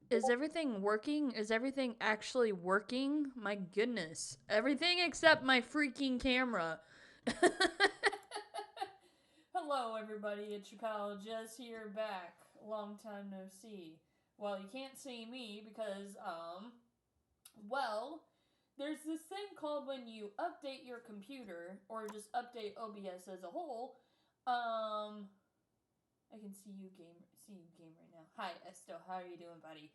Is everything working? Is everything actually working? My goodness. Everything except my freaking camera. Hello, everybody. It's your pal Jess here, back. Long time no see. Well, you can't see me because, well, there's this thing called when you update your computer, or just update OBS as a whole. I can see you game right now. Hi, Esto. How are you doing, buddy?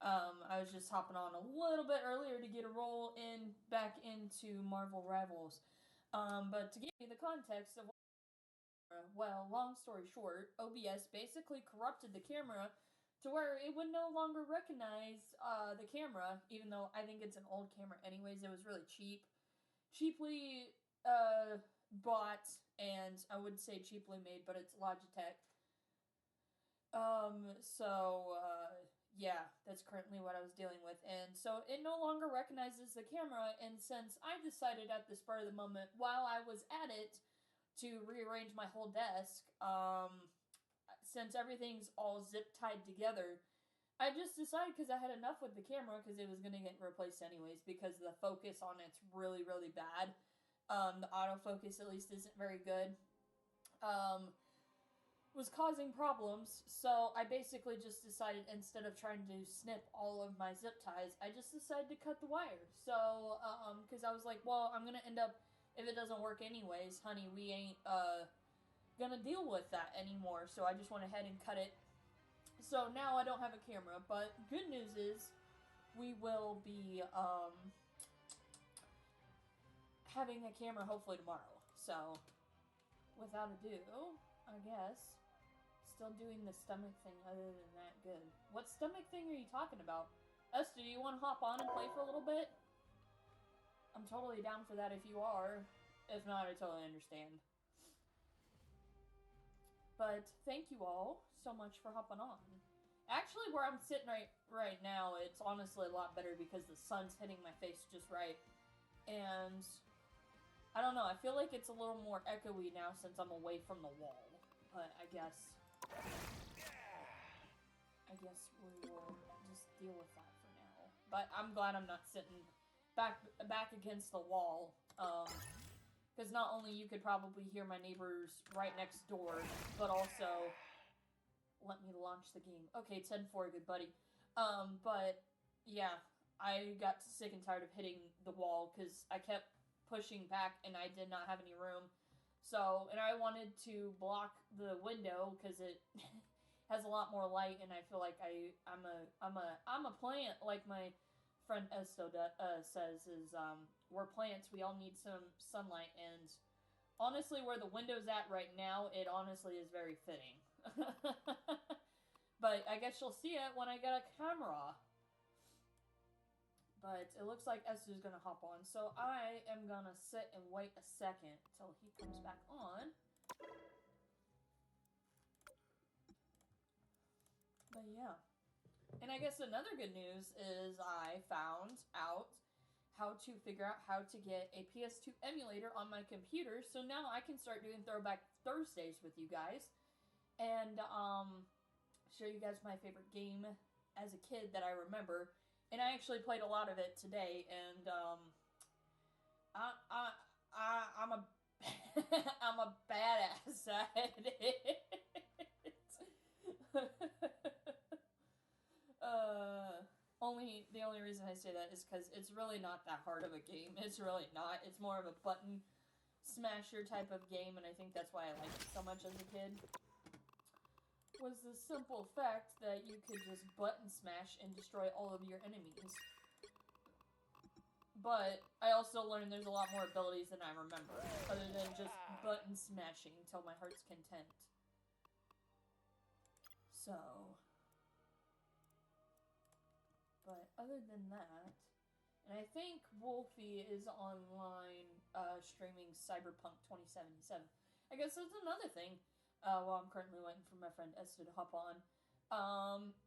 I was just hopping on a little bit earlier to get a roll in back into Marvel Rivals. But to give you the context of, well, long story short, OBS basically corrupted the camera to where it would no longer recognize the camera, even though I think it's an old camera anyways. It was really cheaply bought, and I wouldn't say cheaply made, but it's Logitech. Yeah, that's currently what I was dealing with. And so it no longer recognizes the camera. And since I decided at the spur of the moment, while I was at it, to rearrange my whole desk, since everything's all zip tied together, I just decided because I had enough with the camera because it was going to get replaced anyways because the focus on it's really, really bad. The autofocus at least isn't very good. Was causing problems, so I basically just decided instead of trying to snip all of my zip ties, I just decided to cut the wire. So, because I was like, well, I'm gonna end up, if it doesn't work anyways, honey, we ain't, gonna deal with that anymore. So I just went ahead and cut it. So now I don't have a camera, but good news is we will be, having a camera hopefully tomorrow. So, without ado, I guess still doing the stomach thing other than that good. What stomach thing are you talking about? Esther, do you want to hop on and play for a little bit? I'm totally down for that if you are. If not, I totally understand. But thank you all so much for hopping on. Actually, where I'm sitting right now, it's honestly a lot better because the sun's hitting my face just right. And I don't know, I feel like it's a little more echoey now since I'm away from the wall. But I guess we will just deal with that for now. But I'm glad I'm not sitting back against the wall. Because not only you could probably hear my neighbors right next door, but also let me launch the game. Okay, 10-4, good buddy. But yeah, I got sick and tired of hitting the wall because I kept pushing back and I did not have any room. So, and I wanted to block the window because it has a lot more light, and I feel like I'm a plant, like my friend Esto says, is we're plants. We all need some sunlight, and honestly, where the window's at right now, it honestly is very fitting. But I guess you'll see it when I get a camera. But it looks like Esther's gonna hop on, so I am gonna sit and wait a second till he comes back on. But yeah. And I guess another good news is I found out how to figure out how to get a PS2 emulator on my computer, so now I can start doing Throwback Thursdays with you guys and show you guys my favorite game as a kid that I remember. And I actually played a lot of it today, and I'm a I'm a badass at it. The only reason I say that is because it's really not that hard of a game. It's really not. It's more of a button smasher type of game, and I think that's why I liked it so much as a kid. Was the simple fact that you could just button smash and destroy all of your enemies. But I also learned there's a lot more abilities than I remember, other than just button smashing till my heart's content. So, but other than that, and I think Wolfie is online streaming Cyberpunk 2077. I guess that's another thing. While I'm currently waiting for my friend Esther to hop on,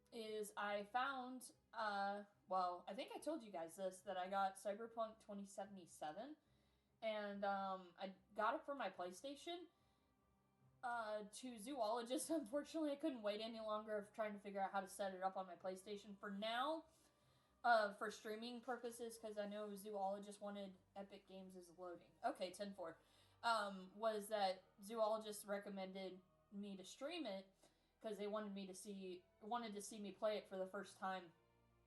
is I found, well, I think I told you guys this, that I got Cyberpunk 2077, and I got it for my PlayStation, To Zoologist, unfortunately, I couldn't wait any longer of trying to figure out how to set it up on my PlayStation. For now, for streaming purposes, because I know Zoologist wanted Epic Games is loading. Okay, 10-4. Was that Zoologist recommended me to stream it because they wanted to see me play it for the first time.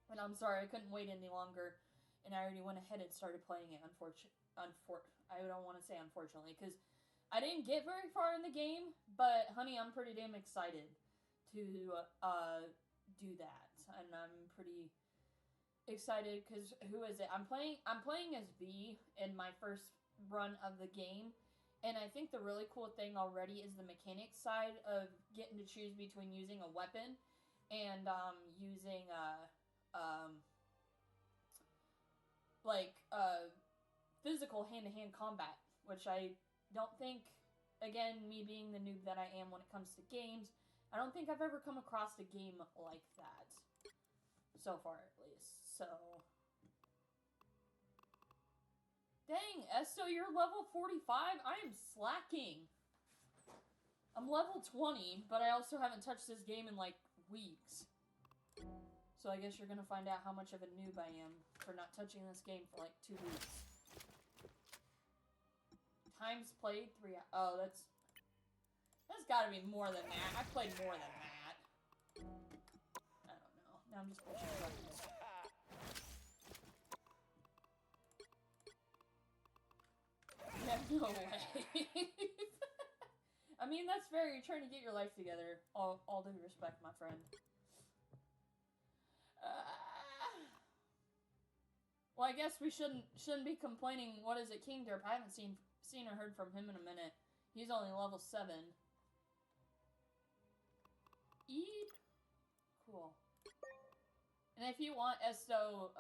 And I'm sorry, I couldn't wait any longer, and I already went ahead and started playing it. I don't want to say unfortunately, because I didn't get very far in the game, but honey, I'm pretty damn excited to do that, and I'm pretty excited because who is it? I'm playing as V in my first run of the game, and I think the really cool thing already is the mechanics side of getting to choose between using a weapon and using physical hand-to-hand combat, which I don't think, again, me being the noob that I am when it comes to games, I don't think I've ever come across a game like that. So far, at least. So... Dang, Esto, you're level 45? I am slacking. I'm level 20, but I also haven't touched this game in, like, weeks. So I guess you're gonna find out how much of a noob I am for not touching this game for, like, 2 weeks. Times played 3 hours. Oh, that's gotta be more than that. I played more than that. I don't know. Now I'm just pushing buttons. You have no way. I mean, that's fair. You're trying to get your life together. All due respect, my friend. Well, I guess we shouldn't be complaining. What is it, King Derp? I haven't seen or heard from him in a minute. He's only level 7. Eep. Cool. And if you want Esto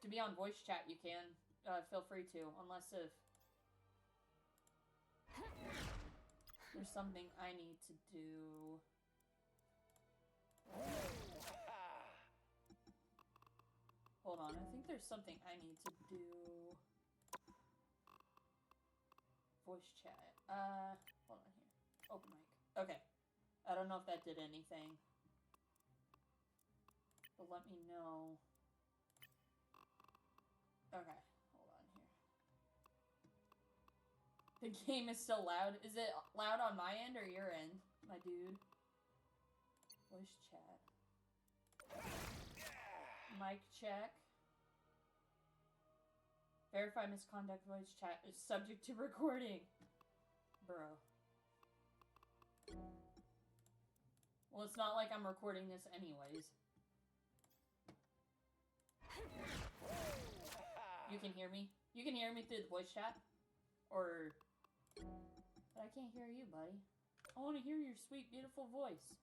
to be on voice chat, you can. Feel free to, unless if there's something I need to do. Hold on, I think there's something I need to do. Voice chat. Hold on here. Open mic. Okay. I don't know if that did anything. But let me know. Okay. Hold on here. The game is still loud. Is it loud on my end or your end, my dude? Voice chat. Mic check. Verify misconduct voice chat is subject to recording. Bro. Well, it's not like I'm recording this anyways. You can hear me? You can hear me through the voice chat? Or... But I can't hear you, buddy. I want to hear your sweet, beautiful voice.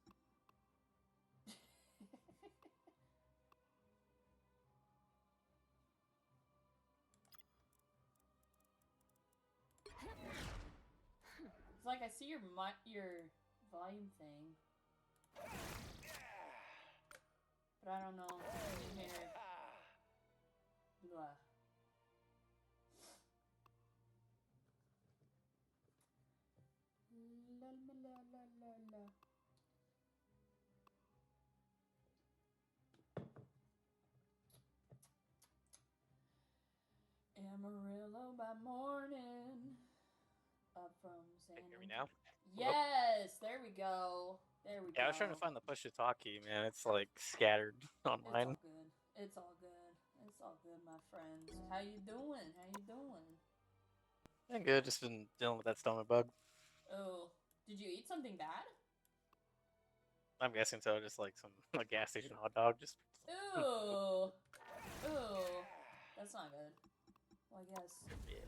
It's like I see your volume thing. But I don't know. Can you hear? Blah. La la la la la. Amarillo by morning. Up from San Can you hear me now? Yes, there we go. There we go. Yeah, I was trying to find the push to talk key, man. It's like scattered on mine. It's all good. It's all good. It's all good, my friends. How you doing? How you doing? Yeah, good. Just been dealing with that stomach bug. Oh, did you eat something bad? I'm guessing so. Just like some gas station hot dog. Just. Ooh. Ooh. That's not good. Well, I guess. Yeah.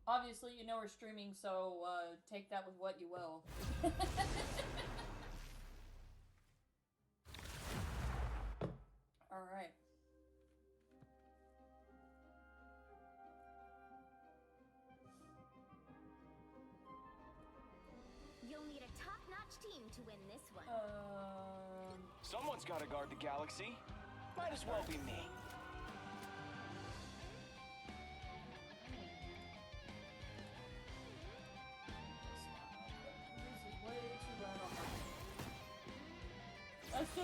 Obviously, you know we're streaming, so take that with what you will. All right. You'll need a top-notch team to win this one. Someone's got to guard the galaxy. Might as well be me.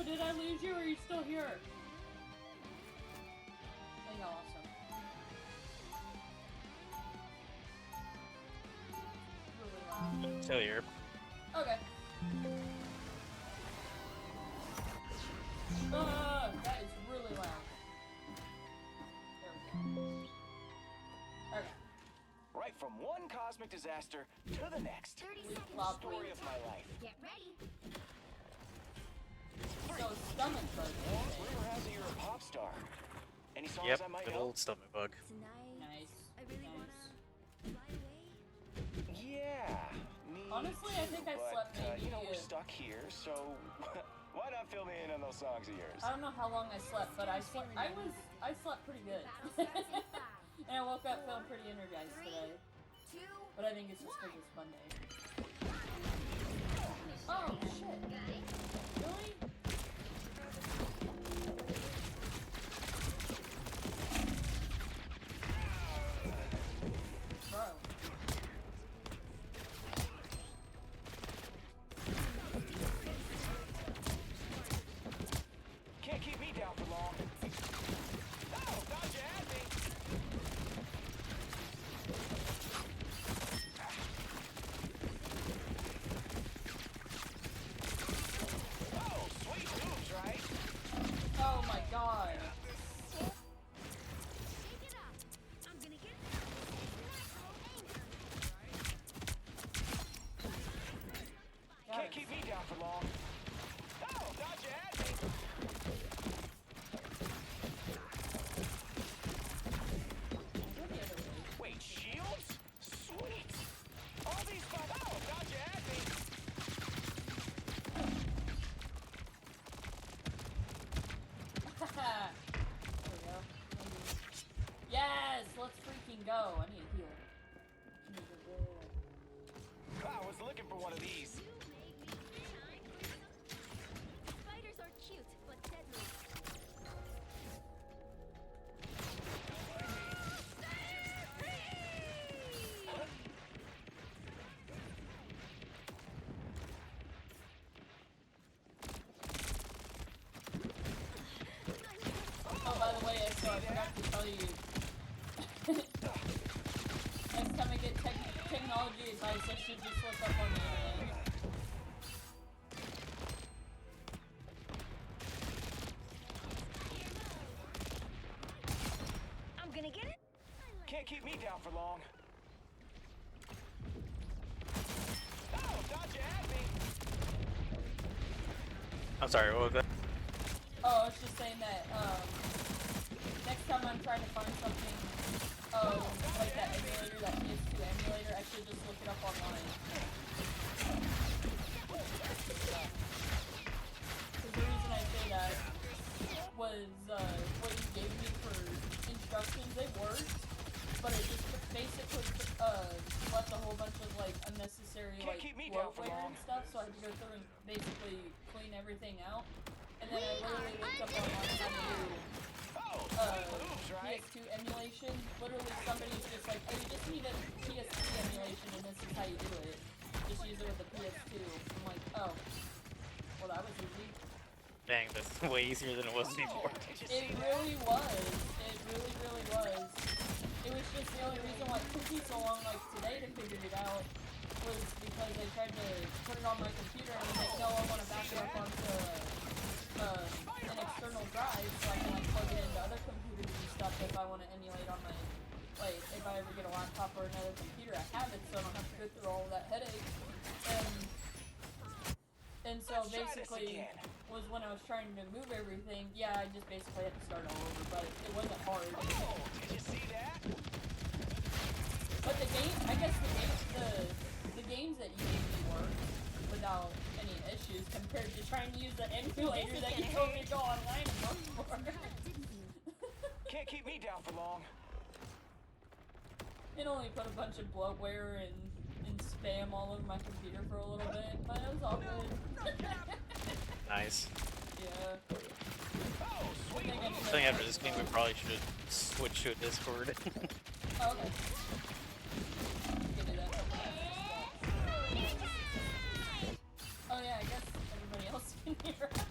did I lose you or are you still here? Dang, awesome. Really loud. Still here. Okay. That is really loud. There we go. Okay. Right from one cosmic disaster to the next. 30 With seconds. loud Story of my life. Get ready. So stomach bug. Rumor has it you're a pop star. Any songs Yep, I might good know? old stomach bug. Tonight, Nice. I really Nice. wanna fly away. Yeah, me Honestly, I think I too, slept but, maybe, you know, we're stuck here, so why not fill me in on those songs of yours? I don't know how long I slept, but I slept pretty good. And I woke up feeling pretty energized today. 2, But I think it's just because it's Monday. Oh shit. Really? Bro. Can't keep me down for long. Oh, thought you had me. Oh, sweet moves, right? Oh my god. shake it up. I'm gonna get God, Can't keep me down for long. Oh, thought you had me. go the other way. Wait, shields? Sweet. All these fun. Oh, thought you had me. There we go. Yes! Let's freaking go. I need a heal. I was looking for one of these. Spiders are cute, but deadly. Oh, by the way, so I forgot to tell you. Next time I get technology advice, I should just look up on the internet. I'm gonna get it. Can't keep me down for long. Oh, thought you had me. I'm sorry, what was that? Oh, I was just saying that, next time I'm trying to find something, like that emulator, that PS2 emulator, I should just look it up online. Because the reason I say that was, what you gave me for instructions, they worked, but it just basically, left a whole bunch of, like, unnecessary, Can't like, keep me down for bloatware long. and stuff, so I had to go through and basically clean everything out. And then I literally looked up online how to do Oh, moves, right? PS2 emulation. Literally, somebody's just like, oh, you just need a PS2 emulation, and this is how you do it. Just use it with the PS2. I'm like, oh, well, that was easy. Dang, that's way easier than it was before. Did you It see that? really was. It really, really was. It was just the only reason why it took me so long, like today, to figure it out was because I tried to put it on my computer and I'm like, no, I want to back it up onto an external drive so I can like plug it into other computers and stuff if I want to emulate on my, like, if I ever get a laptop or another computer, I have it so I don't have to go through all of that headache. And so Let's try this basically again. was when I was trying to move everything, yeah, I just basically had to start all over, but it wasn't hard. Oh, did you see that? But the game, I guess the games that you gave me work without any issues compared to trying to use the emulator that you told me to go online and look for. Can't keep me down for long. It only put a bunch of bloatware and spam all over my computer for a little bit, but it was all good. Nice. Yeah. Oh, sweet I I think after this game we probably should switch to a Discord. Oh, okay. Get it up. Oh yeah, I guess everybody else can hear us.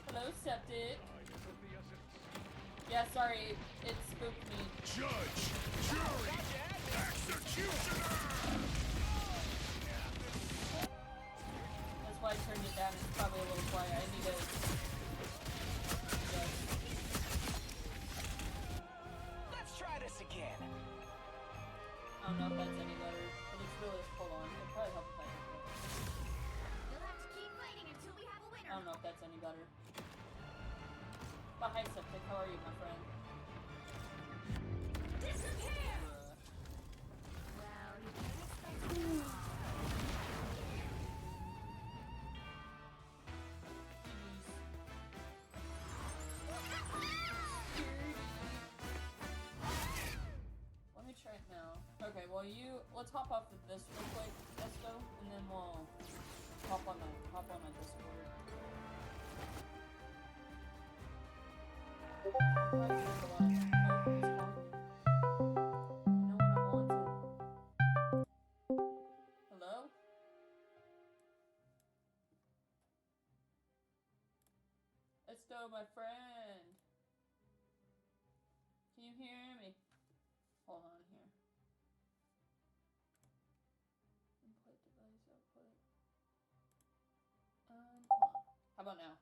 Hello, Septic. Yeah, sorry, it spooked me. Judge, jury, executioner! That's why I turned it down. It's probably a little quiet. I need to. Yeah. Let's try this again. I don't know if that's any better, but it's really. Hold on. It'd probably help if I did it. You'll have to keep fighting until we have a I winner. don't know if that's any better. But hi, Septic. How are you, my friend? Disappear! Well, you can't expect me. Let me try it now. Okay, well let's hop off of this real quick, Esto, and then we'll hop on my Discord. Probably take a lot. Oh, he's calling me. I know what I wanted. Hello? Esto, my friend. Can you hear me? Hold on here. Input device output. Hold on. How about now?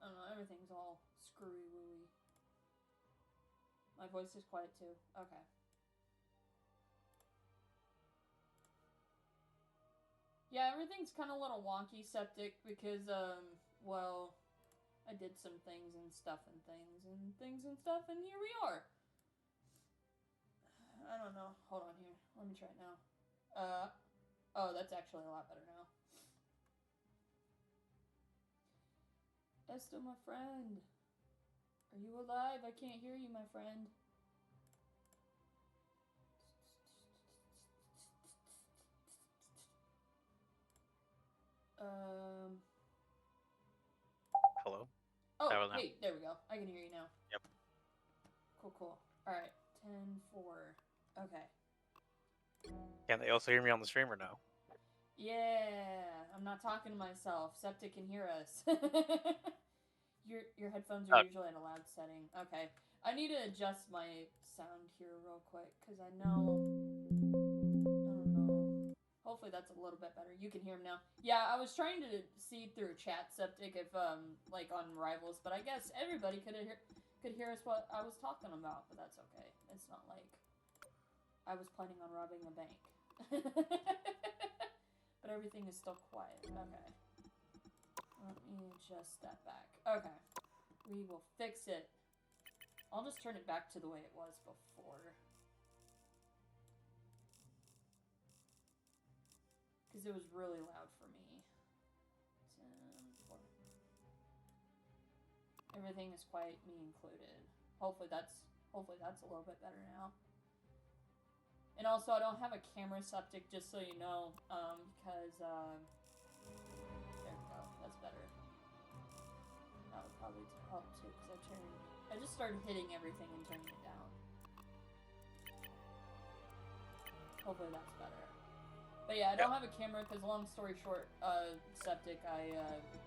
I don't know, everything's all screwy wooey. My voice is quiet too. Okay. Yeah, everything's kind of a little wonky, Septic, because, well, I did some things and stuff and here we are. I don't know. Hold on here. Let me try it now. Oh, that's actually a lot better now. Esto, my friend. Are you alive? I can't hear you, my friend. Hello? Oh, How about now? hey, there we go. I can hear you now. Yep. Cool. Alright, 10-4. Okay. Can they also hear me on the stream or no? Yeah, I'm not talking to myself. Septic can hear us. Your headphones are usually at a loud setting. Okay. I need to adjust my sound here real quick, because I don't know. Hopefully that's a little bit better. You can hear him now. Yeah, I was trying to see through chat, Septic, if, like, on Rivals, but I guess everybody could hear us what I was talking about, but that's okay. It's not like I was planning on robbing a bank. But everything is still quiet. Okay. Let me adjust that back. Okay. We will fix it. I'll just turn it back to the way it was before. Because it was really loud for me. 10-4. Everything is quiet, me included. Hopefully that's a little bit better now. And also, I don't have a camera, Septic, just so you know, because, there we go, that's better. That would probably help, too, because I just started hitting everything and turning it down. Hopefully that's better. But yeah, I don't have a camera, because long story short, Septic, I,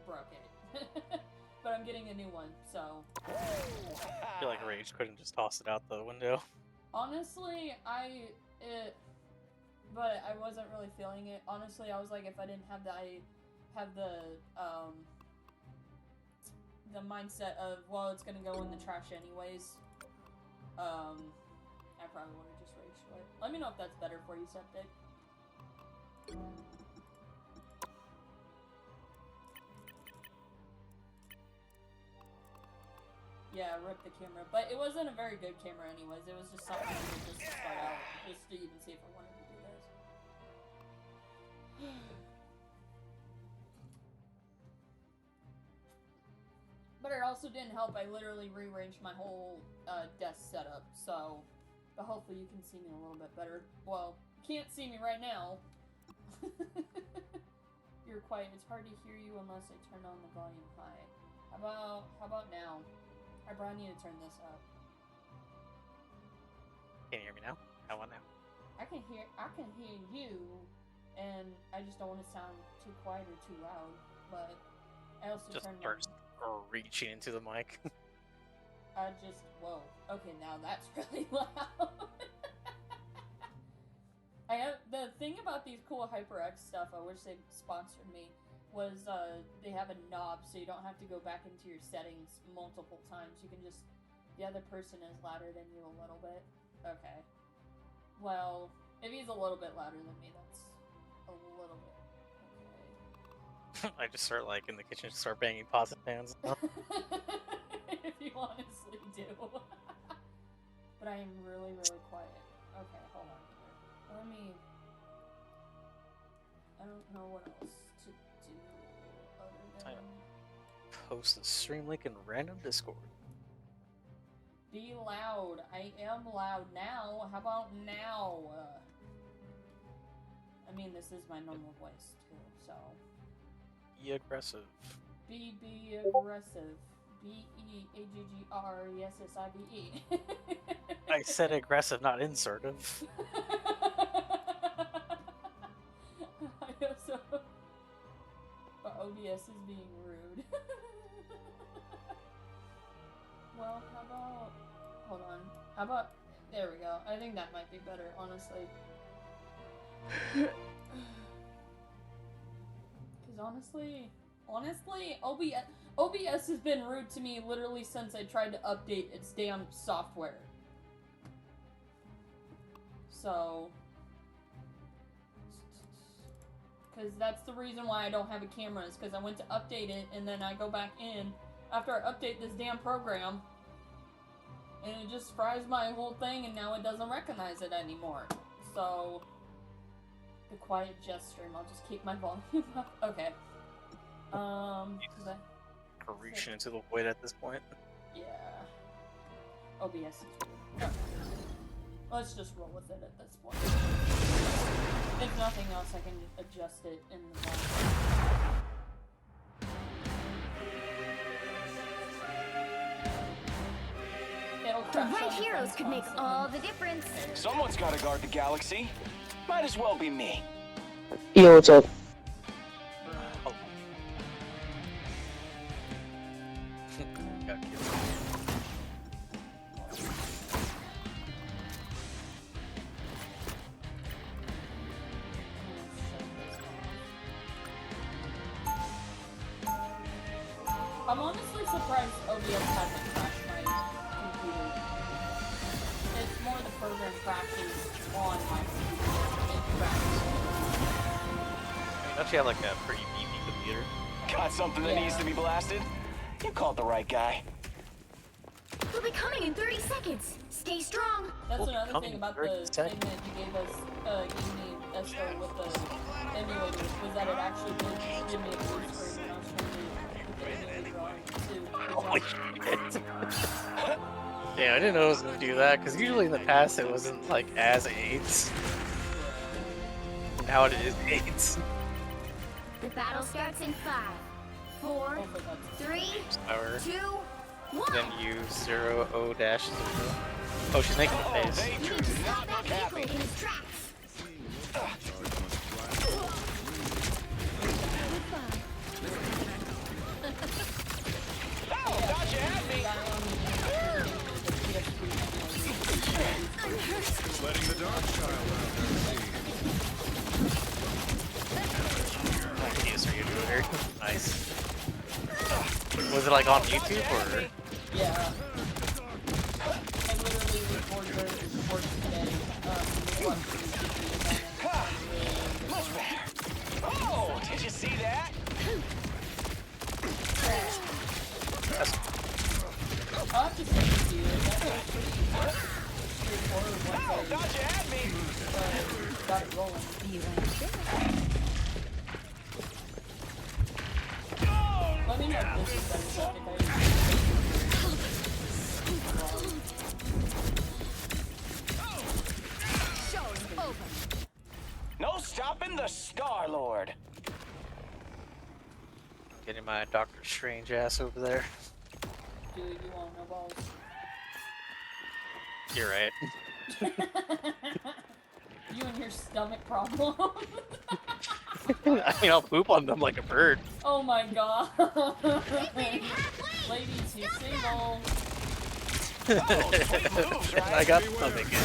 broke it. But I'm getting a new one, so. I feel like Rage couldn't just toss it out the window. Honestly, but I wasn't really feeling it. Honestly, I was like, if I didn't have the mindset of, well, it's gonna go in the trash anyways, I probably would have just raged quit. Let me know if that's better for you, Septic. Yeah, rip the camera. But it wasn't a very good camera anyways. It was just something I did just to start out, just to even see if I wanted to do this. But it also didn't help. I literally rearranged my whole desk setup, so. But hopefully you can see me a little bit better. Well, you can't see me right now. You're quiet. It's hard to hear you unless I turn on the volume high. How about now? I probably need to turn this up. Can you hear me now? How about now? I can hear you, and I just don't want to sound too quiet or too loud. But I also Just turned starts reaching into the mic. whoa. Okay, now that's really loud. I have the thing about these cool HyperX stuff. I wish they sponsored me. Was they have a knob, so you don't have to go back into your settings multiple times. You can just the other person is louder than you a little bit. Okay. Well, if he's a little bit louder than me, that's a little bit okay. I just start like in the kitchen, just start banging pots and pans. If you honestly do. But I am really, really quiet. Okay, hold on here. Let me... I don't know what else to do other than... Post the stream link in random Discord. Be loud. I am loud now. How about now? I mean, this is my normal voice, too, so... Be aggressive. Be aggressive. BEAGGRESSIVE. I said aggressive, not insertive. I also... But OBS is being rude. Well, how about... Hold on. How about... There we go. I think that might be better, honestly. Because honestly, OBS has been rude to me literally since I tried to update its damn software. So... Because that's the reason why I don't have a camera, is because I went to update it, and then I go back in after I update this damn program, and it just fries my whole thing, and now it doesn't recognize it anymore. So, the quiet jest stream, I'll just keep my volume up. Okay. Reaching into the void at this point. Yeah. OBS is weird. Okay. Let's just roll with it at this point. If nothing else, I can adjust it in the volume. The right heroes could make all the difference. Someone's gotta guard the galaxy. Might as well be me. Yo, what's up? Oh. Got killed. I'm honestly surprised OBS hasn't crashed my computer. It's more the program crashes on my computer. It crashes. I mean, don't you have like a pretty beefy computer? Got something that needs to be blasted? You called the right guy. We'll be coming in 30 seconds. Stay strong. That's We'll be another coming thing about very the sad. thing that you gave us, gave me Esther with the emulators, was that it actually did give me a blue screen when I was trying to put the emulator on to Holy shit. Yeah, I didn't know it was gonna do that, because usually in the past it wasn't like as AIDS. Now it is AIDS. The battle starts in 5, 4, Hopefully that's 3, Power. 2, 1. Then use 0-0-0. Oh, she's making a Oh, face. they We do need to not stop that look vehicle happy. in its tracks. Oh, thought you had me. Letting the dark child out there. Yes, are you doing her? Nice. Was it like on YouTube or? Yeah. I literally recorded today. Much better. Oh, did you see that? I'll have to send it to you. That's pretty straightforward Oh, once thought you had me. I got it rolling. Let me know if this is better stuff if Show's over. No stopping the Star-Lord. Getting my Doctor Strange ass over there. do you want no balls? You're right. You and your stomach problem. I mean, I'll poop on them like a bird. Oh my god. Ladies, he's single. Oh, sweet moves, right? I got stomach issues.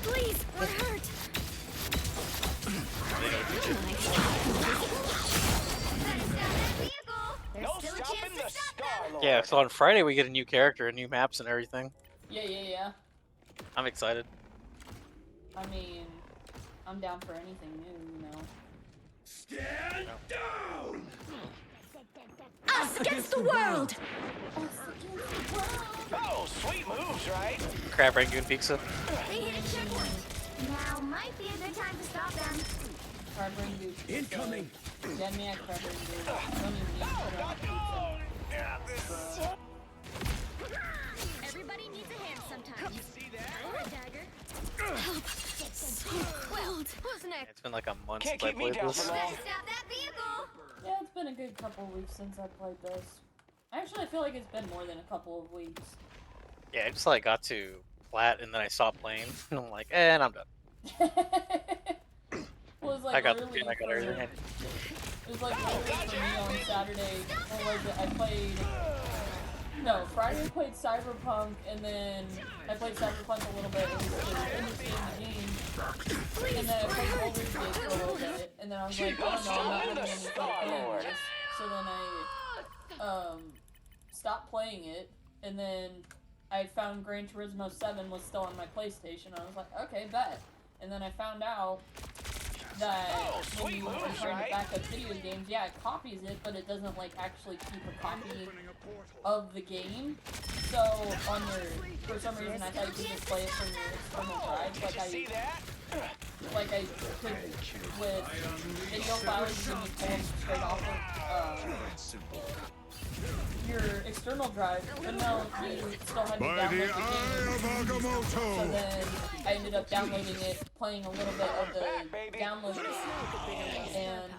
Please, we're hurt. There's No still a stopping chance the to stop them. Star-Lord. Yeah, so on Friday we get a new character and new maps and everything. Yeah. I'm excited. I mean, I'm down for anything new, you know. Stand down! Us against the world. Oh, sweet moves, right? Crab Rangoon Pizza. They hit a checkpoint. Now might be a good time to stop them. Crab ring dude. Incoming! Get me a crab ring dude. Don't even need to pizza. Everybody needs a hand sometimes. See that? Or a dagger. So cold. Who's next? It's been like a month Can't since I keep me played down this. for long. Better stop that vehicle. Yeah, it's been a good couple of weeks since I played this. Actually, I feel like it's been more than a couple of weeks. Yeah, I just like got to plat and then I stopped playing. And I'm like, and I'm done. Well, it was like I got literally I got for- everything. It was like literally for me on Saturday. What was it? I played. No, Friday I played Cyberpunk, and then I played Cyberpunk a little bit. It was to understand the game. And then I played Baldur's Gate for a little bit, and then I was like, oh no, I'm not having any fun playing this. So then I stopped playing it, and then I found Gran Turismo 7 was still on my PlayStation. I was like, okay, bet. And then I found out that when you are trying to back up video games, yeah, it copies it, but it doesn't like actually keep a copy of the game. So on your, for some reason, I thought you could just play it from your external drive, like I could with video files. You can pull them straight off of your external drive, but no, you still had to By download the the eye game. of So Agamotto! then I ended up downloading it, playing a little bit of the download, and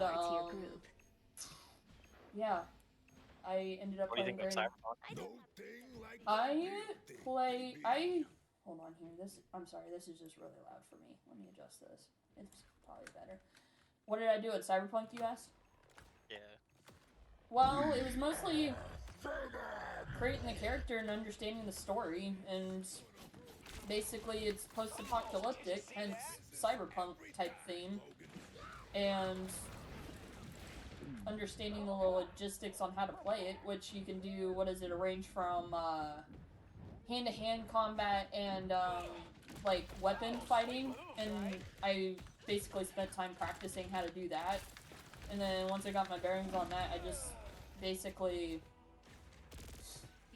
yeah, I ended up What do you playing think of Gran. Cyberpunk? Hold on here. I'm sorry. This is just really loud for me. Let me adjust this. It's probably better. What did I do at Cyberpunk? You asked. Yeah. Well, it was mostly creating the character and understanding the story, and basically it's post-apocalyptic, hence cyberpunk type theme, and understanding the logistics on how to play it, which you can do, arrange from hand-to-hand combat and like weapon fighting, and I basically spent time practicing how to do that, and then once I got my bearings on that, I just basically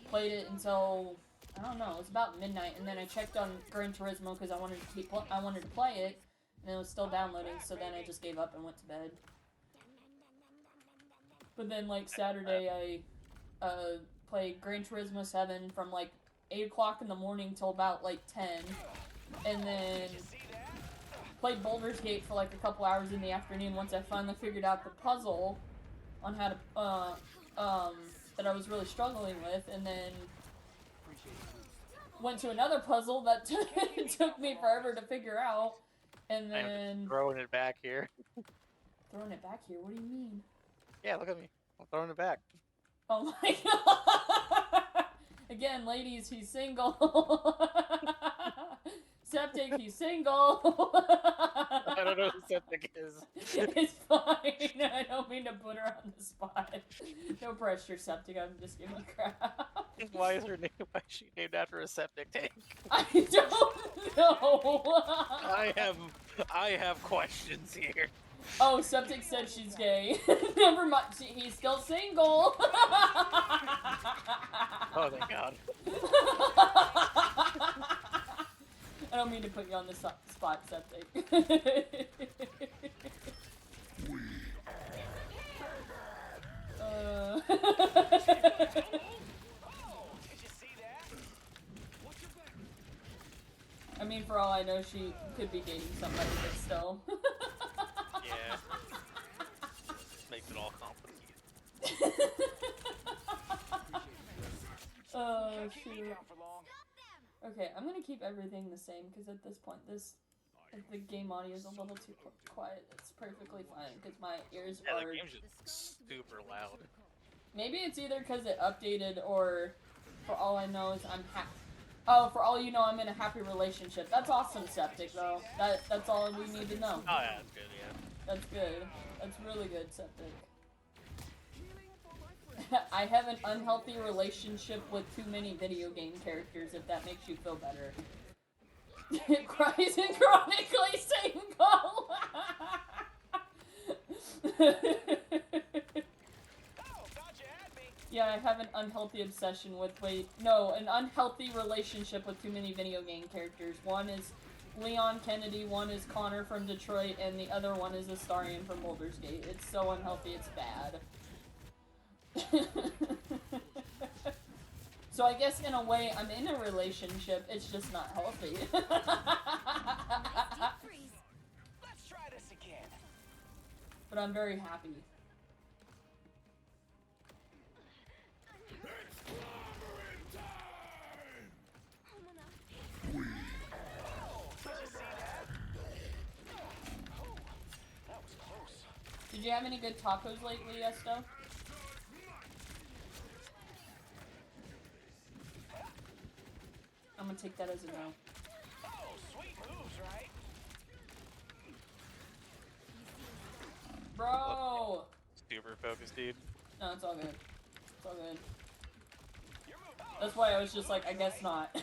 played it until, I don't know, it was about midnight, and then I checked on Gran Turismo because I wanted to play it, and it was still downloading, so then I just gave up and went to bed. But then, like, Saturday, I played Gran Turismo 7 from, like, 8 o'clock in the morning till about, like, 10, and then played Baldur's Gate for, like, a couple hours in the afternoon once I finally figured out the puzzle on how to, that I was really struggling with, and then went to another puzzle that took me forever to figure out, and then... Throwing it back here. Throwing it back here? What do you mean? Yeah, look at me. I'm throwing it back. Oh my god! Again, ladies, he's single. Septic, he's single. I don't know who Septic is. It's fine. I don't mean to put her on the spot. No pressure, Septic. I'm just giving you crap. Why is she named after a septic tank? I don't know. I have questions here. Oh, Septic said she's gay. Never mind. He's still single. Oh, thank God. I don't mean to put you on the spot, Septic. I mean, for all I know, she could be dating somebody, but still. Yeah. Makes it all complicated. Oh shoot. Okay, I'm gonna keep everything the same because at this point, if the game audio is a little too quiet, it's perfectly fine because my ears Yeah, are. the game's just super loud. Maybe it's either because it updated or, for all I know, is I'm Oh, for all you know, I'm in a happy relationship. That's awesome, Septic, though. That's all we need to know. Oh yeah, that's good. Yeah. That's good. That's really good, Septic. I have an unhealthy relationship with too many video game characters, if that makes you feel better. Cries and chronically single! Yeah, I have an unhealthy obsession with, an unhealthy relationship with too many video game characters. One is Leon Kennedy, one is Connor from Detroit, and the other one is Astarion from Baldur's Gate. It's so unhealthy, it's bad. So I guess in a way, I'm in a relationship, it's just not healthy. Let's try this again. But I'm very happy. Did you have any good tacos lately, Esto? I'm gonna take that as a no. Oh, sweet moves, right? Bro! Super focused, dude. No, it's all good. It's all good. That's why I was just like, I guess not.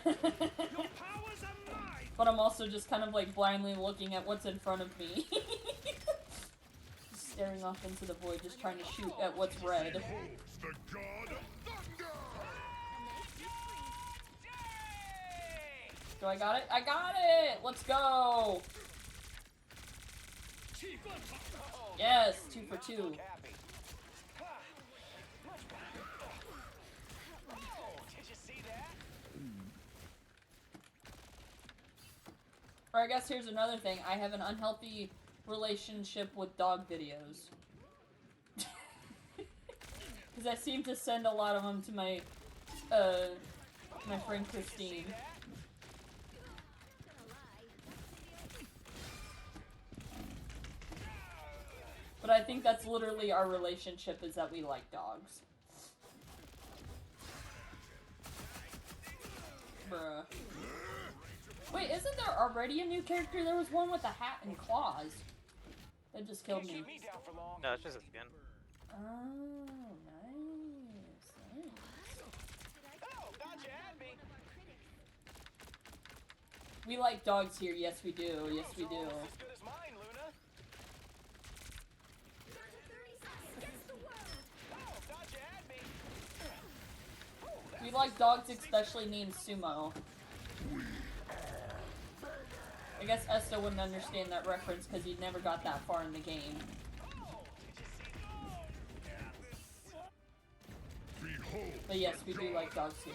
But I'm also just kind of like blindly looking at what's in front of me. Just staring off into the void, just trying to shoot at what's red. The god of thunder! So I got it? I got it! Let's go! Yes, 2 for 2. Or I guess here's another thing. I have an unhealthy relationship with dog videos. Because I seem to send a lot of them to my, my friend Christine. But I think that's literally our relationship, is that we like dogs. Bruh. Wait, isn't there already a new character? There was one with a hat and claws. That just killed me. No, it's just a skin. Oh, nice. We like dogs here. Yes, we do. Yes, we do. We like dogs, especially named Sumo. I guess Esto wouldn't understand that reference because he never got that far in the game. But yes, we do like dogs here.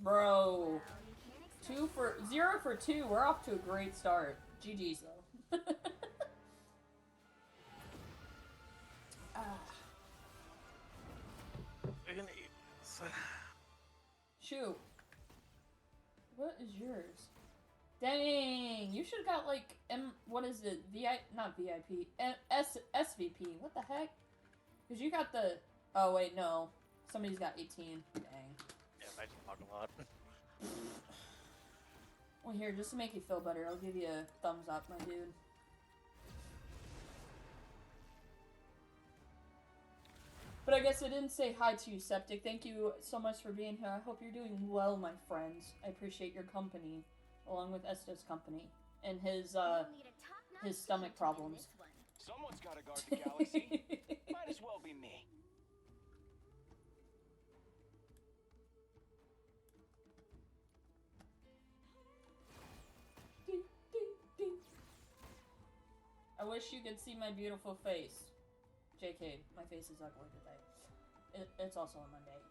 Bro. 0 for 2. We're off to a great start. GG's though. We're gonna eat this. Shoot. What is yours? Dang, you should have got like what is it? Not VIP. SVP. What the heck? Cause you got the. Oh wait, no. Somebody's got 18. Dang. Yeah, I just talk a lot. Well, here, just to make you feel better, I'll give you a thumbs up, my dude. But I guess I didn't say hi to you, Septic. Thank you so much for being here. I hope you're doing well, my friends. I appreciate your company, along with Esto's company, and his stomach problems. Someone's gotta guard the galaxy. Might as well be me. Ding, ding, ding. I wish you could see my beautiful face. JK, my face is ugly today. It's also a Monday.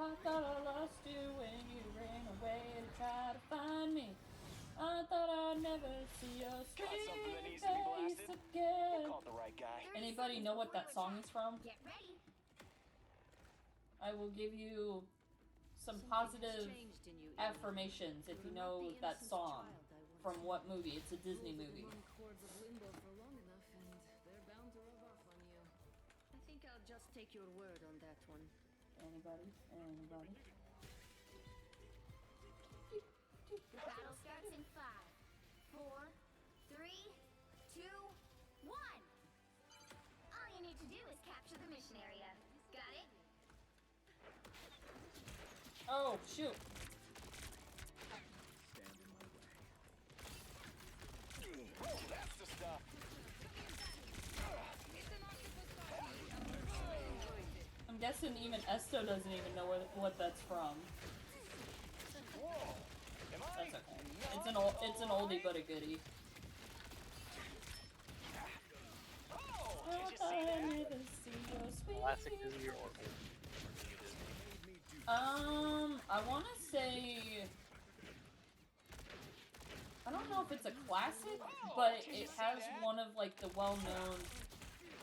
I thought I lost you when you ran away to try to find me. I thought I'd never see your Got something that sweet needs to be face blasted? again. Called the right guy. Anybody know what that song is from? Get ready. I will give you some positive affirmations if you know that song. From what movie? It's a Disney movie. I think I'll just take your word on that one. Anybody? Anybody? The battle starts in 5, 4, 3, 2, 1. All you need to do is capture the mission area. Got it? Oh, shoot. Oh, that's the stuff. I'm guessing even Esto doesn't even know what that's from. Whoa. Am I? That's okay. It's an oldie but a goodie. Oh, I did you thought see I'd that? never see your sweet Classic face. Disney or old Disney? I want to say, I don't know if it's a classic, but it has one of like the well-known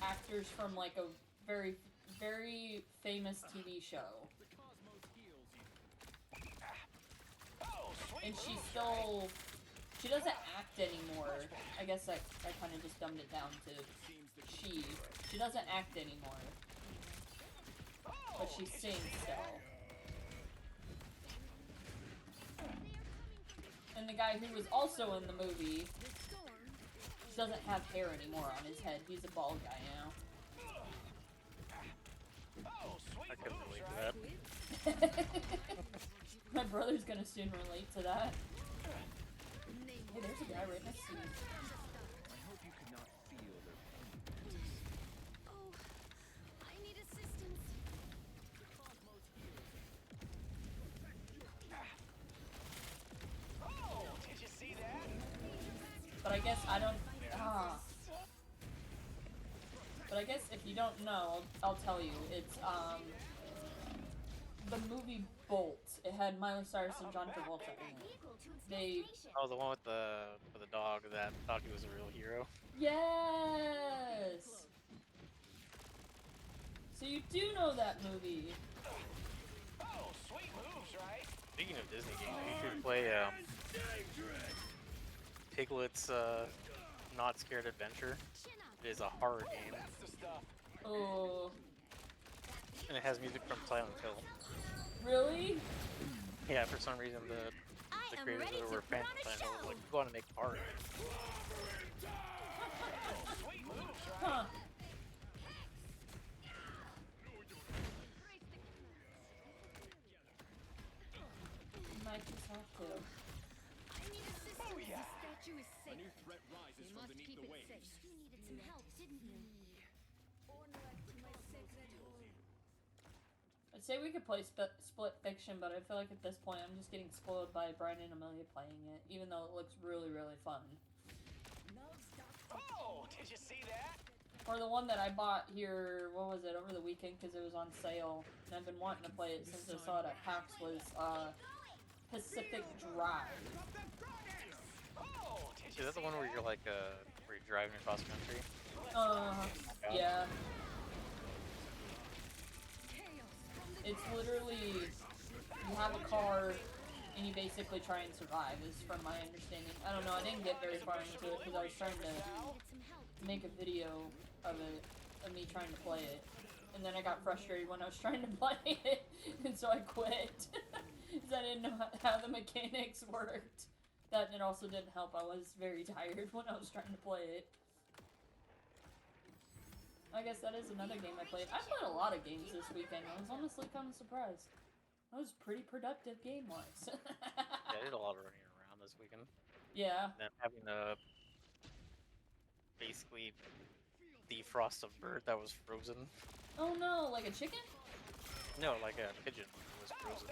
actors from like a very, very famous TV show, Oh, sweet and she move, she doesn't act anymore. I guess I kind of just dumbed it down to she doesn't act anymore, but she sings still. And the guy who was also in the movie doesn't have hair anymore on his head. He's a bald guy now. Oh, sweet I couldn't moves, relate to right? that. My brother's gonna soon relate to that. Hey, there's a guy right next to me. I hope you could not feel the Oh, I need assistance. Oh, did you see that? But I guess I don't. But I guess if you don't know, I'll tell you. It's the movie Bolt. It had Miley Cyrus and John Travolta in it. Vehicle to its They. destination. Oh, the one with the dog that thought he was a real hero. Yes. So you do know that movie. Oh, sweet moves, right? Speaking of Disney games, you should play Piglet's Not Scared Adventure. Chin up. It is a horror game, That's the stuff. Oh, and it has music from Silent Hill. really? Yeah, for some reason the I am creators ready that to were put fans on of a Silent Hill show. were like, we want to make horror. Sweet moves, right? Huh. Might just have to. I need assistance. Oh, yeah. The statue is safe. A new threat rises We from must beneath keep the it waves. safe. You needed some help, didn't you? I'd say we could play Split Fiction, but I feel like at this point I'm just getting spoiled by Brian and Amelia playing it, even though it looks really, really fun. Oh, did you see that? Or the one that I bought here, what was it, over the weekend because it was on sale, and I've been wanting to play it since I saw it at PAX, was Pacific Drive. Oh, did Is you that the see one where you're like where you're driving across country? Yeah. It's literally, you have a car, and you basically try and survive, is from my understanding. I don't know, I didn't get very far into it, because I was trying to make a video of it, of me trying to play it. And then I got frustrated when I was trying to play it, and so I quit. Because I didn't know how the mechanics worked. That, and it also didn't help, I was very tired when I was trying to play it. I guess that is another game I played. I played a lot of games this weekend. I was honestly kind of surprised. That was pretty productive game-wise. Yeah, I did a lot of running around this weekend. Yeah. And then having to basically defrost a bird that was frozen. Oh no, like a chicken? No, like a pigeon was frozen.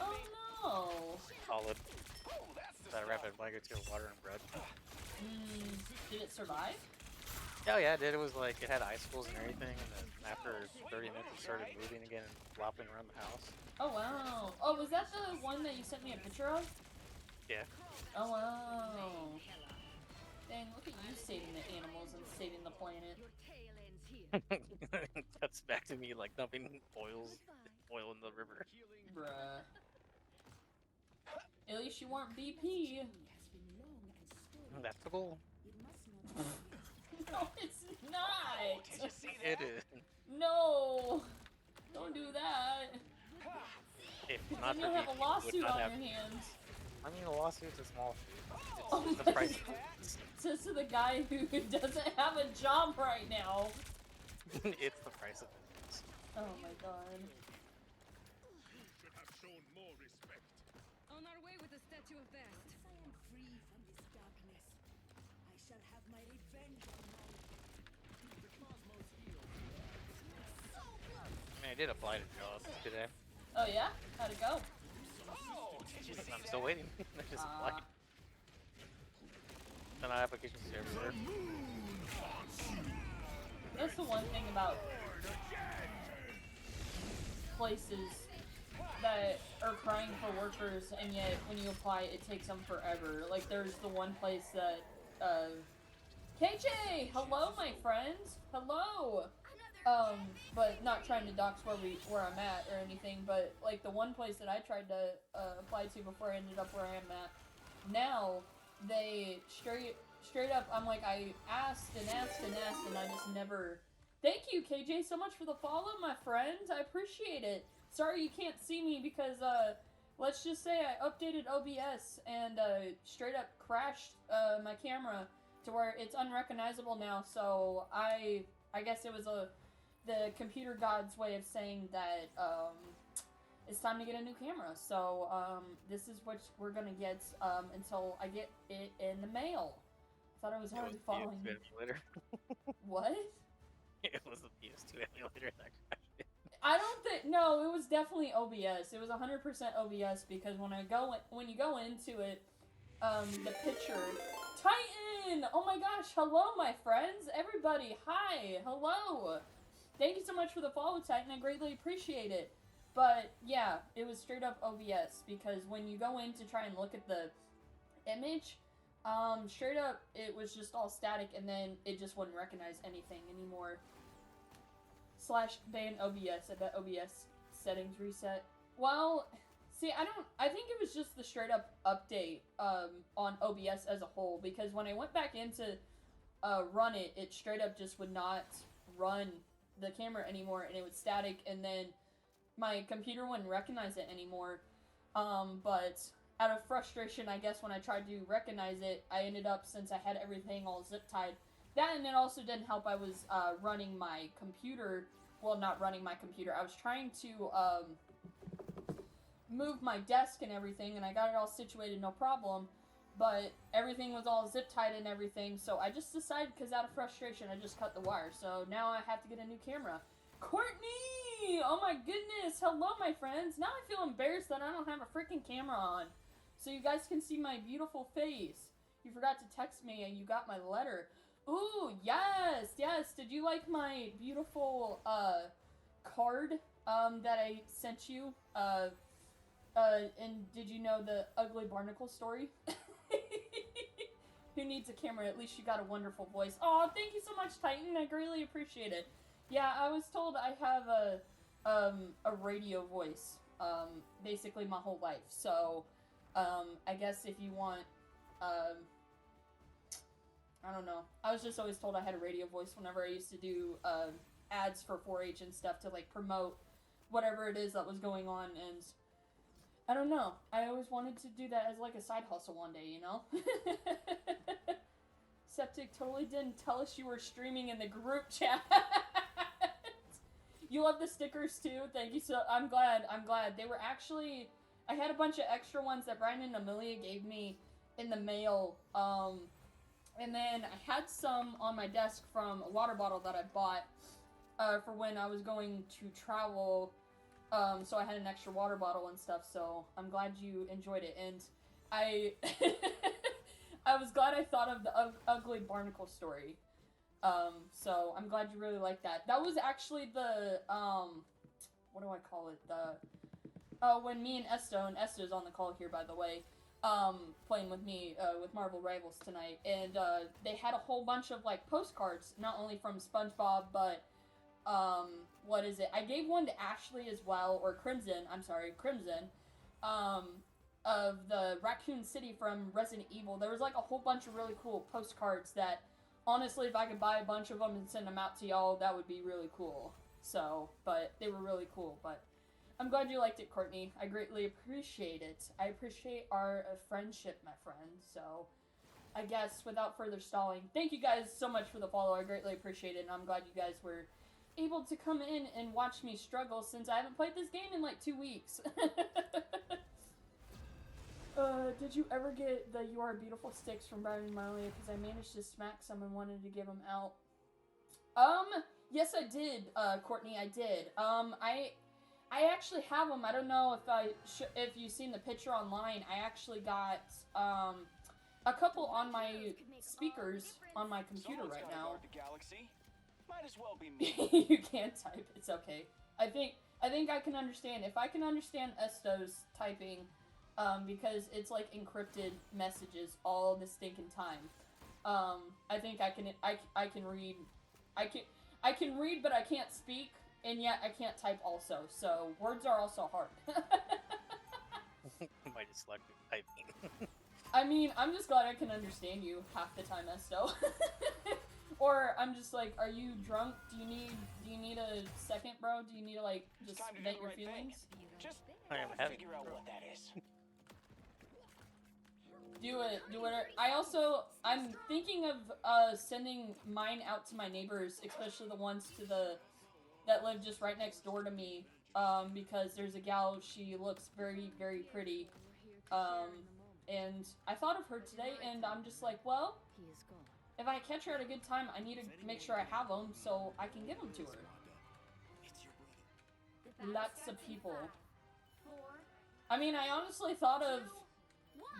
Oh no. Solid. Oh, that's the That stuff. rapid blanket to water and bread. Did it survive? Oh yeah, it did. It was like it had icicles and everything, and then after 30 minutes, it started moving again and flopping around the house. Oh wow. Oh, was that the one that you sent me a picture of? Yeah. Oh wow. Dang, look at you saving the animals and saving the planet. Cuts back to me like dumping oil in the river. Bruh. At least you weren't BP. That's the goal. No, it's not. Did you see It that? is. No. Don't do that. If Then not for you'll have BP, a we would lawsuit not on have. your hands. I mean, a lawsuit's a small fee. Oh It's my the price. God. Says to the guy who doesn't have a job right now. It's the price of business. Oh my god. You should have shown more respect. On our way with the statue of Bast. Once I am free from this darkness, I shall have my revenge on Manic. The cosmos heals. I mean, I did apply to jobs today. Oh yeah? How'd it go? Oh, did you see I'm still waiting. I just applied. And I have applications everywhere. That's the one thing about places that are crying for workers, and yet when you apply, it takes them forever. Like there's the one place that, KJ, hello, my friends, hello. But not trying to dox where I'm at or anything, but like the one place that I tried to apply to before I ended up where I am at now, they straight up, I'm like, I asked and I just never. Thank you, KJ, so much for the follow, my friends. I appreciate it. Sorry you can't see me because let's just say I updated OBS and straight up crashed my camera to where it's unrecognizable now. So I guess it was the computer god's way of saying that it's time to get a new camera. So this is what we're gonna get until I get it in the mail. Thought I was already following you. Emulator. What? It was the PS2 emulator that crashed it. I don't think. No, it was definitely OBS. It was 100% OBS because when you go into it, the picture. Titan! Oh my gosh! Hello, my friends! Everybody, hi! Hello! Thank you so much for the follow, Titan. I greatly appreciate it. But yeah, it was straight up OBS because when you go in to try and look at the image, straight up it was just all static, and then it just wouldn't recognize anything anymore. / ban OBS. I bet OBS settings reset. Well, see, I think it was just the straight up update on OBS as a whole, because when I went back in to run it, it straight up just would not run the camera anymore, and it was static, and then my computer wouldn't recognize it anymore. But out of frustration, I guess, when I tried to recognize it, I ended up, since I had everything all zip tied, that, and it also didn't help, I was running my computer, well, not running my computer, I was trying to move my desk and everything, and I got it all situated, no problem, but everything was all zip tied and everything, so I just decided, because out of frustration, I just cut the wire, so now I have to get a new camera. Courtney! Oh my goodness! Hello, my friends! Now I feel embarrassed that I don't have a freaking camera on, so you guys can see my beautiful face. You forgot to text me, and you got my letter. Ooh, yes, yes. Did you like my beautiful card that I sent you? And did you know the ugly barnacle story? Who needs a camera? At least you got a wonderful voice. Oh, thank you so much, Titan. I greatly appreciate it. Yeah, I was told I have a radio voice basically my whole life. So I guess if you want I don't know. I was just always told I had a radio voice whenever I used to do ads for 4-H and stuff to like promote whatever it is that was going on, and I don't know. I always wanted to do that as like a side hustle one day, you know? Septic totally didn't tell us you were streaming in the group chat. You love the stickers too? Thank you so I'm glad. They were actually, I had a bunch of extra ones that Brian and Amelia gave me in the mail, and then I had some on my desk from a water bottle that I bought for when I was going to travel. So I had an extra water bottle and stuff, so I'm glad you enjoyed it. And I I was glad I thought of the ugly barnacle story. So I'm glad you really like that. That was actually the, what do I call it? When me and Esto's on the call here, by the way, playing with me, with Marvel Rivals tonight, and, they had a whole bunch of, like, postcards, not only from SpongeBob, but, what is it? I gave one to Ashley as well, or Crimson, of the Raccoon City from Resident Evil. There was, like, a whole bunch of really cool postcards that, honestly, if I could buy a bunch of them and send them out to y'all, that would be really cool. So, but they were really cool, but I'm glad you liked it, Courtney. I greatly appreciate it. I appreciate our friendship, my friend. So, I guess, without further stalling, thank you guys so much for the follow. I greatly appreciate it, and I'm glad you guys were able to come in and watch me struggle since I haven't played this game in, like, 2 weeks. Did you ever get the You Are Beautiful sticks from Brian and Marley? Because I managed to smack some and wanted to give them out. Yes I did, Courtney, I did. I actually have them. I don't know if you've seen the picture online. I actually got, a couple on my speakers on my computer right now. The galaxy. Might as well be me. You can't type, it's okay. I think I can understand. If I can understand Esto's typing, because it's like encrypted messages all the stinking time. I think I can read. I can read, but I can't speak, and yet I can't type also. So words are also hard. My dyslexic typing. I mean, I'm just glad I can understand you half the time, Esto. Or I'm just like, are you drunk? Do you need a second, bro? Do you need to like just vent your feelings? Just I am gotta figure out what that is. Do it. I'm thinking of sending mine out to my neighbors, especially the ones that live just right next door to me, because there's a gal, she looks very, very pretty, and I thought of her today, and I'm just like, well, if I catch her at a good time, I need to make sure I have them so I can give them to her. Lots of people. I mean, I honestly thought of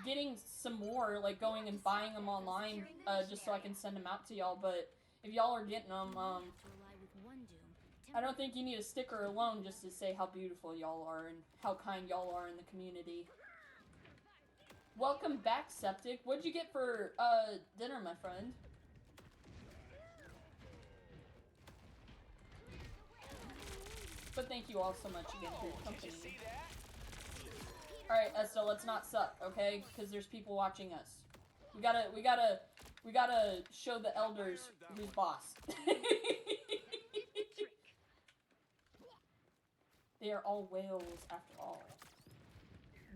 getting some more, like going and buying them online, just so I can send them out to y'all, but if y'all are getting them, I don't think you need a sticker alone just to say how beautiful y'all are and how kind y'all are in the community. Welcome back, Septic. What'd you get for, dinner, my friend? But thank you all so much again for your company. Alright, Estelle, let's not suck, okay? Because there's people watching us. We gotta show the elders who's boss. They are all whales, after all.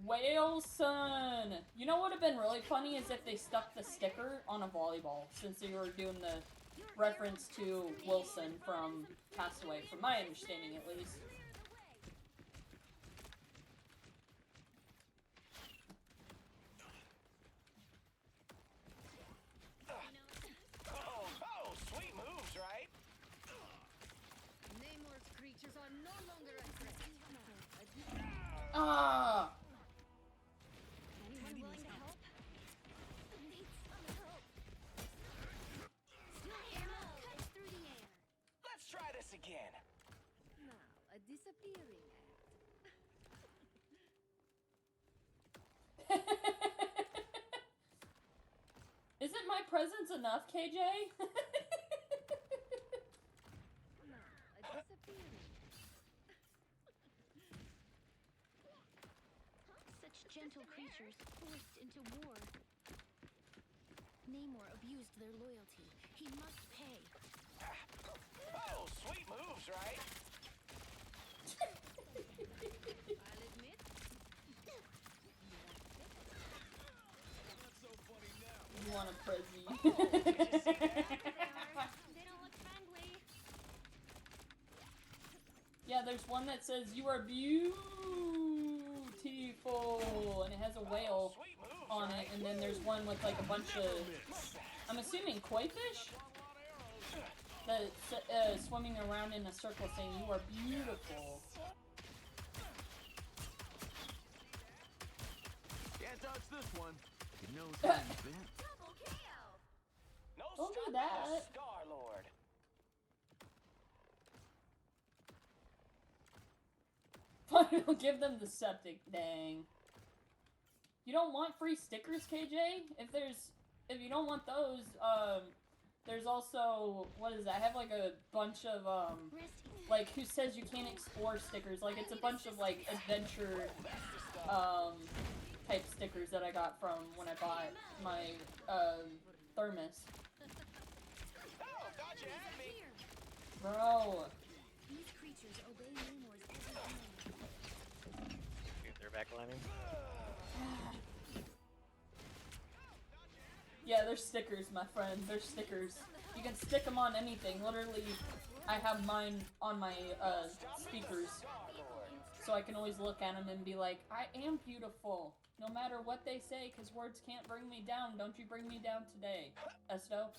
Whaleson! You know what would have been really funny is if they stuck the sticker on a volleyball, since they were doing the reference to Wilson from Castaway, from my understanding at least. Oh, sweet moves, right? Namor's creatures are no longer a threat. Ah! Anyone willing to help? Need some help. Ammo cuts through the air. Let's try this again. Now, a disappearing act. Isn't my presence enough, KJ? Now, a disappearing Such gentle creatures forced into war. Namor abused their loyalty. He must pay. Oh, sweet moves, right? I'll admit. You want a Prezi? They don't look friendly. Yeah, there's one that says, "You are beautiful," and it has a whale Sweet moves, on it, and then there's one with like a bunch of, I'm assuming koi fish? That's swimming around in a circle saying, "You are beautiful." Can't touch this one. You know it's been. No Don't do stopping that. the Star-Lord. I'll give them the septic. Dang. You don't want free stickers, KJ? If you don't want those, there's also, what is that? I have like a bunch of, like, who says you can't explore stickers. Like, it's a bunch of, like, adventure, type stickers that I got from when I bought my, thermos. Bro. These creatures obey Nemours every command. They're backlining. Yeah, they're stickers, my friend. They're stickers. You can stick them on anything. Literally, I have mine on my, speakers. So I can always look at them and be like, I am beautiful. No matter what they say, because words can't bring me down. Don't you bring me down today, Esto.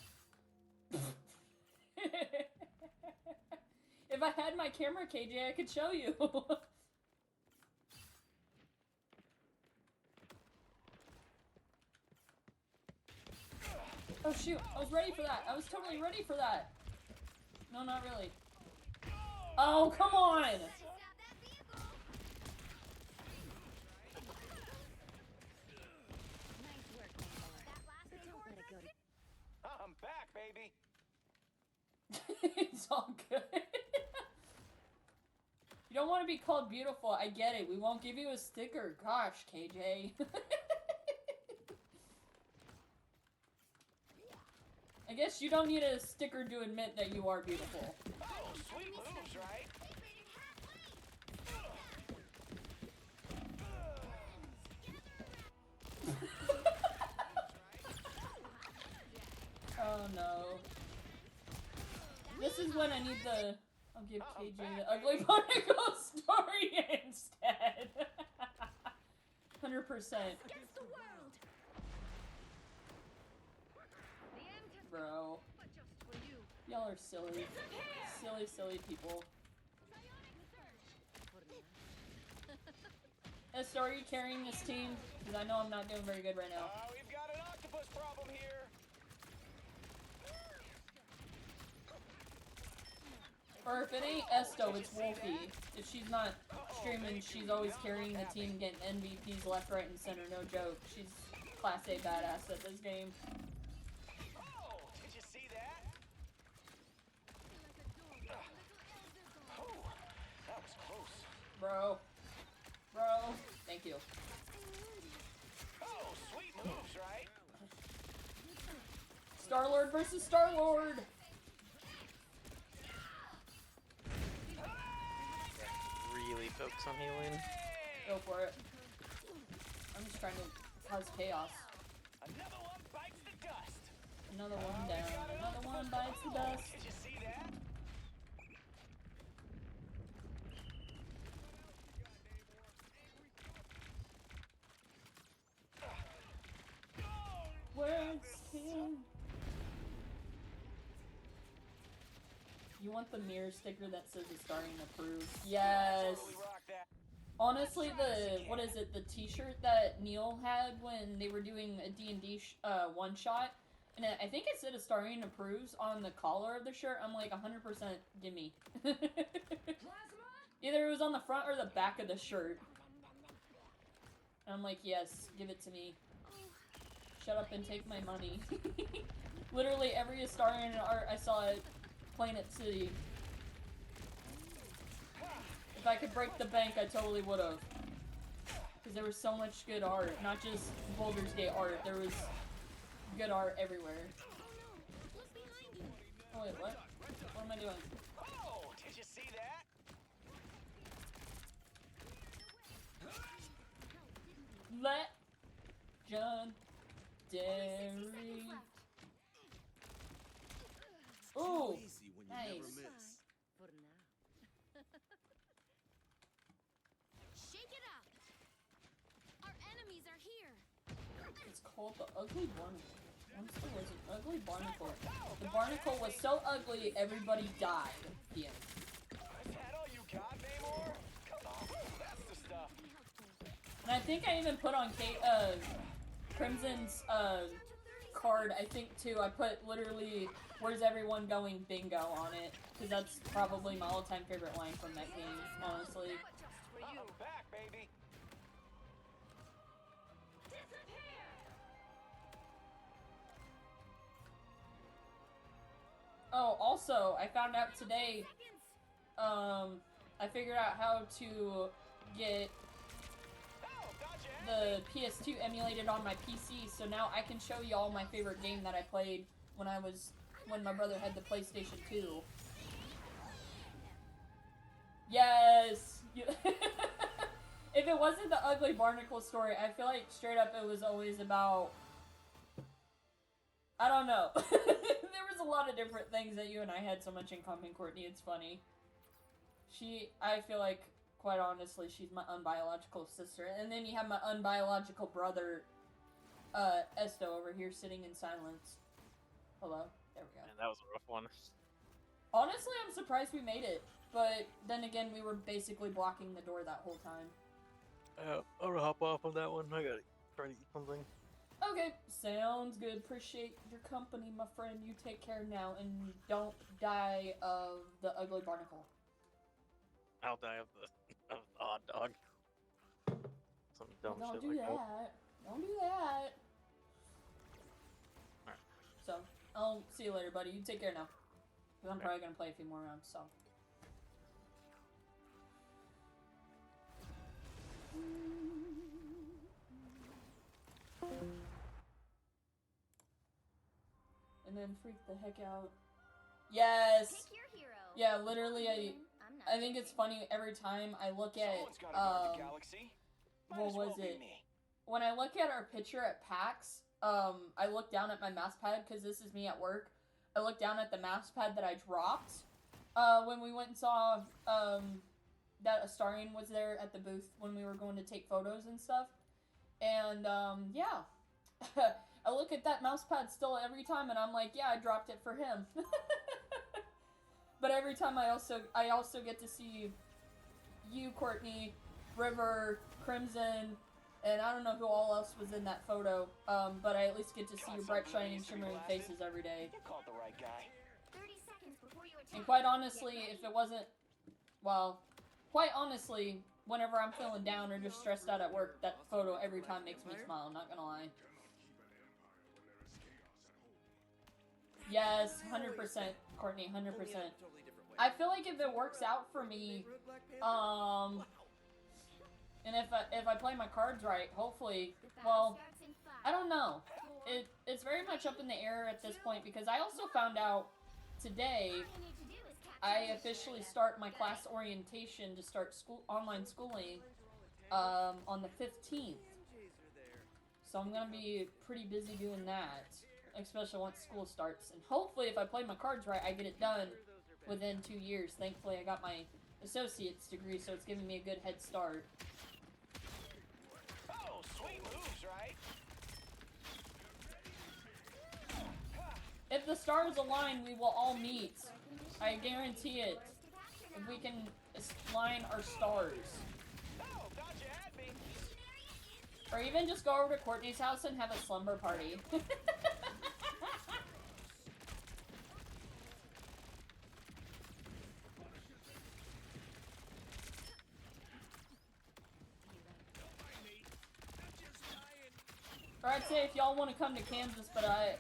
If I had my camera, KJ, I could show you. Oh shoot, I was ready for that. I was totally ready for that. No, not really. Oh, come on! Stop that vehicle! Nice work, Nemours. That last But don't let it go to I'm back, baby. It's all good. You don't want to be called beautiful. I get it. We won't give you a sticker. Gosh, KJ. I guess you don't need a sticker to admit that you are beautiful. Oh, sweet moves, right? Oh no. This is when I need the... I'll give KJ the ugly barnacle story instead. 100%. Against the world! the end has Bro. but just for you. Y'all are silly. Silly, silly people. For now. Esther, are you carrying this team? Because I know I'm not doing very good right now. We've got an octopus problem here. Or if it ain't Esto, it's Wolfie. If she's not streaming, she's always carrying the team, getting MVPs left, right, and center. No joke. She's Class A badass at this game. Oh, did you see that? Oh, that was close. Bro. Bro. Thank you. Oh, sweet moves, right? Star-Lord versus Star-Lord! Really focus on healing. Go for it. I'm just trying to cause chaos. Another one bites the dust. Another one down. Another one bites the dust. Did you see that? Words can... You want the mirror sticker that says it's starting to approve? Yes! Totally rock that. Honestly, what is it, the t-shirt that Neil had when they were doing a D&D one-shot, and I think it said Astarian approves on the collar of the shirt. I'm like, 100% gimme. Either it was on the front or the back of the shirt. And I'm like, yes, give it to me. Shut up and take my money. Literally every Astarian art I saw at Planet City. If I could break the bank, I totally would've. Because there was so much good art. Not just Baldur's Gate art. There was good art everywhere. Oh wait, what? What am I doing? Oh, did you see that? Legendary. Ooh, nice. For now. Shake it up! Our enemies are here! It's called the Ugly Barnacle. Once there was an ugly barnacle. The barnacle was so ugly, everybody died. The end. Is that all you got, Namor? Come on, that's the stuff. And I think I even put on Crimson's card, I think too. I put literally, "Where's everyone going? Bingo" on it. Because that's probably my all-time favorite line from that game, honestly. But just for you. also, I found out today, I figured out how to get the PS2 emulated on my PC, so now I can show you all my favorite game that I played when my brother had the PlayStation 2. Yes! If it wasn't the Ugly Barnacle story, I feel like straight up it was always about... I don't know. There was a lot of different things that you and I had so much in common, Courtney. It's funny. I feel like, quite honestly, she's my unbiological sister. And then you have my unbiological brother, Esto, over here sitting in silence. Hello? There we go. Man, that was a rough one. Honestly, I'm surprised we made it. But then again, we were basically blocking the door that whole time. I'm gonna hop off on that one. I gotta try to eat something. Okay, sounds good. Appreciate your company, my friend. You take care now, and don't die of the Ugly Barnacle. I'll die of the odd dog. Some dumb Don't shit do like that. Don't do that. Alright. So, I'll see you later, buddy. You take care now. Because I'm probably going to play a few more rounds, so. And then freak the heck out. Yes! Pick your hero. Yeah, literally, I'm not I think it's funny every time I look at, Someone's gotta guard the galaxy. Might what as well was be it? me. When I look at our picture at PAX, I look down at my mouse pad, because this is me at work. I look down at the mouse pad that I dropped, when we went and saw, that Astarian was there at the booth when we were going to take photos and stuff. And, yeah. I look at that mouse pad still every time, and I'm like, yeah, I dropped it for him. But every time I also get to see you, Courtney, River, Crimson, and I don't know who all else was in that photo, but I at least get to see your bright, shining, shimmering faces every day. You called the right guy. 30 seconds before you attack. And quite honestly, if it wasn't, well, quite honestly, whenever I'm feeling down or just stressed out at work, that photo every time makes me smile, not gonna lie. Yes, 100%, Courtney, 100%. I feel like if it works out for me, and if I play my cards right, hopefully, well, I don't know. It's very much up in the air at this point, because I also found out today I officially start my class orientation to start online schooling on the 15th. So I'm gonna be pretty busy doing that, especially once school starts. And hopefully, if I play my cards right, I get it done within 2 years. Thankfully, I got my associate's degree, so it's giving me a good head start. Oh, sweet moves, right? If the stars align, we will all meet. I guarantee it. If we can align our stars. Oh, thought you had me. Or even just go over to Courtney's house and have a slumber party. Or I'd say if y'all want to come to Kansas, but I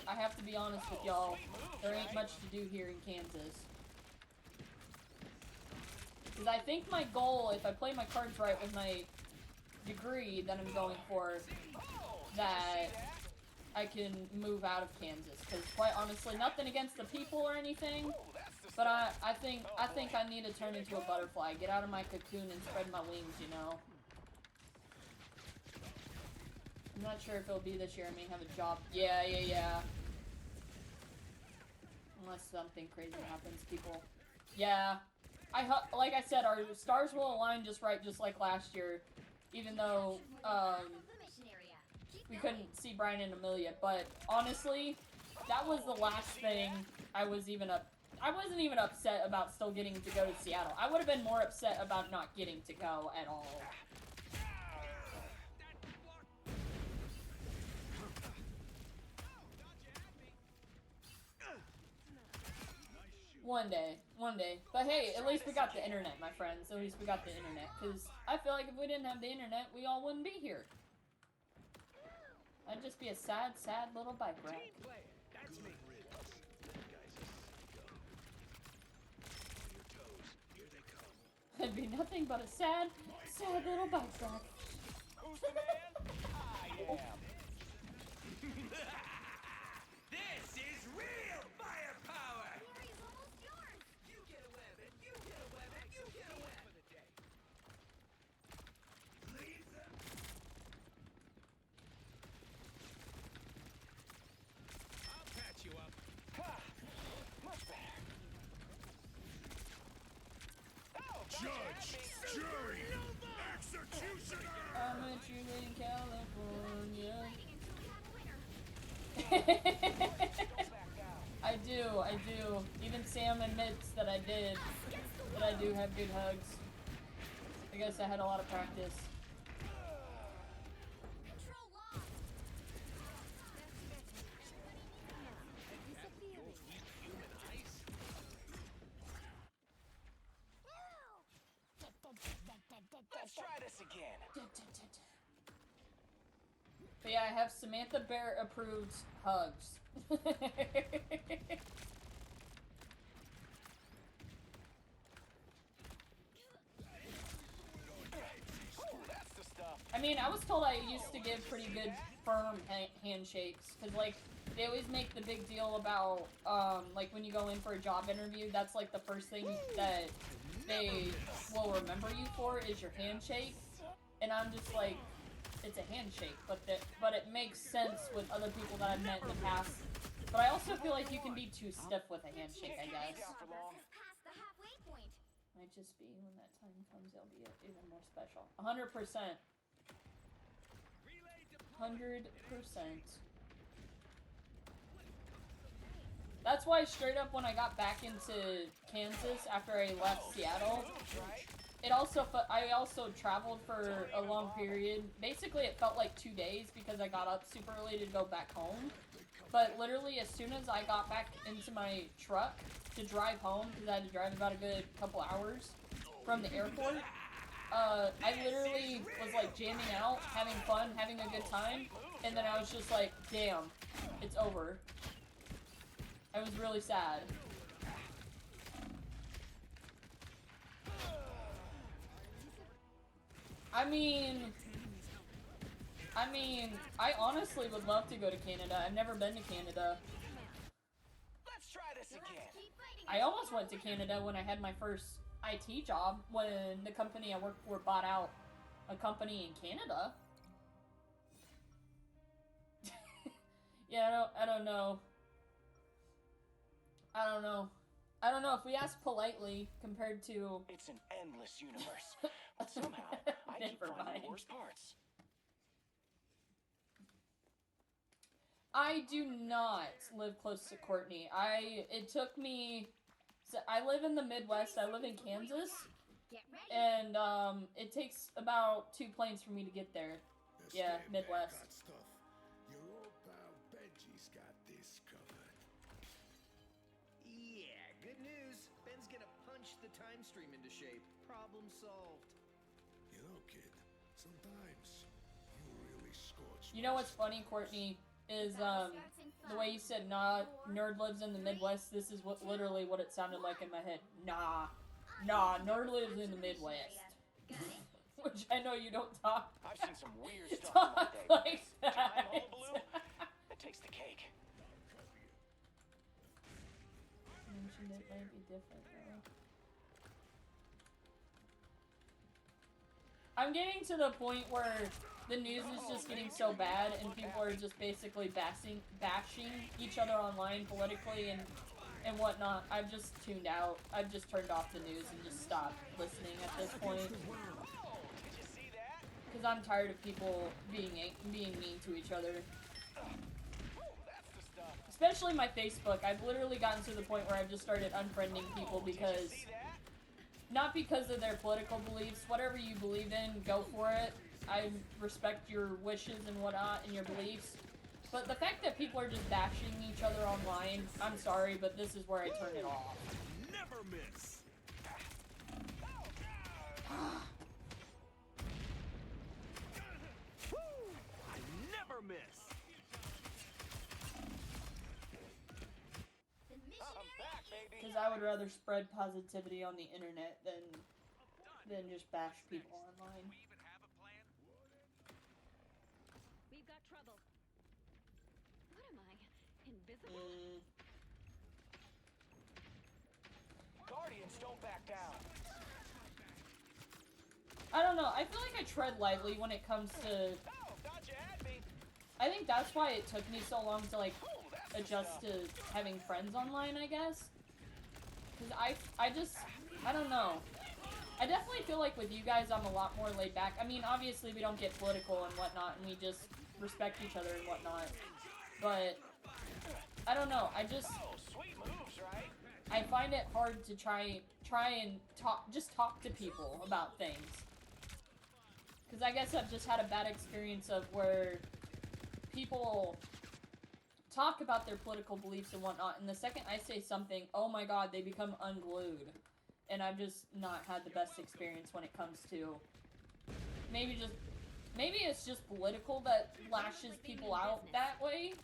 have to be honest with y'all, there ain't much to do here in Kansas. Because I think my goal, if I play my cards right with my degree that I'm going for, that I can move out of Kansas. Because quite honestly, nothing against the people or anything, but I think I need to turn into a butterfly, get out of my cocoon and spread my wings, you know? I'm not sure if it'll be this year. I may have a job. Yeah. Unless something crazy happens, people. Yeah. Like I said, our stars will align just right, just like last year. Even though, we couldn't see Brian and Amelia. But, honestly, that was the last thing I wasn't even upset about still getting to go to Seattle. I would have been more upset about not getting to go at all. One day. But hey, at least we got the internet, my friends. At least we got the internet. Because I feel like if we didn't have the internet, we all wouldn't be here. I'd just be a sad, sad little bike ride. I'd be nothing but a sad, sad little backpack. Who's the man? I am. This is real firepower! Area's almost yours. You get a weapon, you get a weapon, you get a weapon! Leave them. I'll patch you up. Ha! Much better. Oh, Judge, jury, executioner! I met you in California. Fighting until we have a winner. I do. Even Sam admits that I did. That I do have good hugs. I guess I had a lot of practice. Control lost. Let's try this again. But yeah, I have Samantha Bear approved hugs. Ooh, that's the stuff. I mean, I was told I used to give pretty good firm handshakes, because, like, they always make the big deal about, like, when you go in for a job interview, that's, like, the first thing that they will remember you for is your handshake. And I'm just like, it's a handshake, but it makes sense with other people that I've met in the past. But I also feel like you can be too stiff with a handshake, I guess. Progress is past the halfway point. Might just be when that time comes, it'll be even more special. 100%. 100%. That's why straight up when I got back into Kansas after I left Seattle, I also traveled for a long period. Basically, it felt like 2 days because I got up super early to go back home. But literally, as soon as I got back into my truck to drive home, because I had to drive about a good couple hours from the airport, I literally was like jamming out, having fun, having a good time, and then I was just like, damn, it's over. I was really sad. I mean, I honestly would love to go to Canada. I've never been to Canada. Let's try this again. Keep fighting. I almost went to Canada when I had my first IT job, when the company I worked for bought out a company in Canada. Yeah, I don't know. I don't know if we ask politely compared to... It's an endless universe, but somehow I keep Never finding mind. the worst parts. I do not live close to Courtney. It took me... So I live in the Midwest. I live in Kansas. Get ready. And, it takes about 2 planes for me to get there. Yeah, Midwest. Got stuff. Your old pal Benji's got this covered. Yeah, good news. Ben's gonna punch the time stream into shape. Problem solved. You know, kid, sometimes you really scorch. You know what's funny, Courtney, is, the way you said, nah, nerd lives in the Midwest, this is literally what it sounded like in my head. Nah, nerd lives in the Midwest. Which I know you don't talk. I've seen some weird stuff in my Talk day. like that. Time hullabaloo, it takes the cake. Mentioned it might be different, though. I'm getting to the point where the news is just getting so bad and people are just basically bashing each other online politically and whatnot. I've just tuned out. I've just turned off the news and just stopped listening at this point. Oh, did you see that? Because I'm tired of people being mean to each other. Oh, that's the stuff. Especially my Facebook. I've literally gotten to the point where I've just started unfriending people because... See that? Not because of their political beliefs. Whatever you believe in, go for it. I respect your wishes and whatnot and your beliefs. But the fact that people are just bashing each other online, I'm sorry, but this is where I turn it off. Never miss. I never miss. The I'm missionary back, baby. Because I would rather spread positivity on the internet than than just bash people online. We've got trouble. What am I? Invisible? Guardians, don't back down. I don't know. I feel like I tread lightly when it comes to. Oh, thought you had me. I think that's why it took me so long to like adjust to having friends online, I guess. Cause I don't know. I definitely feel like with you guys, I'm a lot more laid back. I mean, obviously we don't get political and whatnot, and we just respect each other and whatnot. But I don't know. I just Sweet moves, right? I find it hard to try and talk to people about things. Cause I guess I've just had a bad experience of where people talk about their political beliefs and whatnot, and the second I say something, oh my god, they become unglued. And I've just not had the best experience when it comes to maybe it's just political that lashes people out that way.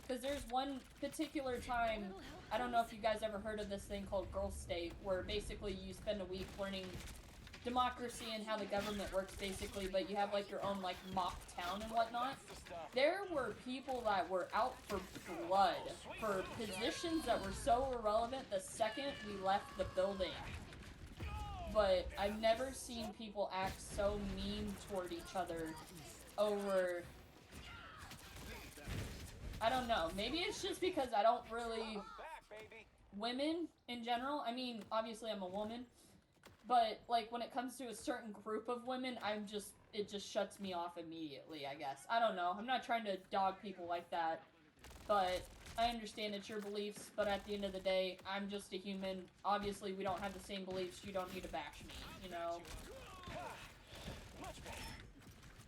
Because there's one particular time, I don't know if you guys ever heard of this thing called Girl State, where basically you spend a week learning democracy and how the government works basically, but you have like your own like mock town and whatnot. There were people that were out for blood for positions that were so irrelevant the second we left the building. But I've never seen people act so mean toward each other over, I don't know, maybe it's just because I don't really, women in general, I mean, obviously I'm a woman, but like when it comes to a certain group of women, it just shuts me off immediately, I guess. I don't know, I'm not trying to dog people like that, but I understand it's your beliefs, but at the end of the day, I'm just a human. Obviously, we don't have the same beliefs. You don't need to bash me, you know?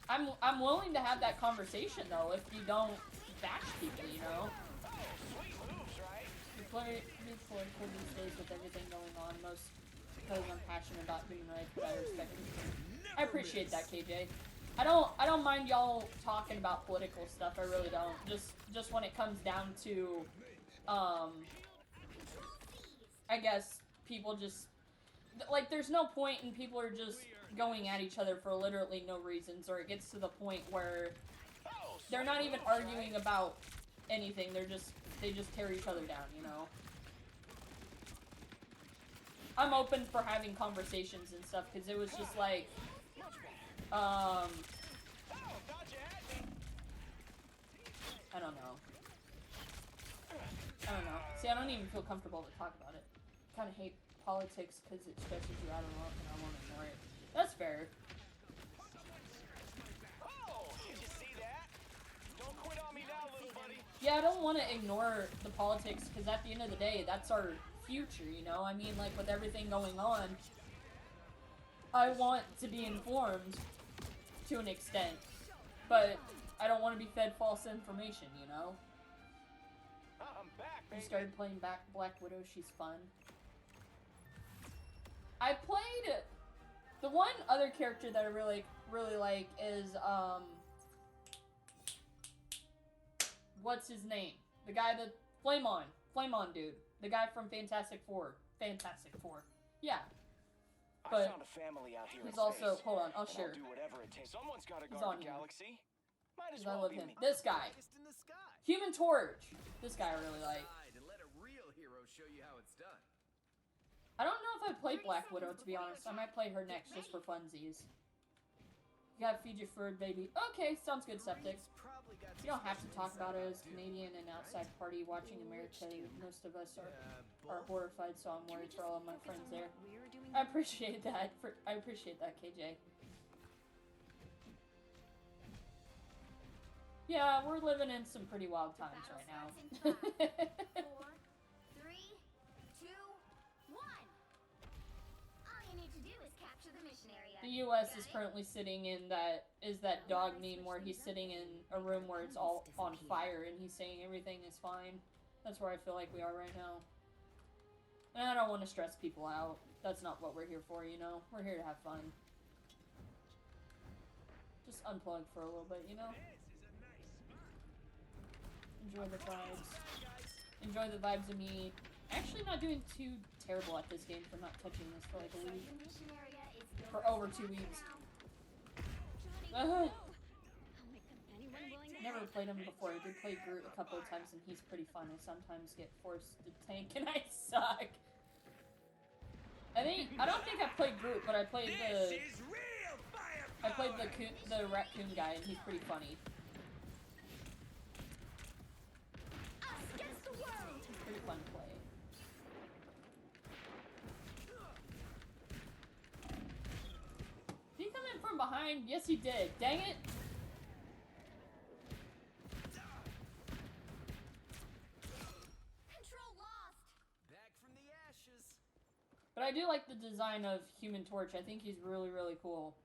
I'm willing to have that conversation, though, if you don't bash people, you know? You're political these days with everything going on, most because I'm passionate about human rights, but I respect it. I appreciate that, KJ. I don't mind y'all talking about political stuff, I really don't. Just when it comes down to, I guess, people just, like, there's no point in people are just going at each other for literally no reasons, or it gets to the point where they're not even arguing about anything, they just tear each other down, you know? I'm open for having conversations and stuff, because it was just like, I don't know. See, I don't even feel comfortable to talk about it. I kind of hate politics because it stresses you out a lot and I want to ignore it. That's fair. Oh, did you see that? Don't quit on me now, little buddy. Yeah, I don't want to ignore the politics because at the end of the day, that's our future, you know? I mean, like, with everything going on, I want to be informed to an extent, but I don't want to be fed false information, you know? I'm back, I baby. started playing Black Widow, she's fun. I played... The one other character that I really like is, what's his name? The guy that... Flame On dude. The guy from Fantastic Four. Yeah. But I found a family out here he's in also, space, hold on, I'll and share. do whatever it takes. Someone's got to He's guard on the here. galaxy. Might as I well love be him. me. This guy. Human Torch. This guy I really like. And let a real hero show you how it's done. I don't know if I played Black Widow, to be honest. I might play her next just for funsies. You gotta feed your fur, baby. Okay, sounds good, Septic. You don't have to talk about it as Canadian and outside party watching America. Most of us are horrified, so I'm worried for all of my friends there. I appreciate that. I appreciate that, KJ. Yeah, we're living in some pretty wild times right now. 4, 3, 2, 1. All you need to do is capture the mission area. The U.S. is currently sitting in that dog meme where he's sitting in a room where it's all on fire and he's saying everything is fine. That's where I feel like we are right now. And I don't want to stress people out. That's not what we're here for, you know? We're here to have fun. Just unplug for a little bit, you know? Enjoy the vibes. Enjoy the vibes of me actually not doing too terrible at this game for not touching this for like a week. for over 2 weeks. Johnny, no. I'll make them anyone willing to Never help. played him before. I did play Groot a couple of times, and he's pretty fun. I sometimes get forced to tank, and I suck. I don't think I played Groot, but I played the the raccoon guy, and he's pretty funny. Us against the world. He's pretty fun to play. Did he come in from behind? Yes, he did. Dang it! Control lost. Back from the ashes. But I do like the design of Human Torch. I think he's really, really cool.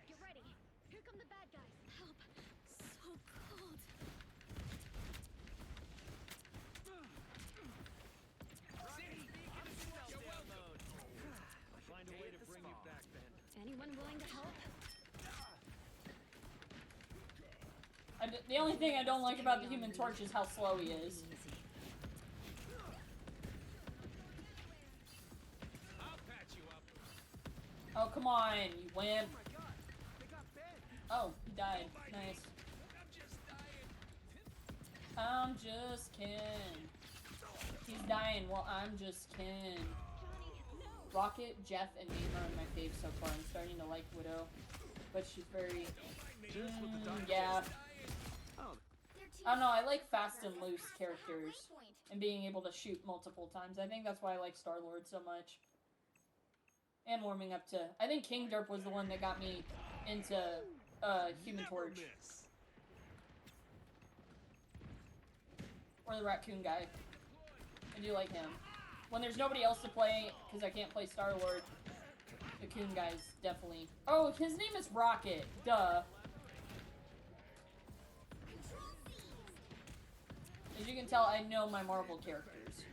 Get ready. Here come the bad guys. Help. So cold. Find a way to bring you back, Ben. Anyone willing to help? The only thing I don't like about the Human Torch is how slow he is. I'll patch you up. Oh, come on, you wimp. Oh my god, they got Ben. Oh, he died. Nice. I'm just dying. I'm just Ken. He's dying while I'm just Ken. Johnny, no. Rocket, Jeff, and Name are my faves so far. I'm starting to like Widow, but she's very... yeah. I don't know, I like fast and loose characters and being able to shoot multiple times. I think that's why I like Star-Lord so much. And warming up to... I think King Derp was the one that got me into Human Torch. Or the raccoon guy. I do like him. When there's nobody else to play, because I can't play Star-Lord, the Coon guy's definitely... Oh, his name is Rocket. Duh. As you can tell, I know my Marvel characters.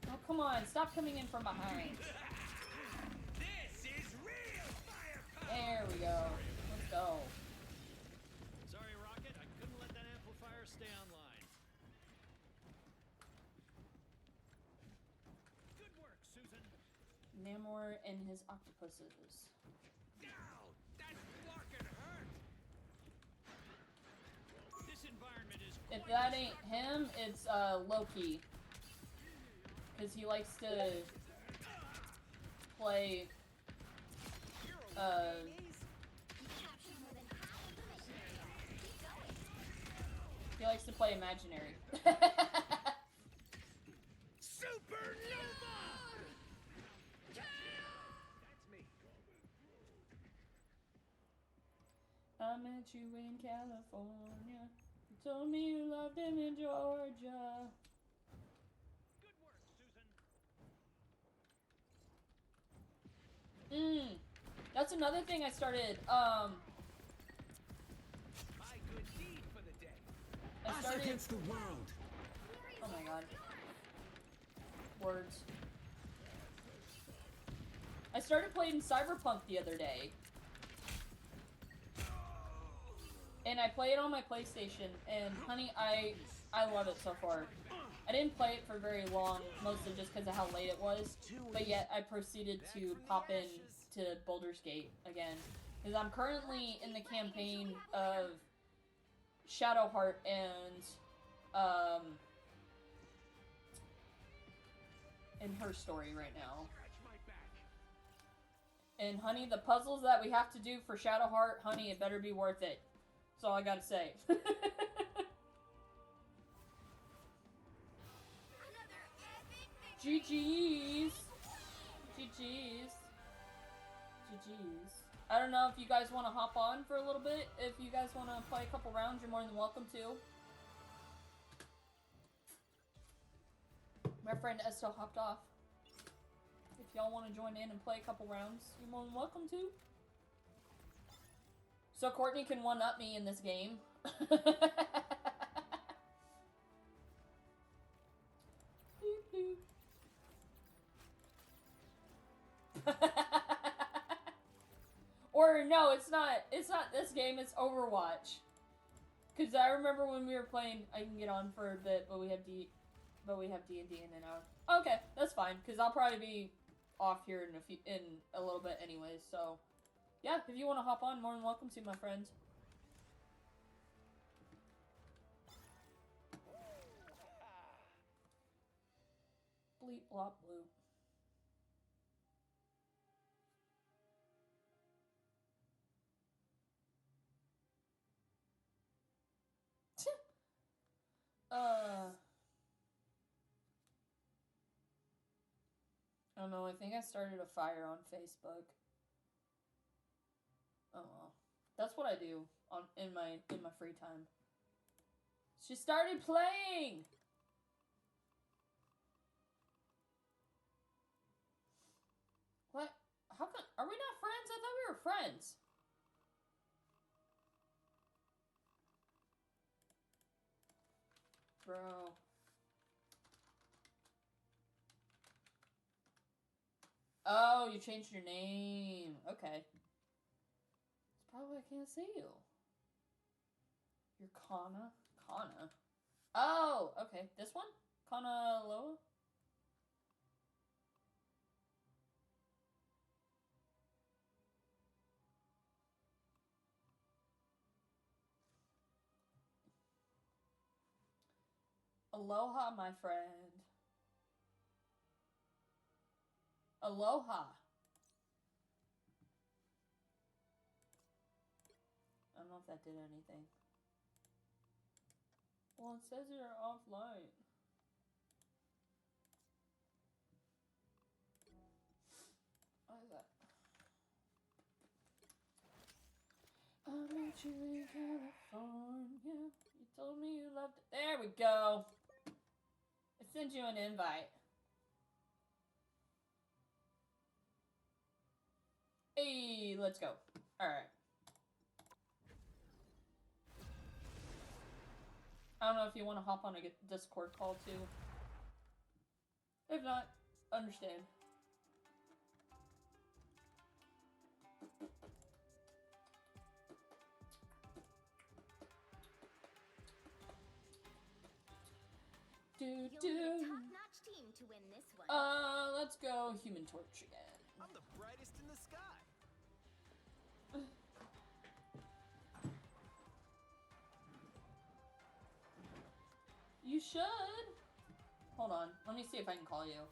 Oh, come on. Stop coming in from behind. This is real firepower. There we go. Let's go. Sorry, Rocket. I couldn't let that amplifier stay online. Good work, Susan. Namor and his octopuses. Ow! That fucking hurt. This environment is If quite that ain't him, it's Loki. Because he likes to play he likes to play imaginary. Supernova! That's me. I met you in California. You told me you loved him in Georgia. Good work, Susan. That's another thing I started, My good deed for the day. I started... against the world. Oh my god. Words. I started playing Cyberpunk the other day. And I play it on my PlayStation, and honey, I love it so far. I didn't play it for very long, mostly just because of how late it was, but yet I proceeded to pop in to Baldur's Gate again. Because I'm currently in the campaign of Shadowheart and Her Story right now. And honey, the puzzles that we have to do for Shadowheart, honey, it better be worth it. That's all I gotta say. GG's. GG's. GG's. I don't know if you guys want to hop on for a little bit. If you guys want to play a couple rounds, you're more than welcome to. My friend Estelle hopped off. If y'all want to join in and play a couple rounds, you're more than welcome to. So Courtney can one-up me in this game. Or no, it's not this game, it's Overwatch. Cause I remember when we were playing, I can get on for a bit, but we have but we have D&D in and out. Okay, that's fine, because I'll probably be off here in a little bit anyways, so... Yeah, if you want to hop on, more than welcome to, my friends. Bleep, blop, bloop. I don't know, I think I started a fire on Facebook. Oh well. That's what I do in my free time. She started playing! What? How come? Are we not friends? I thought we were friends. Bro. Oh, you changed your name. Okay. It's probably why I can't see you. You're Kana? Kana? Oh, okay. This one? Kana Loa? Aloha, my friend. Aloha. I don't know if that did anything. Well, it says you're offline. What is that? I met you in California. You told me you loved it. There we go. I sent you an invite. Hey, let's go. Alright. I don't know if you want to hop on a Discord call too. If not, understand. You'll need a top-notch team to win this one. Let's go Human Torch again. I'm the brightest in the sky. You should. Hold on. Let me see if I can call you.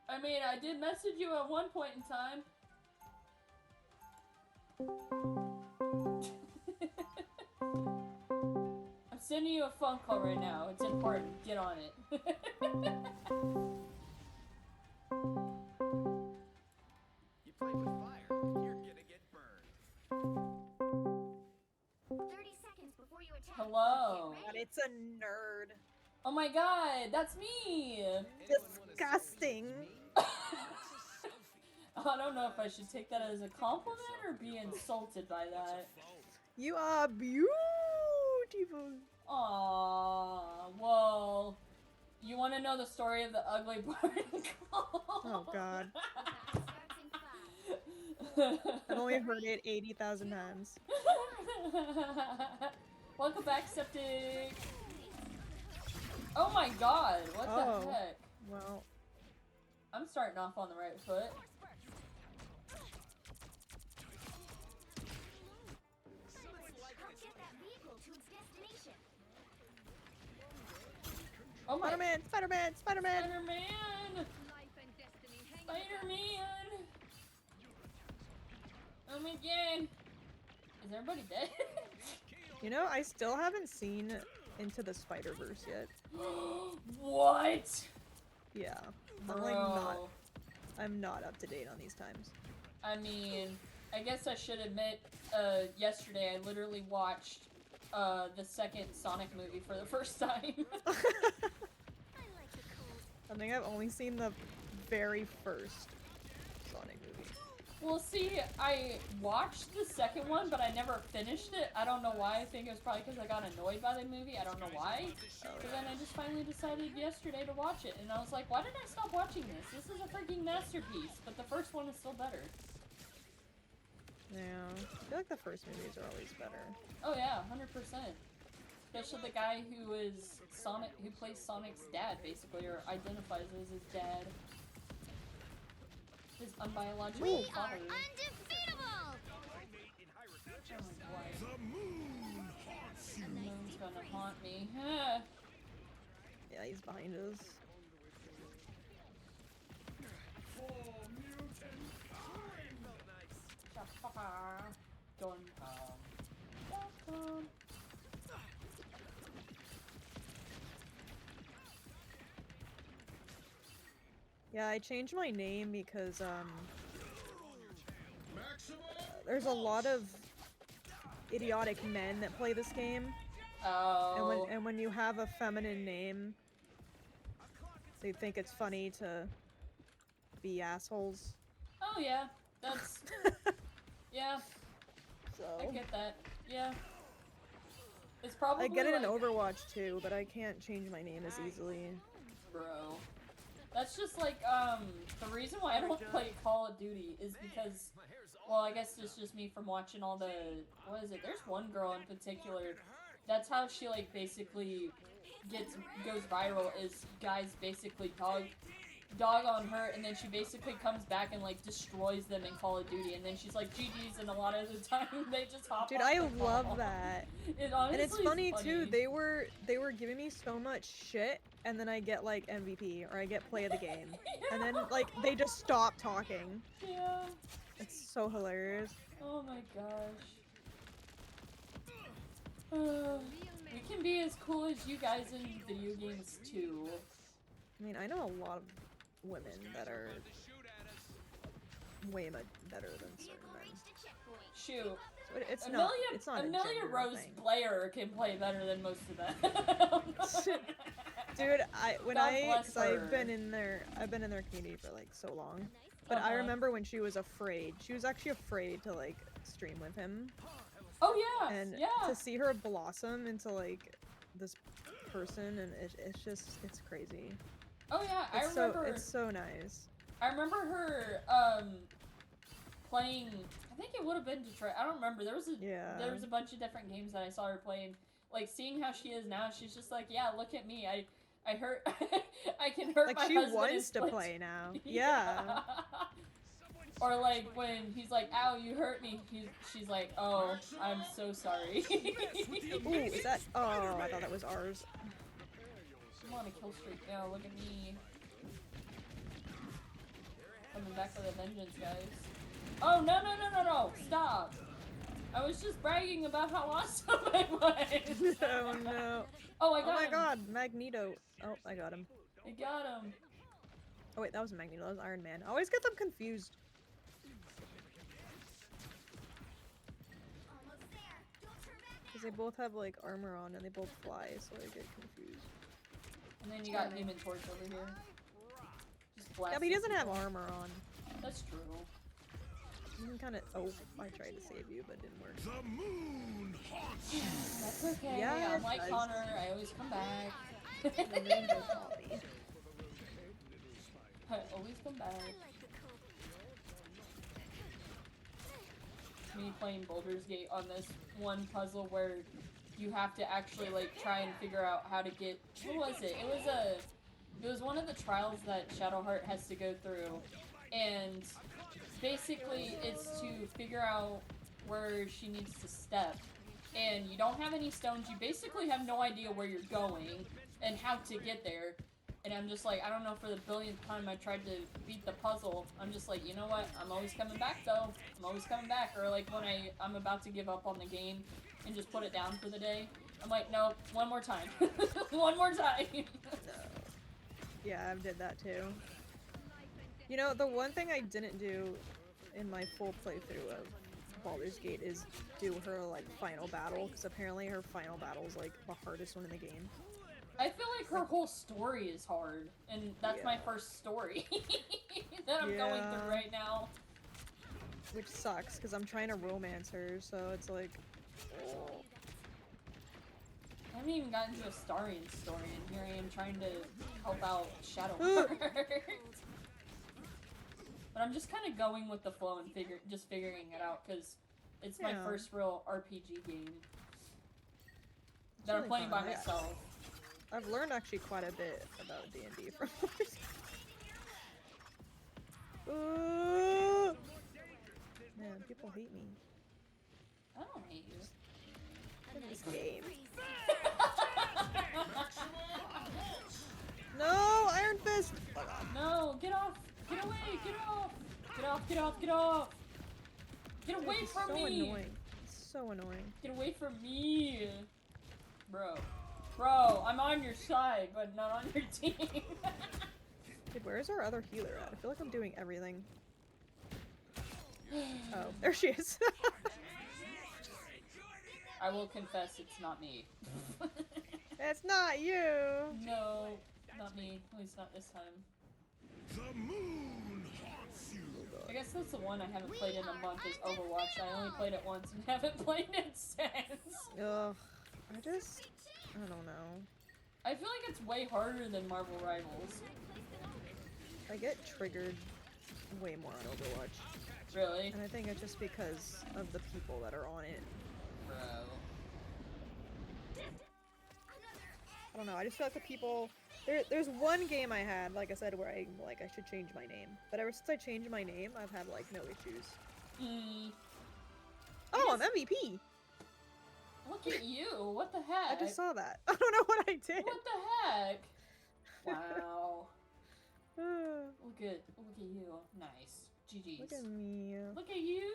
I mean, I did message you at one point in time. I'm sending you a phone call right now. It's important. Get on it. You play with fire, you're gonna get burned. 30 seconds before you attack. Hello. God, it's a nerd. Oh my god, that's me! Disgusting. I don't know if I should take that as a compliment or be insulted by that. You are beautiful. Aww, well, you want to know the story of the ugly barn call? Oh god. I've only heard it 80,000 times. Welcome back, Septic. Oh my god, what the heck? Well, I'm starting off on the right foot. Oh my! Spider-Man! Spider-Man! Spider-Man! Spider-Man! Spider-Man! Oh my god! Is everybody dead? You know, I still haven't seen Into the Spider-Verse yet. What? Yeah. Bro. I'm not up to date on these times. I mean, I guess I should admit, yesterday I literally watched the second Sonic movie for the first time. I think I've only seen the very first Sonic movie. Well, see, I watched the second one, but I never finished it. I don't know why. I think it was probably because I got annoyed by the movie. I don't know why. But then I just finally decided yesterday to watch it, and I was like, why did I stop watching this? This is a freaking masterpiece, but the first one is still better. Yeah, I feel like the first movies are always better. Oh yeah, 100%. Especially the guy who is Sonic, who plays Sonic's dad, basically, or identifies as his dad. His unbiological We father. are undefeatable! The moon haunts you. The moon's gonna haunt me. Yeah, he's behind us. Dun-dun. Yeah, I changed my name because there's a lot of idiotic men that play this game. Oh. And when you have a feminine name, they think it's funny to be assholes. Oh yeah, that's yeah. So I get that. Yeah. It's probably I get it in like, Overwatch too, but I can't change my name as easily. bro. That's just like the reason why I don't play Call of Duty is because, well, I guess it's just me from watching all the, what is it? There's one girl in particular. That's how she like basically goes viral. Is guys basically dog on her, and then she basically comes back and like destroys them in Call of Duty, and then she's like GG's, and a lot of the time they just hop. Dude, off I the love ball. that. It honestly And it's is funny too. They were giving me so much shit, and then I get like MVP or I get play of the game, and then like they just stop talking. Yeah. It's so hilarious. Oh my gosh. We can be as cool as you guys in video games too. I mean, I know a lot of women that are way much better than certain men. Shoot. So it's Amelia, not. It's not Amelia a gender Rose thing. Blair can play better than most of them. Dude, God bless because I've her. been in their community for like so long. But I Uh-huh. remember when she was afraid. She was actually afraid to like stream with him. Oh yeah, And yeah. to see her blossom into like this person, and it's crazy. Oh yeah, It's it's so nice. I remember her playing. I think it would have been Detroit. I don't remember. There was a bunch of different games that I saw her playing. Like seeing how she is now, she's just like, yeah, look at me. I hurt. I can hurt Like my she husband in wants to split play now. Yeah. Yeah. Or like when he's like, "Ow, you hurt me." She's like, "Oh, I'm so sorry." Ooh, is that? Oh, I thought that was ours. I'm on a kill streak now. Look at me. Coming back with a vengeance, guys. Oh no! Stop! I was just bragging about how awesome I was. Oh no. Oh, I got Oh my him. god, Magneto. Oh, I got him. I got him. Oh wait, that wasn't Magneto, that was Iron Man. I always get them confused. Because they both have like armor on and they both fly, so I get confused. And then you got Human Torch over here. Just blast. Yeah, but he doesn't have armor on. That's true. You can kind of. Oh, I tried to save you, but it didn't work. The moon haunts you. That's okay. Yeah, I'm like nice. Connor. I always come back. The rainbow copy. I always come back. Me playing Baldur's Gate on this one puzzle where you have to actually like try and figure out how to get. What was it? It was one of the trials that Shadowheart has to go through, and basically it's to figure out where she needs to step. And you don't have any stones. You basically have no idea where you're going and how to get there. And I'm just like, I don't know, for the billionth time I tried to beat the puzzle. I'm just like, you know what? I'm always coming back, though. I'm always coming back. Or like when I'm about to give up on the game and just put it down for the day. I'm like, no, one more time. One more time. Yeah, I did that too. You know, the one thing I didn't do in my full playthrough of Baldur's Gate is do her like final battle, because apparently her final battle is like the hardest one in the game. I feel like her whole story is hard, and that's my first story that I'm going through right now. Which sucks, because I'm trying to romance her, so it's like... Oh. I haven't even gotten to a Starian story, and here I am trying to help out Shadowheart. But I'm just kind of going with the flow and just figuring it out, because it's my first real RPG game. that I'm Really playing by fun, yeah. myself. I've learned actually quite a bit about D&D from this. Ooh! Man, people hate me I don't hate you. in this game. No, Iron Fist! Fuck off. No, get off! Get away! Get off! Get off! Get off! Get off! Get away It's from so me! annoying. It's so annoying. Get away from me! Bro. Bro, I'm on your side, but not on your team. Dude, where's our other healer at? I feel like I'm doing everything. Oh, there she is. I will confess it's not me. It's not you! No, not me. At least not this time. The moon haunts you. I guess that's the one I haven't played in a month is Overwatch. I only played it once and haven't played it since. Ugh. I don't know. I feel like it's way harder than Marvel Rivals. I get triggered way more on Overwatch. Really? And I think it's just because of the people that are on it. Bro. I don't know, I just feel like the people... There's one game I had, like I said, where I should change my name. But ever since I changed my name, I've had, like, no issues. Oh, I'm MVP! Look at you! What the heck? I just saw that. I don't know what I did. What the heck? Wow. Look at you. Nice. GG's. Look at me. Look at you!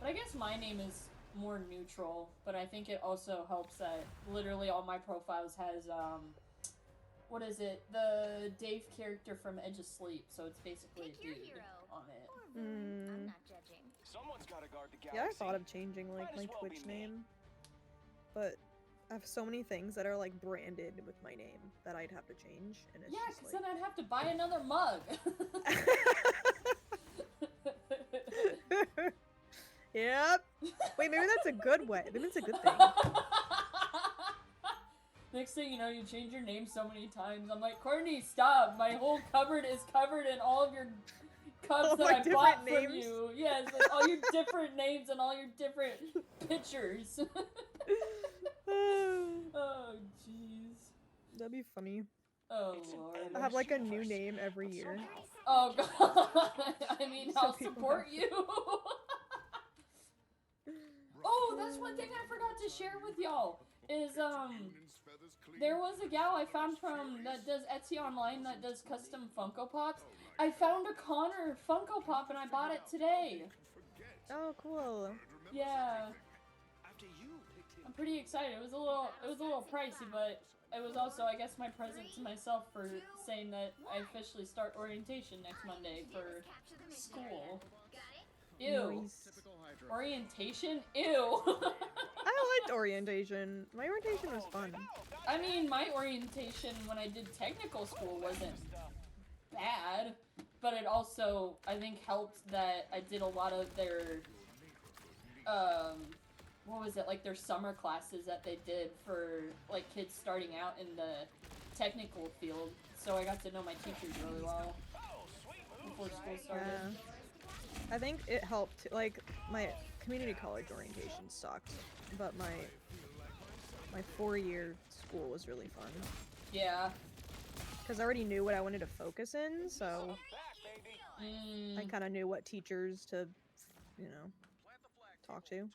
But I guess my name is more neutral, but I think it also helps that literally all my profiles has, what is it? The Dave character from Edge of Sleep, so it's basically a dude on it. I'm not judging. Someone's gotta guard the Yeah, I galaxy. thought of changing, like, my Twitch name. But I have so many things that are, like, branded with my name that I'd have to change, and it's Yeah, just, because like... then I'd have to buy another mug. Yep. Wait, maybe that's a good way. Maybe it's a good thing. Next thing you know, you change your name so many times. I'm like, Courtney, stop! My whole cupboard is covered in all of your cups All that my I bought different from names. you. Yes, like all your different names and all your different pictures. Oh, jeez. That'd be funny. Oh, Lord. I have, like, a new name every year. Oh, God. I mean, So I'll people support have- you. Oh, that's one thing I forgot to share with y'all. Is, there was a gal I found that does Etsy online that does custom Funko Pops. I found a Connor Funko Pop and I bought it today. Oh, cool. Yeah. I'm pretty excited. It was a little pricey, but it was also, I guess, my present to myself for saying that I officially start orientation next Monday for school. Ew. Nice. Orientation? Ew. I liked orientation. My orientation was fun. I mean, my orientation when I did technical school wasn't bad, but it also, I think, helped that I did a lot of their, what was it, like their summer classes that they did for, like, kids starting out in the technical field, so I got to know my teachers really well before school started. Yeah. I think it helped, like, my community college orientation sucked, but my 4-year school was really fun. Yeah. Because I already knew what I wanted to focus in, so I kind of knew what teachers to, you know, talk to.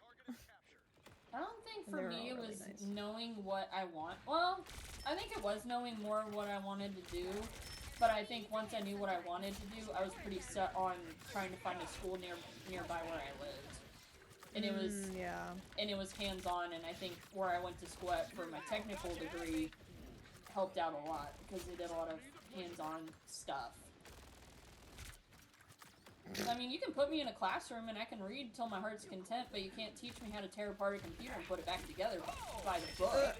I don't think And for they were me it all really was nice. knowing what I want. Well, I think it was knowing more what I wanted to do, but I think once I knew what I wanted to do, I was pretty set on trying to find a school nearby where I lived. And it was and it was hands-on, and I think where I went to school at for my technical degree helped out a lot because they did a lot of hands-on stuff. I mean, you can put me in a classroom and I can read till my heart's content, but you can't teach me how to tear apart a computer and put it back together by the book.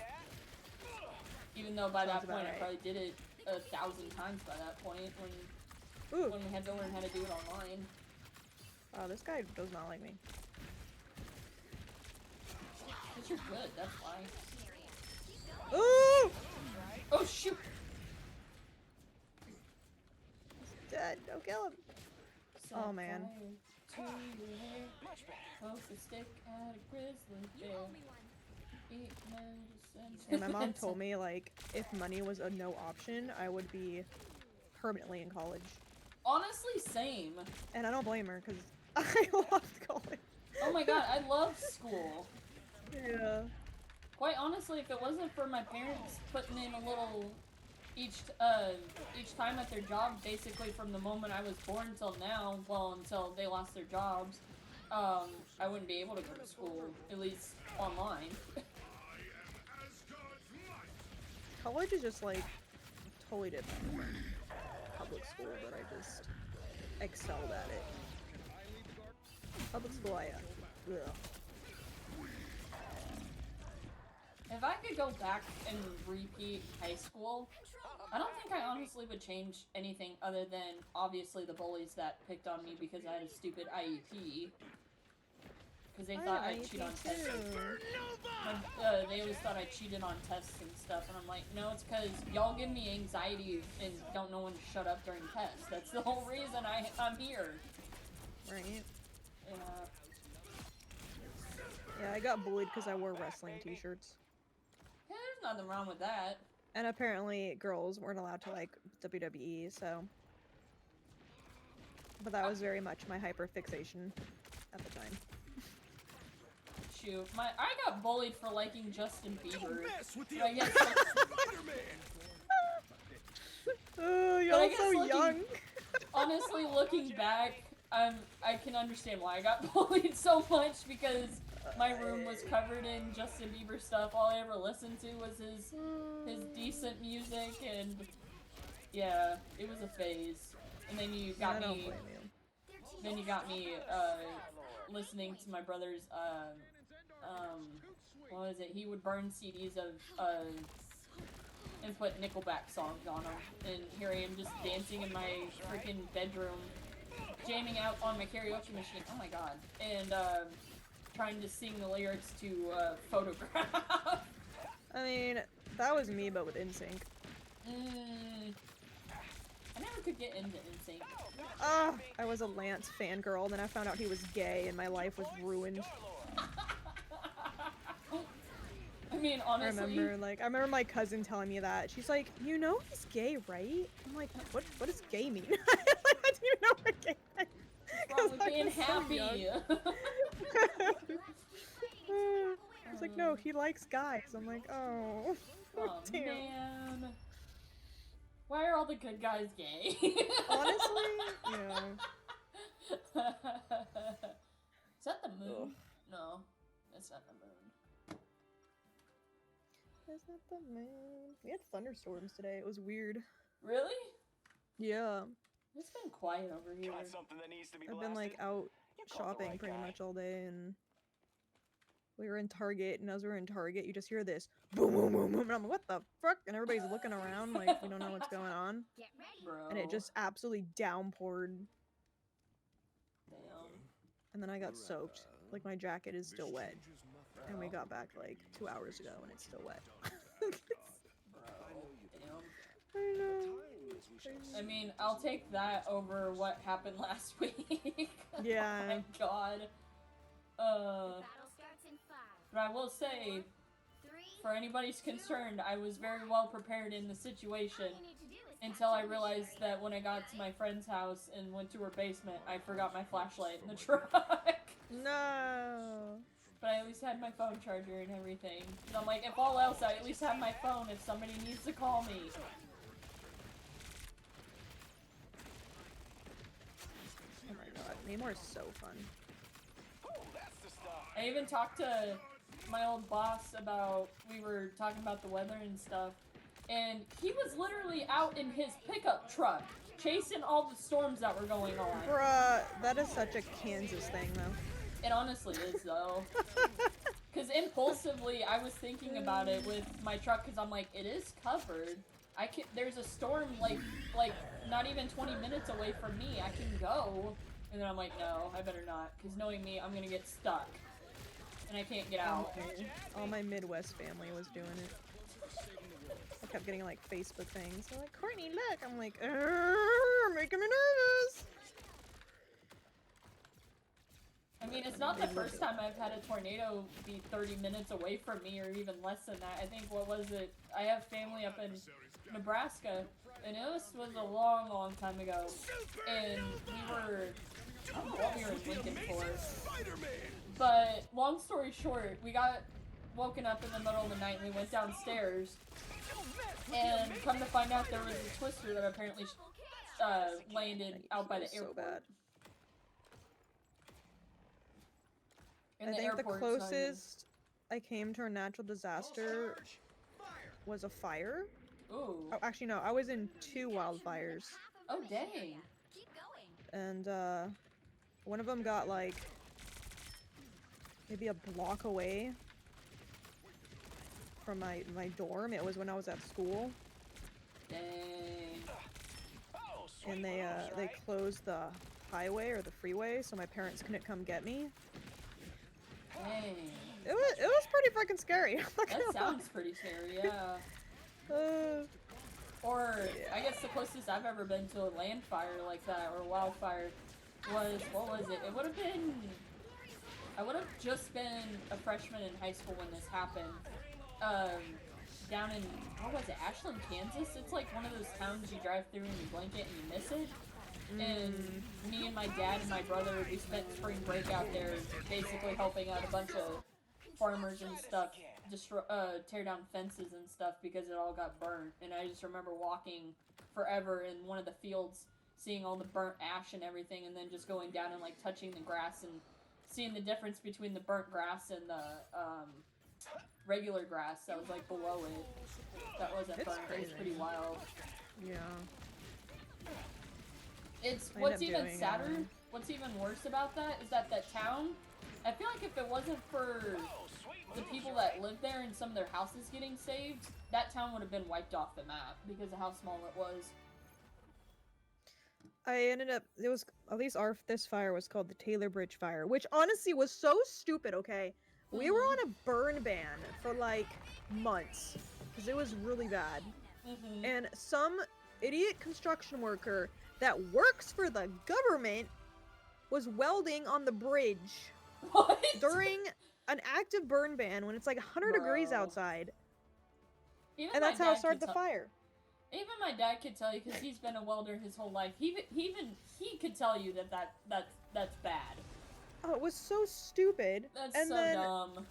Even though by that point I probably did it 1,000 times by that point when we had to learn how to do it online. Oh, this guy does not like me. But you're good, that's why. Ooh! Oh shoot! He's dead. Don't kill him. Oh man. to your hair. Much better. Poke a stick at a grizzly bear. Eat medicine. And my mom told me, like, if money was a no option, I would be permanently in college. Honestly, same. And I don't blame her, because I loved college. Oh my god, I love school. Yeah. Quite honestly, if it wasn't for my parents putting in a little each time at their job, basically from the moment I was born till now, well, until they lost their jobs, I wouldn't be able to go to school, at least online. College is just, like, totally different from public school, but I just excelled at it. Public school, ugh. If I could go back and repeat high school, I don't think I honestly would change anything other than, obviously, the bullies that picked on me because I had a stupid IEP. Because they thought I'd cheat on tests. They always thought I cheated on tests and stuff, and I'm like, no, it's because y'all give me anxiety and don't know when to shut up during tests. That's the whole reason I'm here. Right. Yeah. Yeah, I got bullied because I wore wrestling t-shirts. Yeah, there's nothing wrong with that. And apparently girls weren't allowed to like WWE, so... But that was very much my hyperfixation at the time. Shoot, I got bullied for liking Justin Bieber. Don't mess with the But I guess, Spider-Man! Oh, But I you're guess so looking- young! honestly, looking back, I can understand why I got bullied so much because my room was covered in Justin Bieber stuff. All I ever listened to was his decent music, and yeah, it was a phase. And then you got I don't me. blame you. Then you got me listening to my brother's what was it? He would burn CDs of and put Nickelback songs on them, and here I am just dancing in my freaking bedroom, jamming out on my karaoke machine. Oh my god! And trying to sing the lyrics to Photograph. I mean, that was me, but with NSYNC. I never could get into NSYNC. I was a Lance fangirl, and then I found out he was gay, and my life was ruined. I mean, honestly, I remember my cousin telling me that. She's like, you know he's gay, right? I'm like, what does gay mean? I didn't even know what gay meant. what's wrong with being happy? He's like, no, he likes guys. I'm like, oh. Oh damn. man. Why are all the good guys gay? Honestly, yeah. Is that the moon? No, it's not the moon. Is that the moon? We had thunderstorms today. It was weird. Really? Yeah. It's been quiet over here. Got something that needs to be I've been like blasted? out You called the shopping right pretty guy. much all day, and we were in Target, and as we were in Target, you just hear this boom, boom, boom, boom, and I'm like, what the fuck? And everybody's looking around like we don't know what's going on. Get ready. Bro. And it just absolutely downpoured, Damn. and then I got soaked. Like my jacket is still wet, and we got back like 2 hours ago, and it's still wet. I know. I mean, I'll take that over what happened last week. Yeah. Oh my god. Battle starts in 5, But I will say, 3. for anybody's concerned, I was very well prepared in the situation All you need to do is until I capture the realized missionary. that when I got to my friend's house and went to her basement, I forgot my flashlight in the truck. No. But I at least had my phone charger and everything. And I'm like, if all else, I at least have my phone if somebody needs to call me. Oh my god, Namor is so fun. Oh, that's the stuff. I even talked to my old boss about, we were talking about the weather and stuff, and he was literally out in his pickup truck, chasing all the storms that were going on. Bruh, that is such a Kansas thing, though. It honestly is, though. Because impulsively, I was thinking about it with my truck, because I'm like, it is covered. There's a storm, like, not even 20 minutes away from me. I can go. And then I'm like, no, I better not. Because knowing me, I'm going to get stuck. And I can't get out. All my Midwest family was doing it. I kept getting, like, Facebook things. They're like, Courtney, look! I'm like, making me nervous! I mean, it's not the first time I've had a tornado be 30 minutes away from me, or even less than that. I think, what was it? I have family up in Nebraska, and this was a long, long time ago. And we were, I don't know what we were in Lincoln for. But, long story short, we got woken up in the middle of the night, and we went downstairs. And come to find out, there was a twister that apparently landed out by the airport. So bad. And I think the closest I came to a natural disaster was a fire. Ooh. Oh, actually, no, I was in 2 wildfires. Oh, dang. And, one of them got, like, maybe a block away from my dorm. It was when I was at school. Dang. And they closed the highway or the freeway, so my parents couldn't come get me. Dang. It was pretty freaking scary. That sounds pretty scary, yeah. Or, yeah. I guess the closest I've ever been to a land fire like that, or a wildfire, was, what was it? It would have been, I would have just been a freshman in high school when this happened. Down in, what was it, Ashland, Kansas? It's like one of those towns you drive through and you blink it and you miss it. And me and my dad and my brother, we spent spring break out there basically helping out a bunch of farmers and stuff tear down fences and stuff because it all got burnt. And I just remember walking forever in one of the fields, seeing all the burnt ash and everything, and then just going down and like touching the grass and seeing the difference between the burnt grass and the regular grass that was like below it. That wasn't burnt. It was pretty wild. Yeah. It's what's even sadder, what's even worse about that is that town, I feel like if it wasn't for the people that lived there and some of their houses getting saved, that town would have been wiped off the map because of how small it was. I ended up, it was, at least this fire was called the Taylor Bridge Fire, which honestly was so stupid, okay? We were on a burn ban for like months because it was really bad. And some idiot construction worker that works for the government was welding on the bridge during an active burn ban when it's like 100 degrees outside. And that's how it started the fire. Even my dad could tell you, because he's been a welder his whole life. He could tell you that's bad. Oh, it was so stupid. That's and so then dumb.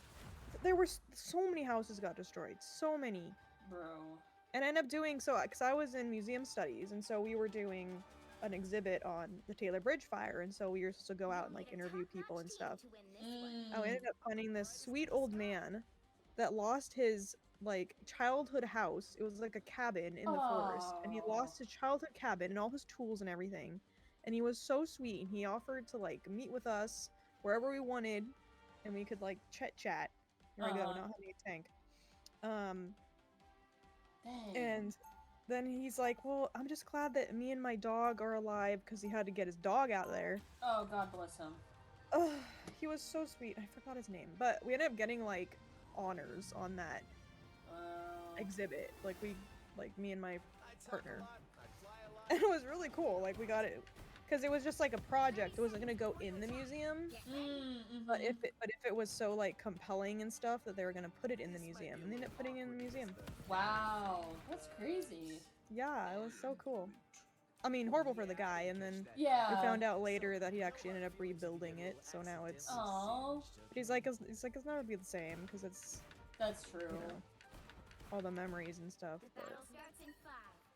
There were so many houses got destroyed. So many. Bro. And I ended up doing, because I was in museum studies, and so we were doing an exhibit on the Taylor Bridge fire, and so we were supposed to go out and like interview people and stuff. I ended up finding this sweet old man that lost his like childhood house. It was like a cabin in the forest, and he lost his childhood cabin and all his tools and everything. And he was so sweet, and he offered to like meet with us wherever we wanted, and we could like chat. Here I go, not having a tank. And then he's like, well, I'm just glad that me and my dog are alive, because he had to get his dog out there. Oh, God bless him. He was so sweet. I forgot his name. But we ended up getting, like, honors on that exhibit. Like, me and my partner. And it was really cool. Like, we got it. Because it was just, like, a project. It wasn't going to go in the museum. But if it was so, like, compelling and stuff that they were going to put it in the museum. And they ended up putting it in the museum. Wow. That's crazy. Yeah, it was so cool. I mean, horrible for the guy, and then we found out later that he actually ended up rebuilding it, so now it's... Aww. He's like, it's never gonna be the same, because it's... That's true. You know, all the memories and stuff, but...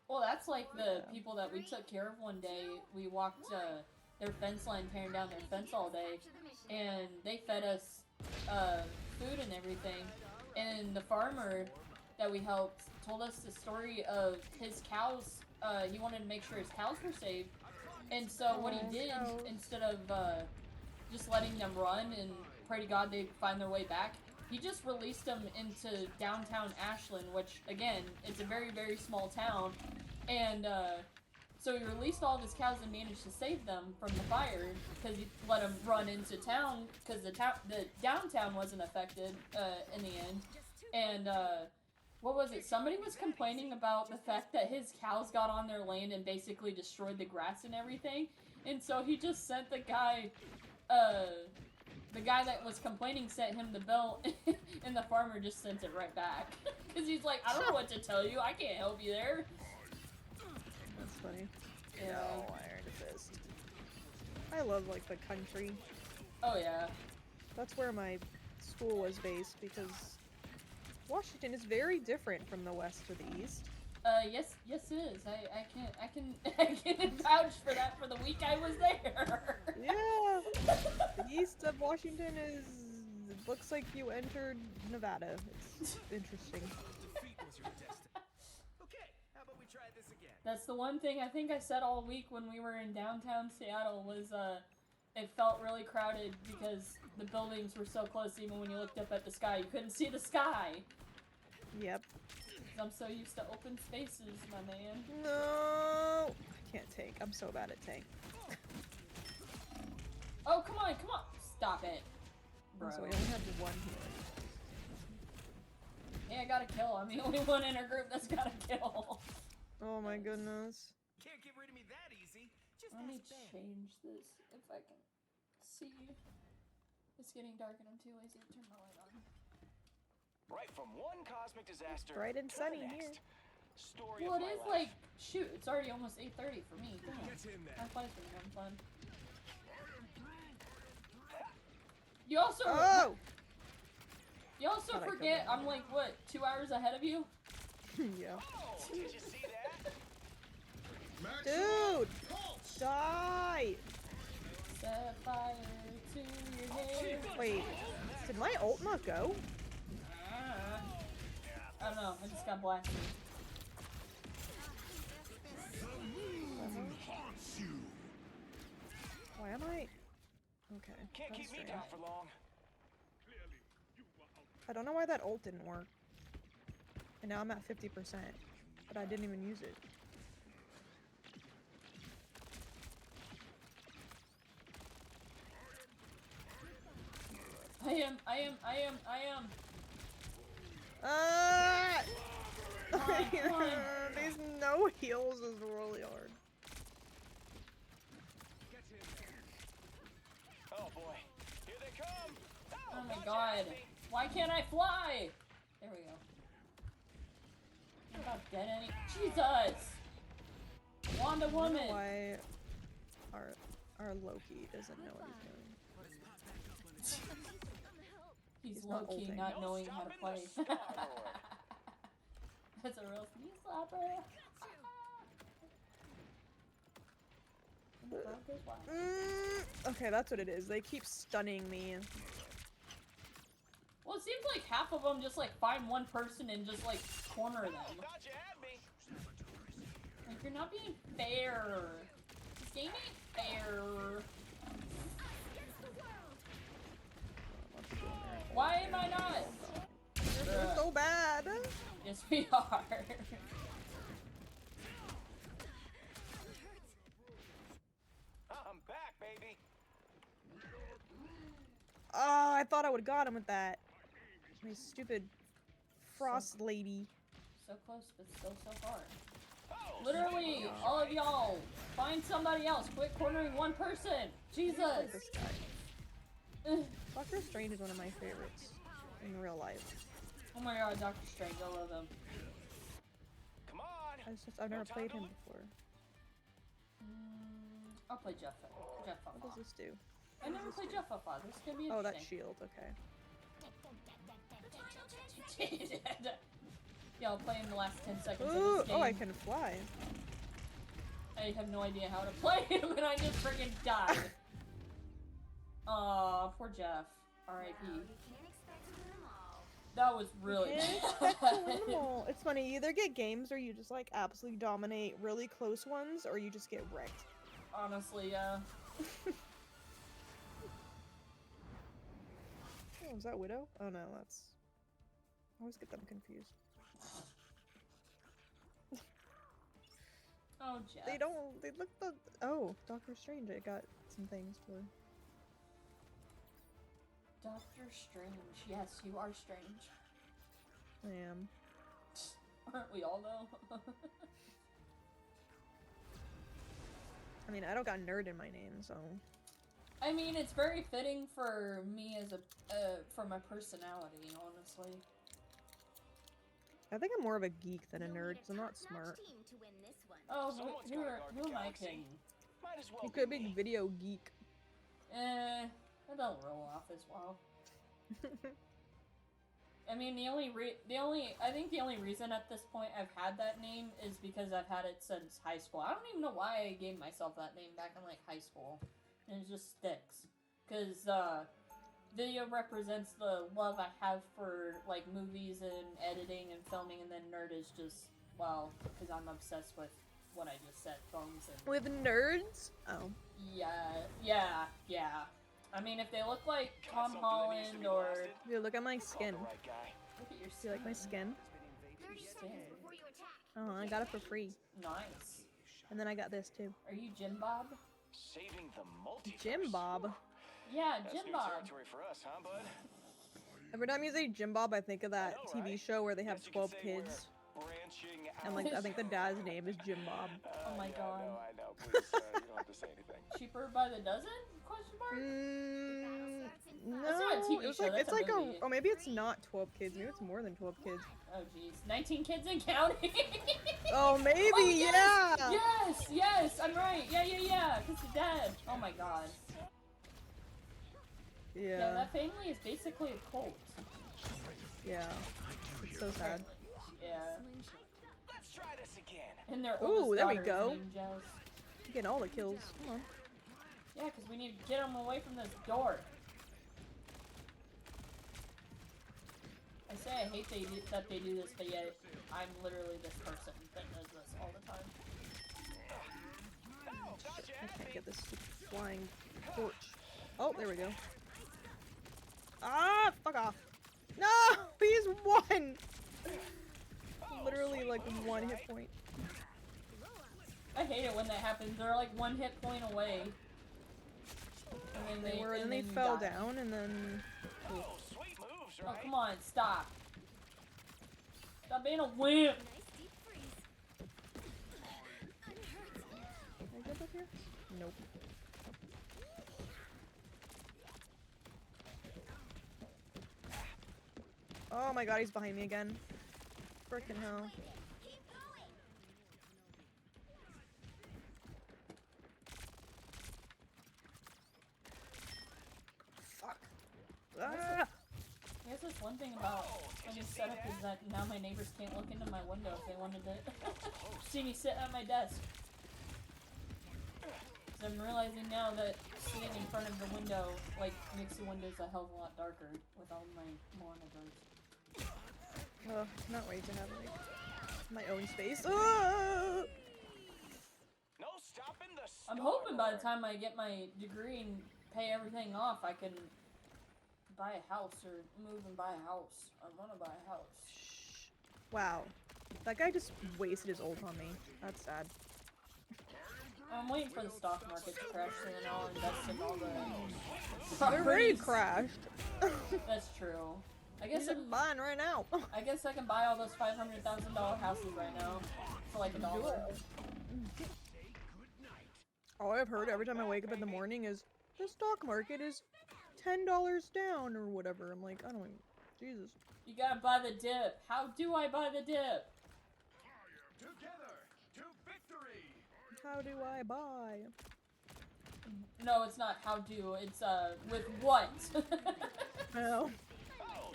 Well, that's like the people that we took care of one day. We walked their fence line, tearing down their fence all day, and they fed us food and everything. And the farmer that we helped told us the story of his cows. He wanted to make sure his cows were safe, and so what he did, instead of just letting them run and pray to God they find their way back, he just released them into downtown Ashland, which, again, it's a very, very small town. And so he released all of his cows and managed to save them from the fire, because he let them run into town, because the downtown wasn't affected in the end. And what was it? Somebody was complaining about the fact that his cows got on their land and basically destroyed the grass and everything. And so he just sent the guy the guy that was complaining sent him the bill, and the farmer just sent it right back. Because he's like, I don't know what to tell you. I can't help you there. That's funny. Yeah. No, Iron Fist. I love, like, the country. Oh, yeah. That's where my school was based, because Washington is very different from the west or the east. Yes it is. I can vouch for that for the week I was there. Yeah! The east of Washington is... It looks like you entered Nevada. It's interesting. Okay, how about we try this again? That's the one thing I think I said all week when we were in downtown Seattle was, it felt really crowded because the buildings were so close even when you looked up at the sky. You couldn't see the sky! Yep. I'm so used to open spaces, my man. No! I can't tank. I'm so bad at tank. Oh, come on! Stop it. Bro. So we only have one healer. Hey, I got a kill. I'm the only one in our group that's got a kill. Oh my goodness. Can't get rid of me that easy. Just Let me ask Ben. change this if I can see. It's getting dark and I'm too lazy to turn my light on. Right from one cosmic disaster Bright and to sunny the here. next. Story Well, of it my is life. like, shoot, it's already almost 8:30 for me. Damn. My flight's been having fun. You also Oh! You also Thought I killed forget that I'm like, what, 2 hours ahead of you? Yeah. Oh, did you see that? Dude! Die! Set fire to your hair. Wait, did my ult not go? I don't know, I just got blasted. Why am I? Okay. Can't that's keep me strange. down for long. I don't know why that ult didn't work. And now I'm at 50%. But I didn't even use it. I am. Ah! Come on. These no heals is really hard. Oh boy, here they come. Oh my gotcha, god. Andy. Why can't I fly? There we go. I'm about dead any. Jesus! Wanda I don't know Woman! why our Loki doesn't know what he's doing. He's He's not low-key ulting. not knowing how to play. Stopping the Star-Lord. That's a real knee slapper. And the dog goes wild. Okay, that's what it is. They keep stunning me. Well, it seems like half of them just like find one person and just like corner them. Thought you had me. Like, you're not being fair. This game ain't fair. Why am I not? You're so bad. Yes, we are. I'm back, baby. Oh, I thought I would have got him with that. My stupid frost lady. So close, but still so far. Oh, Literally, sweet. all of y'all, find somebody else. Quit cornering one person. Jesus. This guy. Doctor Strange is one of my favorites in real life. Oh my god, Doctor Strange, I love him. Come on. I've never played him before. I'll play Jeff. Jeff What does this do? I never played Jeff Father. This is gonna be Oh, that interesting. shield. Okay. Yeah, I'll play in the last 10 seconds of Ooh, this game. oh, I can fly. I have no idea how to play him, and I just freaking died. Aw, poor Jeff. R.I.P. You can't expect to win them all. That was really Can't expect to win them all. It's funny, you either get games where you just like absolutely dominate really close ones, or you just get wrecked. Honestly, yeah. Oh, is that Widow? Oh no, that's... I always get them confused. Oh, Jeff. They don't... They look the... Oh, Doctor Strange, I got some things for... Doctor Strange. Yes, you are strange. I am. Aren't we all, though? I mean, I don't got nerd in my name, so... I mean, it's very fitting for me as a, for my personality, honestly. I think I'm more of a geek than a nerd, because I'm not smart. Oh, Someone's who gotta are, guard who the am I galaxy. kidding? Might as well You could be be me. video geek. That don't roll off as well. I mean, I think the only reason at this point I've had that name is because I've had it since high school. I don't even know why I gave myself that name back in, like, high school. And it just sticks. Because, video represents the love I have for, like, movies and editing and filming, and then nerd is just, well, because I'm obsessed with what I just said, phones and... With nerds? Oh. Yeah. I mean, if they look like Tom Holland or... Dude, look at my skin. Right guy. Look at your Do you like my skin? Oh, I got it for free. Nice. And then I got this too. Are you Jim Bob? Saving the multiverse. Jim Bob. Yeah, That's Jim new Bob. territory for us, huh, bud? Every time you say Jim Bob, I think of that I know, TV right? show where they have Guess you could 12 say kids. we're branching out. And, like, I think the dad's name is Jim Bob. Oh my yeah, god. I know. Please, you don't have to say anything. Cheaper by the dozen? Question mark? No, That's not a TV it was show, like, that's it's a like movie. oh, maybe it's not 12 kids, maybe it's more than 12 kids. Oh jeez. 19 kids and counting. Oh, maybe, Oh, yes! yeah! Yes, I'm right. Yeah. Because the dad. Oh my god. Yeah, Yeah, that family is basically a cult. yeah. It's so sad. Yeah. Let's try this again. And their Ooh, oldest there we daughter is go. named Jazz. Getting all the kills. Come on. Yeah, because we need to get them away from this door. I say I hate that they do this, but yet I'm literally this person that does this all the time. I can't get this stupid flying torch. Oh, there we go. Ah, fuck off. No, he's one. Literally like 1 hit point. I hate it when that happens. They're like 1 hit point away. And then They fell down and then. Oh, sweet moves, Oh, right? come on, stop. Stop being a wimp. Can I get up here? Nope. Oh my god, he's behind me again. Frickin' hell. Fuck. Ah! I guess that's one thing about my new setup is that now my neighbors can't look into my window if they wanted to see me sit at my desk. 'Cause I'm realizing now that sitting in front of the window, like, makes the windows a hell of a lot darker with all my monitors. Oh, cannot wait to have like my own space. Ah! No stopping the I'm hoping by the time I get my degree and pay everything off, I can buy a house or move and buy a house. I want to buy a house. Wow. That guy just wasted his ult on me. That's sad. I'm waiting for the stock market to crash and then I'll invest in all the They're already properties. crashed. That's true. I You guess should buy right now. I guess I can buy all those $500,000 houses right now for like $1. All I've heard every time I wake up in the morning is the stock market is $10 down or whatever. I'm like, I don't even, Jesus. You gotta buy the dip. How do I buy the dip? Together to victory. How do I buy? No, it's not how do. It's with what? No.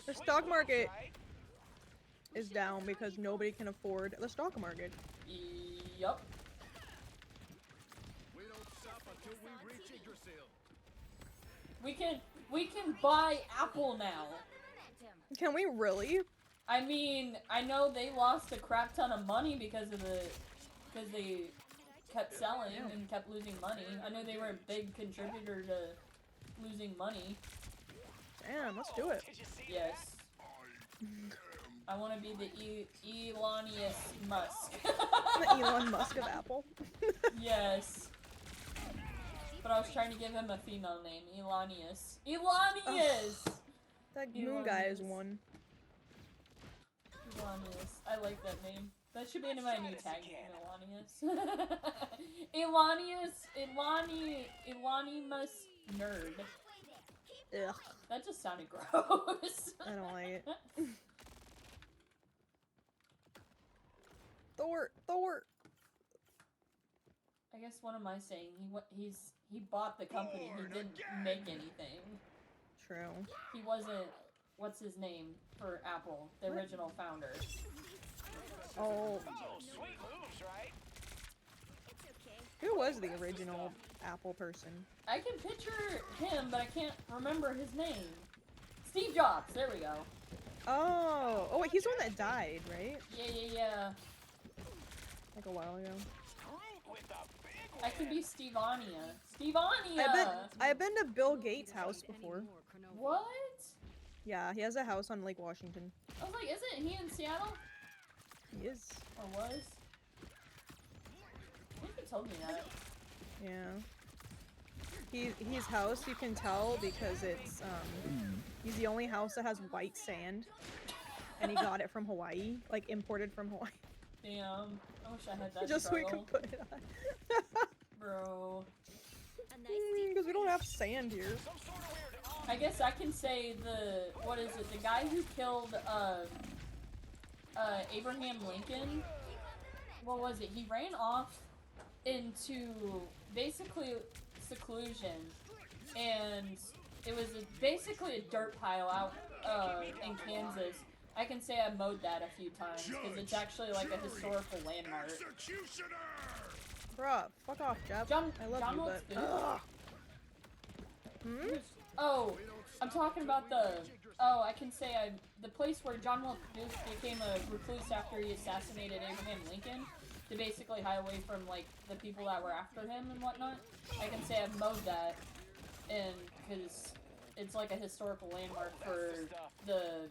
The stock market is down because nobody can afford the stock market. Yup. We don't stop until we reach Yggdrasil. We can buy Apple now. Can we really? I mean, I know they lost a crap ton of money because they kept selling and kept losing money. I know they were a big contributor to losing money. Damn, let's do it. Yes. I want to be the Elonius Musk. The Elon Musk of Apple. Yes. But I was trying to give him a female name, Elonius. Elonius! That moon guy is one. Elonius. I like that name. That should be in my new tag name, Elonius. Elonius, Elonimus Nerd. Ugh. That just sounded gross. I don't like it. Thor! I guess what am I saying? He bought the company. He didn't make anything. True. He wasn't. What's his name for Apple? The original founder. Oh. Sweet moves, right? Who was the original Apple person? I can picture him, but I can't remember his name. Steve Jobs. There we go. Oh. Oh wait, he's the one that died, right? Yeah. Like a while ago. I can be Stevania. Stevania! I've been to Bill Gates' house before. What? Yeah, he has a house on Lake Washington. I was like, isn't he in Seattle? He is. Or was? I think he told me that. Yeah. His house, you can tell because it's, he's the only house that has white sand. And he got it from Hawaii. Like, imported from Hawaii. Damn. I wish I had that Just so we struggle. could put it on. Bro. Because we don't have sand here. I guess I can say what is it, the guy who killed, Abraham Lincoln, what was it, he ran off into, basically, seclusion, and it was basically a dirt pile out, in Kansas. I can say I mowed that a few times, because it's actually like a historical landmark. Bruh, fuck off, Jeff. I love John you, looks but... good. Ugh. Hmm? Oh, I'm talking about I can say the place where John Wilkes Booth became a recluse after he assassinated Abraham Lincoln, to basically hide away from, like, the people that were after him and whatnot. I can say I've mowed that, and, because it's like a historical landmark for the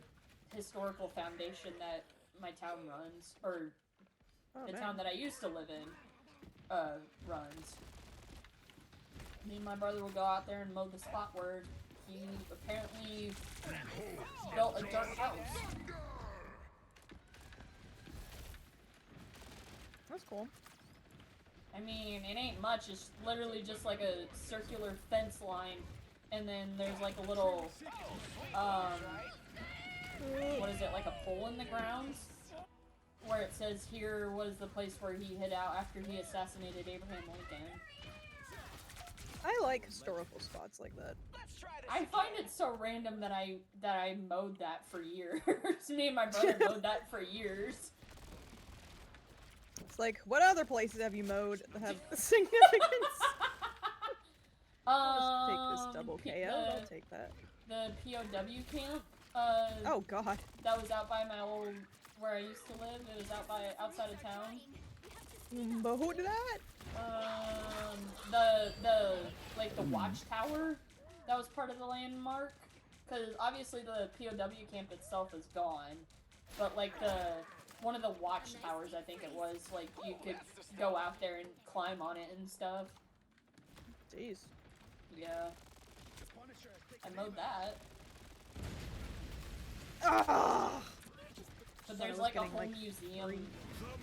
historical foundation that my town runs, or the town that I used to live in, runs. Me and my brother will go out there and mow the spot where he apparently built a dirt house. That's cool. I mean, it ain't much, it's literally just like a circular fence line, and then there's like a little, what is it, like a hole in the ground? Where it says here was the place where he hid out after he assassinated Abraham Lincoln. I like historical spots like that. I find it so random that I mowed that for years. Me and my brother mowed that for years. It's like, what other places have you mowed that have significance? I'll just take this double KO. I'll take that. The POW camp. Oh god. That was out by my old, where I used to live. It was outside of town. But who did that? The watchtower, that was part of the landmark, because obviously the POW camp itself is gone, but like one of the watchtowers, I think it was, like you could go out there and climb on it and stuff. Jeez. Yeah. I mowed that. Ah! But there's like a whole museum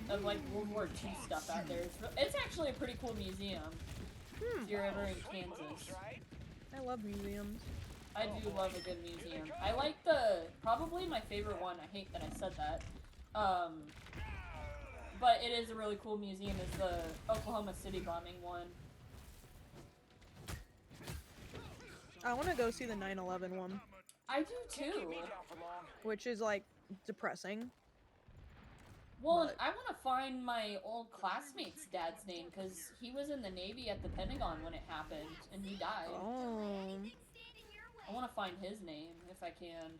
of like World War II stuff out there. It's actually a pretty cool museum. If you're ever in Kansas. I love museums. I do love a good museum. I like probably my favorite one, I hate that I said that, but it is a really cool museum, is the Oklahoma City bombing one. I want to go see the 9/11 one. I do too. Which is like depressing. Well, I want to find my old classmate's dad's name, because he was in the Navy at the Pentagon when it happened, and he died. Oh. I want to find his name, if I can.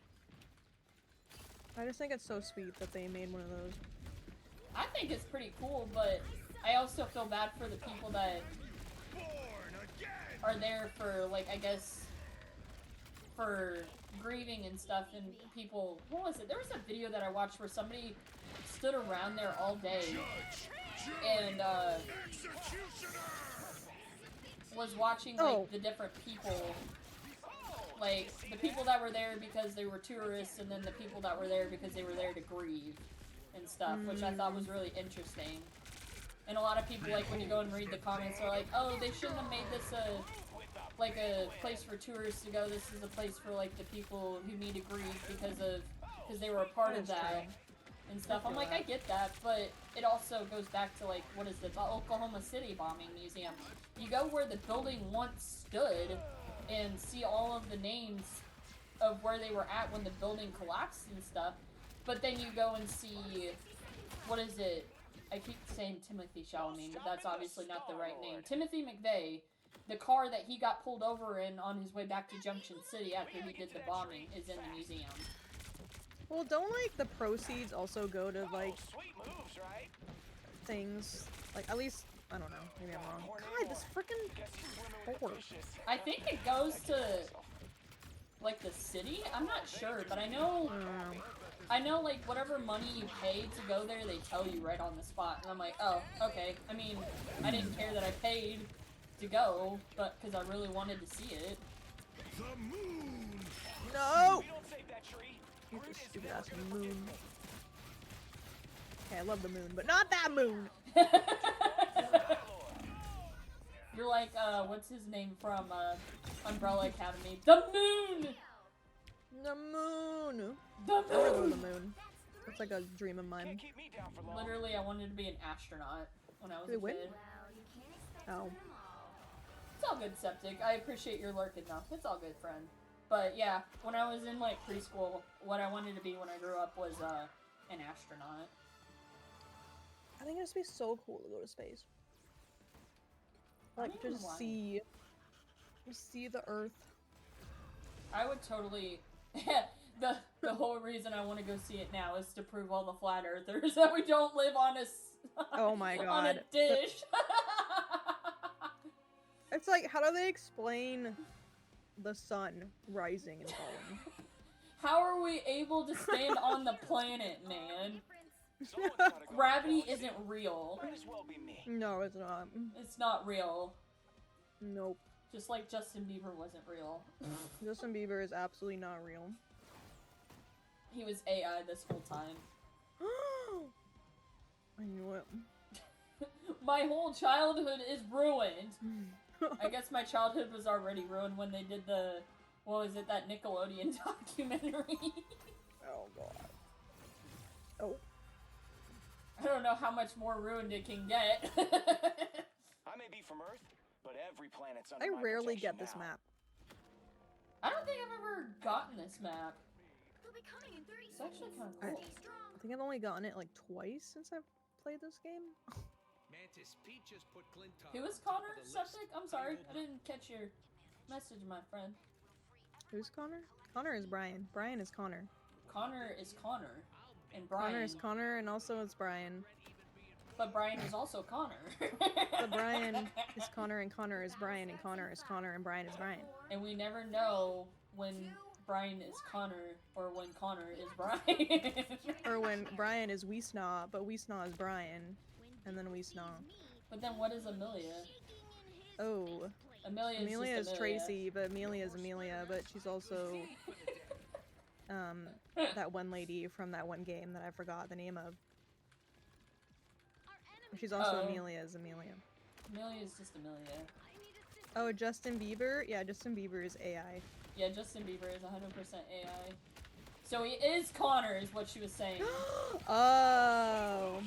I just think it's so sweet that they made one of those. I think it's pretty cool, but I also feel bad for the people that are there for, like, I guess, for grieving and stuff, and people, what was it? There was a video that I watched where somebody stood around there all day and was watching like the different people, like the people that were there because they were tourists, and then the people that were there because they were there to grieve and stuff, which I thought was really interesting. And a lot of people, like, when you go and read the comments, are like, oh, they shouldn't have made this like a place for tourists to go. This is a place for like the people who need to grieve because they were a part of that and stuff. I'm like, I get that, but it also goes back to like, what is it, the Oklahoma City bombing museum. You go where the building once stood and see all of the names of where they were at when the building collapsed and stuff, but then you go and see, what is it? I keep saying Timothy Chalamet, but that's obviously not the right name. Timothy McVeigh, the car that he got pulled over in on his way back to Junction City after he did the bombing is in the museum. Well, don't like the proceeds also go to like things like, at least I don't know, maybe I'm wrong. God, this freaking horse. I think it goes to like the city. I'm not sure, but I know like whatever money you pay to go there, they tell you right on the spot, and I'm like, oh, okay. I mean, I didn't care that I paid to go, but because I really wanted to see it. The moon! No! You stupid ass moon. Okay, I love the moon, but not that moon! You're like, what's his name from Umbrella Academy? The moon! The moon! The I wanna go to moon! the moon. It's like a dream of mine. Literally, I wanted to be an astronaut when I was a Wait, kid. Oh. It's all good, Septic. I appreciate your lurking though. It's all good, friend. But yeah, when I was in like preschool, what I wanted to be when I grew up was an astronaut. I think it'd just be so cool to go to space. Like, don't know just why. see the Earth. I would totally. the whole reason I want to go see it now is to prove all the flat earthers that we don't live on Oh my god. on a dish. It's like, how do they explain the sun rising and falling? How are we able to stand on the planet, man? Gravity isn't real. No, it's not. It's not real. Nope. Just like Justin Bieber wasn't real. Justin Bieber is absolutely not real. He was AI this whole time. I knew it. My whole childhood is ruined. I guess my childhood was already ruined when they did the, what was it, that Nickelodeon documentary. Oh god. Oh. I don't know how much more ruined it can get. I may be from Earth, but every planet's under I my rarely protection get this now. map. I don't think I've ever gotten this map. They'll be coming in 30 It's actually seconds. kind of cool. Stay strong. I think I've only gotten it like twice since I've played this game. Mantis, Pete just put Clinton Who is on top Connor? of the list. Septic? I'm sorry, I didn't catch your message, my friend. Who's Connor? Connor is Brian. Brian is Connor. Connor is Connor. And Brian. Connor is Connor, and also it's Brian. But Brian is also Connor. But Brian is Connor, and Connor is Brian, and Connor is Connor, and Brian is Brian. And we never know when Brian is Connor or when Connor is Brian. Or when Brian is Weesnaw, but Weesnaw is Brian, and then Weesnaw. But then what is Amelia? Oh. Amelia is Amelia just is Amelia. Tracy, but Amelia is Amelia, but she's also that one lady from that one game that I forgot the name of. She's also Oh. Amelia is Amelia. Amelia is just Amelia. Oh, Justin Bieber? Yeah, Justin Bieber is AI. Yeah, Justin Bieber is 100% AI. So he is Connor, is what she was saying. Oh.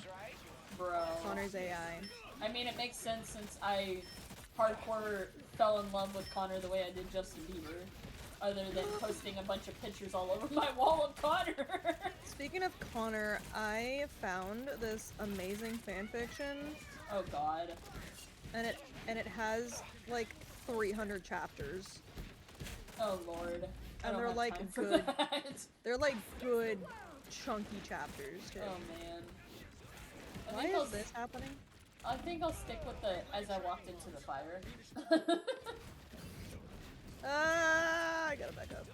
Bro. Connor's AI. I mean, it makes sense since I hardcore fell in love with Connor the way I did Justin Bieber. Other than posting a bunch of pictures all over my wall of Connor. Speaking of Connor, I found this amazing fanfiction. Oh god. And it has like 300 chapters. Oh lord. I And don't they're have like time for good. that. They're like good chunky chapters too. Oh man. I Why think I'll is this happening? I think I'll stick with the as I walked into the fire. I gotta back up.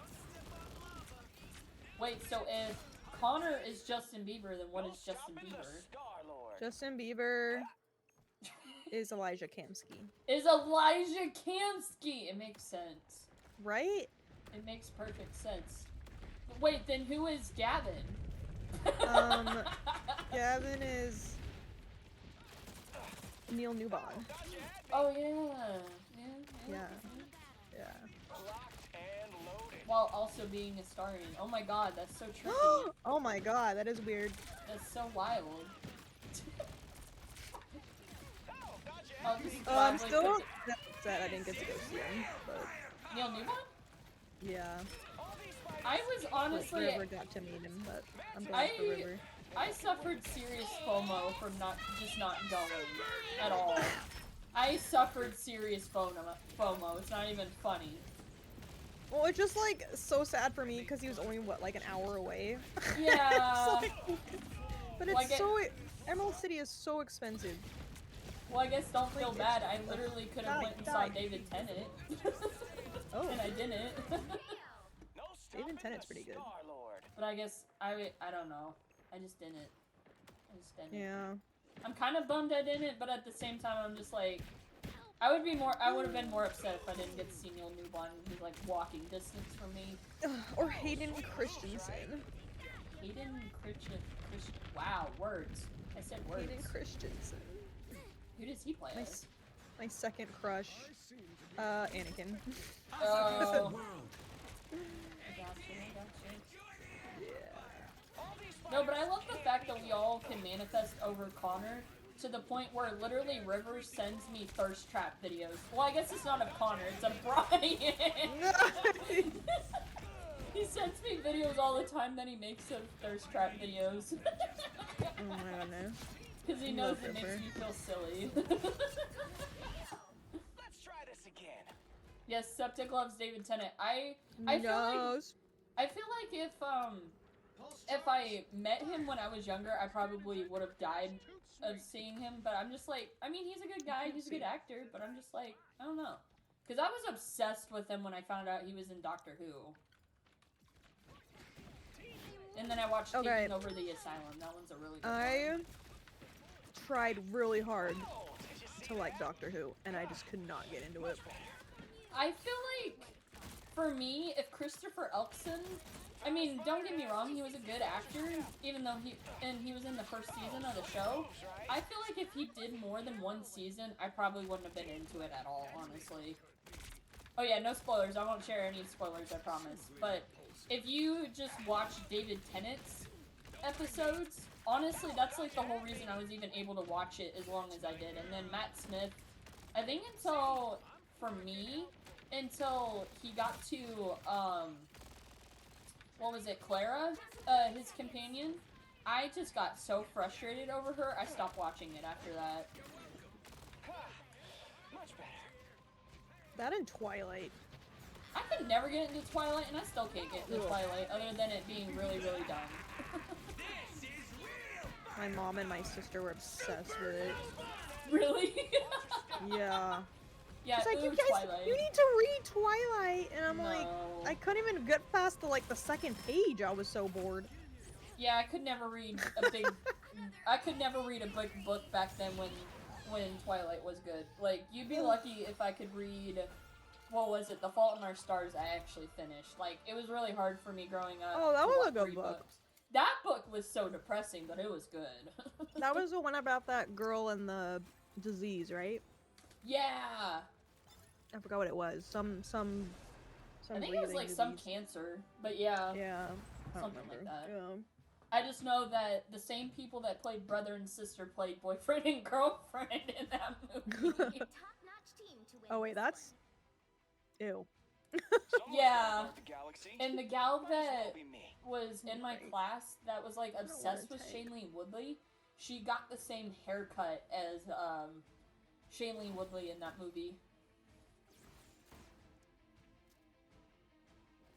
Wait, so if Connor is Justin Bieber, then what is Justin Bieber? Justin Bieber is Elijah Kamsky. Is Elijah Kamsky! It makes sense. Right? It makes perfect sense. Wait, then who is Gavin? Gavin is Neil Newbon. Oh yeah. Yeah. Yeah. while also being Astarian. Oh my god, that's so tricky. Oh my god, that is weird. That's so wild. I'm still upset I didn't get to go see him, but Neil Newman? yeah. I was honestly. River got to meet him, but I'm glad for River. I suffered serious FOMO from not going at all. I suffered serious FOMO. It's not even funny. Well, it's just like so sad for me because he was only what, like an hour away. Yeah. But it's like Emerald City is so expensive. Well, I guess don't feel bad. I literally could have went and saw David Tennant. Oh. And I didn't. David Tennant's pretty good. But I guess I don't know. I just didn't. Yeah. I'm kind of bummed I didn't, but at the same time, I'm just like, I would have been more upset if I didn't get to see Neil Newbon. He's like walking distance from me. Or Hayden Christensen. Hayden Christensen. Wow, words. I said words. Hayden Christensen. Who does he play as? My second crush. Anakin. Oh. No, but I love the fact that we all can manifest over Connor to the point where literally River sends me thirst trap videos. Well, I guess it's not of Connor, it's of Brian. He sends me videos all the time that he makes of thirst trap videos. Oh my goodness. Because he knows it makes me feel silly. Let's try this again. Yes, Septic loves David Tennant. I feel like if I met him when I was younger, I probably would have died of seeing him, but I'm just like, I mean, he's a good guy, he's a good actor, but I'm just like, I don't know. Because I was obsessed with him when I found out he was in Doctor Who. And then I watched Taking Over the Asylum. That one's a really good one. I tried really hard to like Doctor Who, and I just could not get into it. I feel like, for me, if Christopher Elkson, I mean, don't get me wrong, he was a good actor, even though he was in the first season of the show. I feel like if he did more than one season, I probably wouldn't have been into it at all, honestly. Oh yeah, no spoilers, I won't share any spoilers, I promise. But if you just watch David Tennant's episodes, honestly, that's like the whole reason I was even able to watch it as long as I did. And then Matt Smith, I think until he got to, what was it, Clara, his companion, I just got so frustrated over her, I stopped watching it after that. Much better. That and Twilight. I could never get into Twilight, and I still can't get into Twilight, other than it being really, really dumb. My mom and my sister were obsessed with it. Really? Yeah. Yeah, it's like, you guys, Twilight. you need to read Twilight, and I'm like, I couldn't even get past the second page. I was so bored. Yeah, I could never read a big book back then when Twilight was good. Like, you'd be lucky if I could read, what was it, The Fault in Our Stars I actually finished. Like, it was really hard for me growing up. Oh, that was a good book. Books. That book was so depressing, but it was good. That was the one about that girl and the disease, right? Yeah. I forgot what it was. Some I think it was like some cancer, but yeah. Yeah. Something like that. Yeah. I just know that the same people that played brother and sister played boyfriend and girlfriend in that movie. Oh wait, that's... Ew. Yeah. And the gal that was in my class that was like obsessed with Shailene Woodley, she got the same haircut as Shailene Woodley in that movie.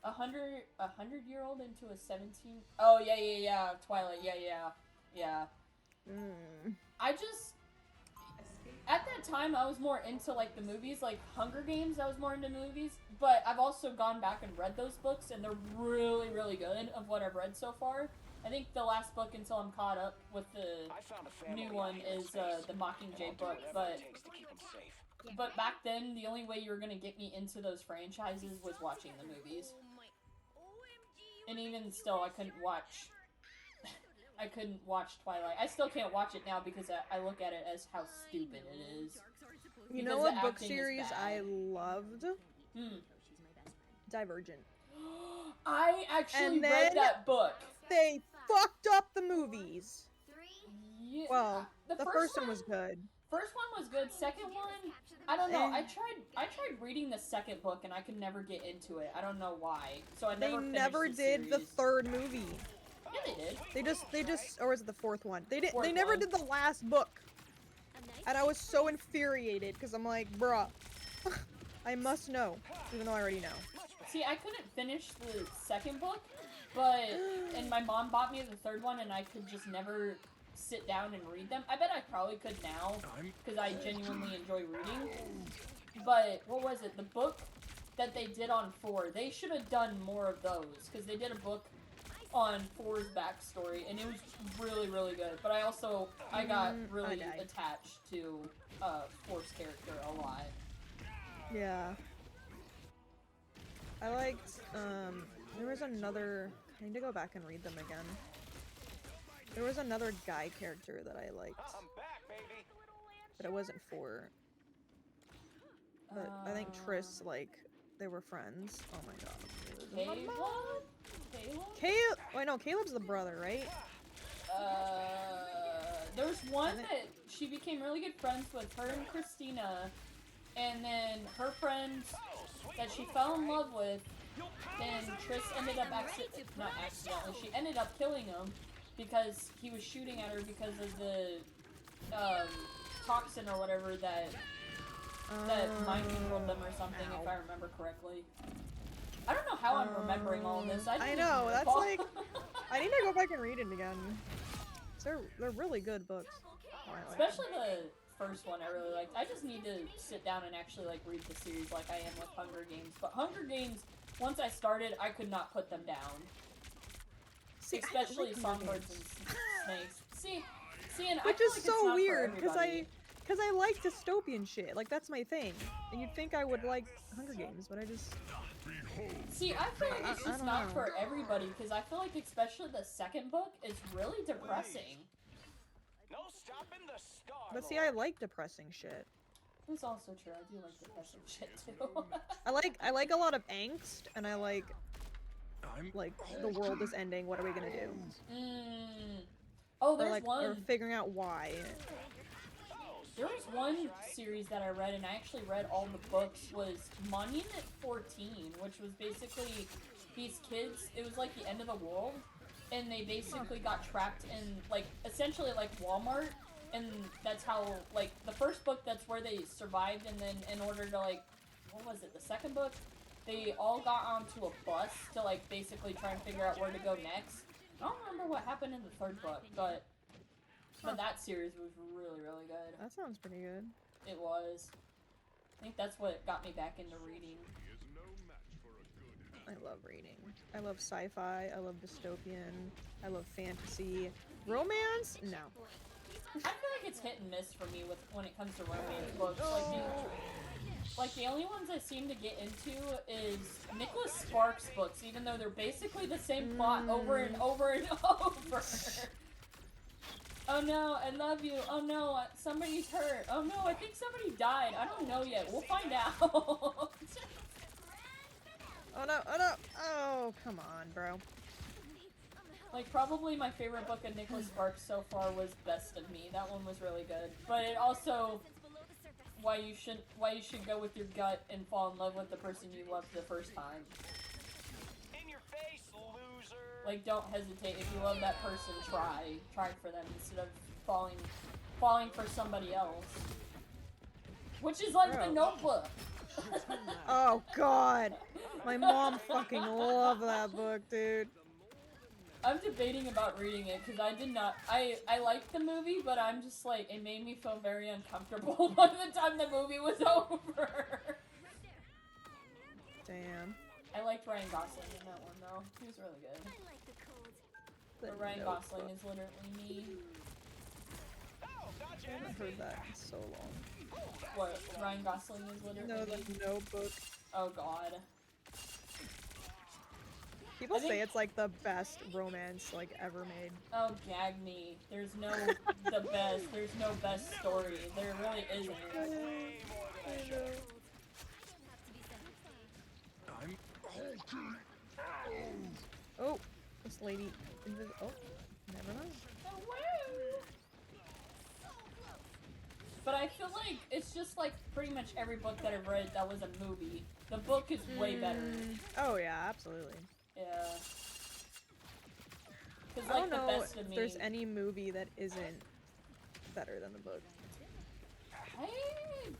100-year-old into a 17. Oh yeah. Twilight. Yeah. I just, at that time, I was more into like the movies, like Hunger Games. I was more into movies, but I've also gone back and read those books, and they're really, really good. Of what I've read so far, I think the last book until I'm caught up with the new one is the Mockingjay book, but back then, the only way you were gonna get me into those franchises was watching the movies. And even still, I couldn't watch Twilight. I still can't watch it now because I look at it as how stupid it is. You know what book series I loved? Divergent. I actually And read then that book. They fucked up the movies. Yeah, Well, the first first one was good. First one was good. Second one, I don't know. I tried reading the second book and I could never get into it. I don't know why. So I never finished never the did the series. third movie. Yeah, they did. They just, or was it the fourth one? They did. Fourth They never one. did the last book. And I was so infuriated because I'm like, bruh, I must know, even though I already know. See, I couldn't finish the second book, and my mom bought me the third one, and I could just never sit down and read them. I bet I probably could now, because I genuinely enjoy reading. But, what was it? The book that they did on 4, they should have done more of those, because they did a book on 4's backstory, and it was really, really good. But I got really attached to 4's character a lot. Yeah. I liked, there was another, I need to go back and read them again. There was another guy character that I liked. But it wasn't 4. But I think Triss, like, they were friends. Oh my god. Caleb? Wait, no, Caleb's the brother, right? There's one that she became really good friends with, her and Christina, and then her friend that she fell in love with, then Triss ended up not accidentally, she ended up killing him because he was shooting at her because of the toxin or whatever that mind controlled them or something, if I remember correctly. I don't know how I'm remembering all of this. I know, that's like, I need to go back and read it again. They're really good books. Especially the first one I really liked. I just need to sit down and actually like read the series like I am with Hunger Games. But Hunger Games, once I started, I could not put them down. See, especially Songbirds and Snakes. See, and which I feel is like so it's not weird because I like dystopian shit. Like that's my thing. And you'd think I would like Hunger Games, but I just. See, I feel like it's just not for everybody because I feel like especially the second book is really depressing. No stopping the star. But see, I like depressing shit. It's also true. I do like depressing shit too. I like a lot of angst, and I like the world is ending. What are we gonna do? Oh, there's one. Or figuring out why. There was one series that I read, and I actually read all the books, was Monument 14, which was basically these kids, it was like the end of the world, and they basically got trapped in, like, essentially like Walmart, and that's how, like, the first book, that's where they survived, and then in order to, like, what was it, the second book? They all got onto a bus to, like, basically try and figure out where to go next. I don't remember what happened in the third book, but that series was really, really good. That sounds pretty good. It was. I think that's what got me back into reading. I love reading. I love sci-fi. I love dystopian. I love fantasy. Romance? No. I feel like it's hit and miss for me when it comes to romance books. Like the only ones I seem to get into is Nicholas Sparks books, even though they're basically the same plot over and over and over. Oh no, I love you. Oh no, somebody's hurt. Oh no, I think somebody died. I don't know yet. We'll find out. Oh no, oh no. Oh, come on, bro. Like, probably my favorite book of Nicholas Sparks so far was Best of Me. That one was really good. But it also, why you should go with your gut and fall in love with the person you loved the first time. In your face, loser. Like, don't hesitate. If you love that person, try for them instead of falling for somebody else. Which is like The Notebook. Oh god. My mom fucking loved that book, dude. I'm debating about reading it because I liked the movie, but I'm just like, it made me feel very uncomfortable by the time the movie was over. Damn. I liked Ryan Gosling in that one though. He was really good. But Ryan Gosling is literally me. I haven't heard that in so long. What? Ryan Gosling is literally No, me? the Notebook. Oh god. People say it's like the best romance like ever made. Oh, gag me. There's no there's no best story. There really isn't. I know. lady. Oh, never mind. But I feel like it's just like pretty much every book that I've read that was a movie. The book is way better. Oh yeah, absolutely. Yeah. Because I like don't the know best of if me. there's any movie that isn't better than the book. I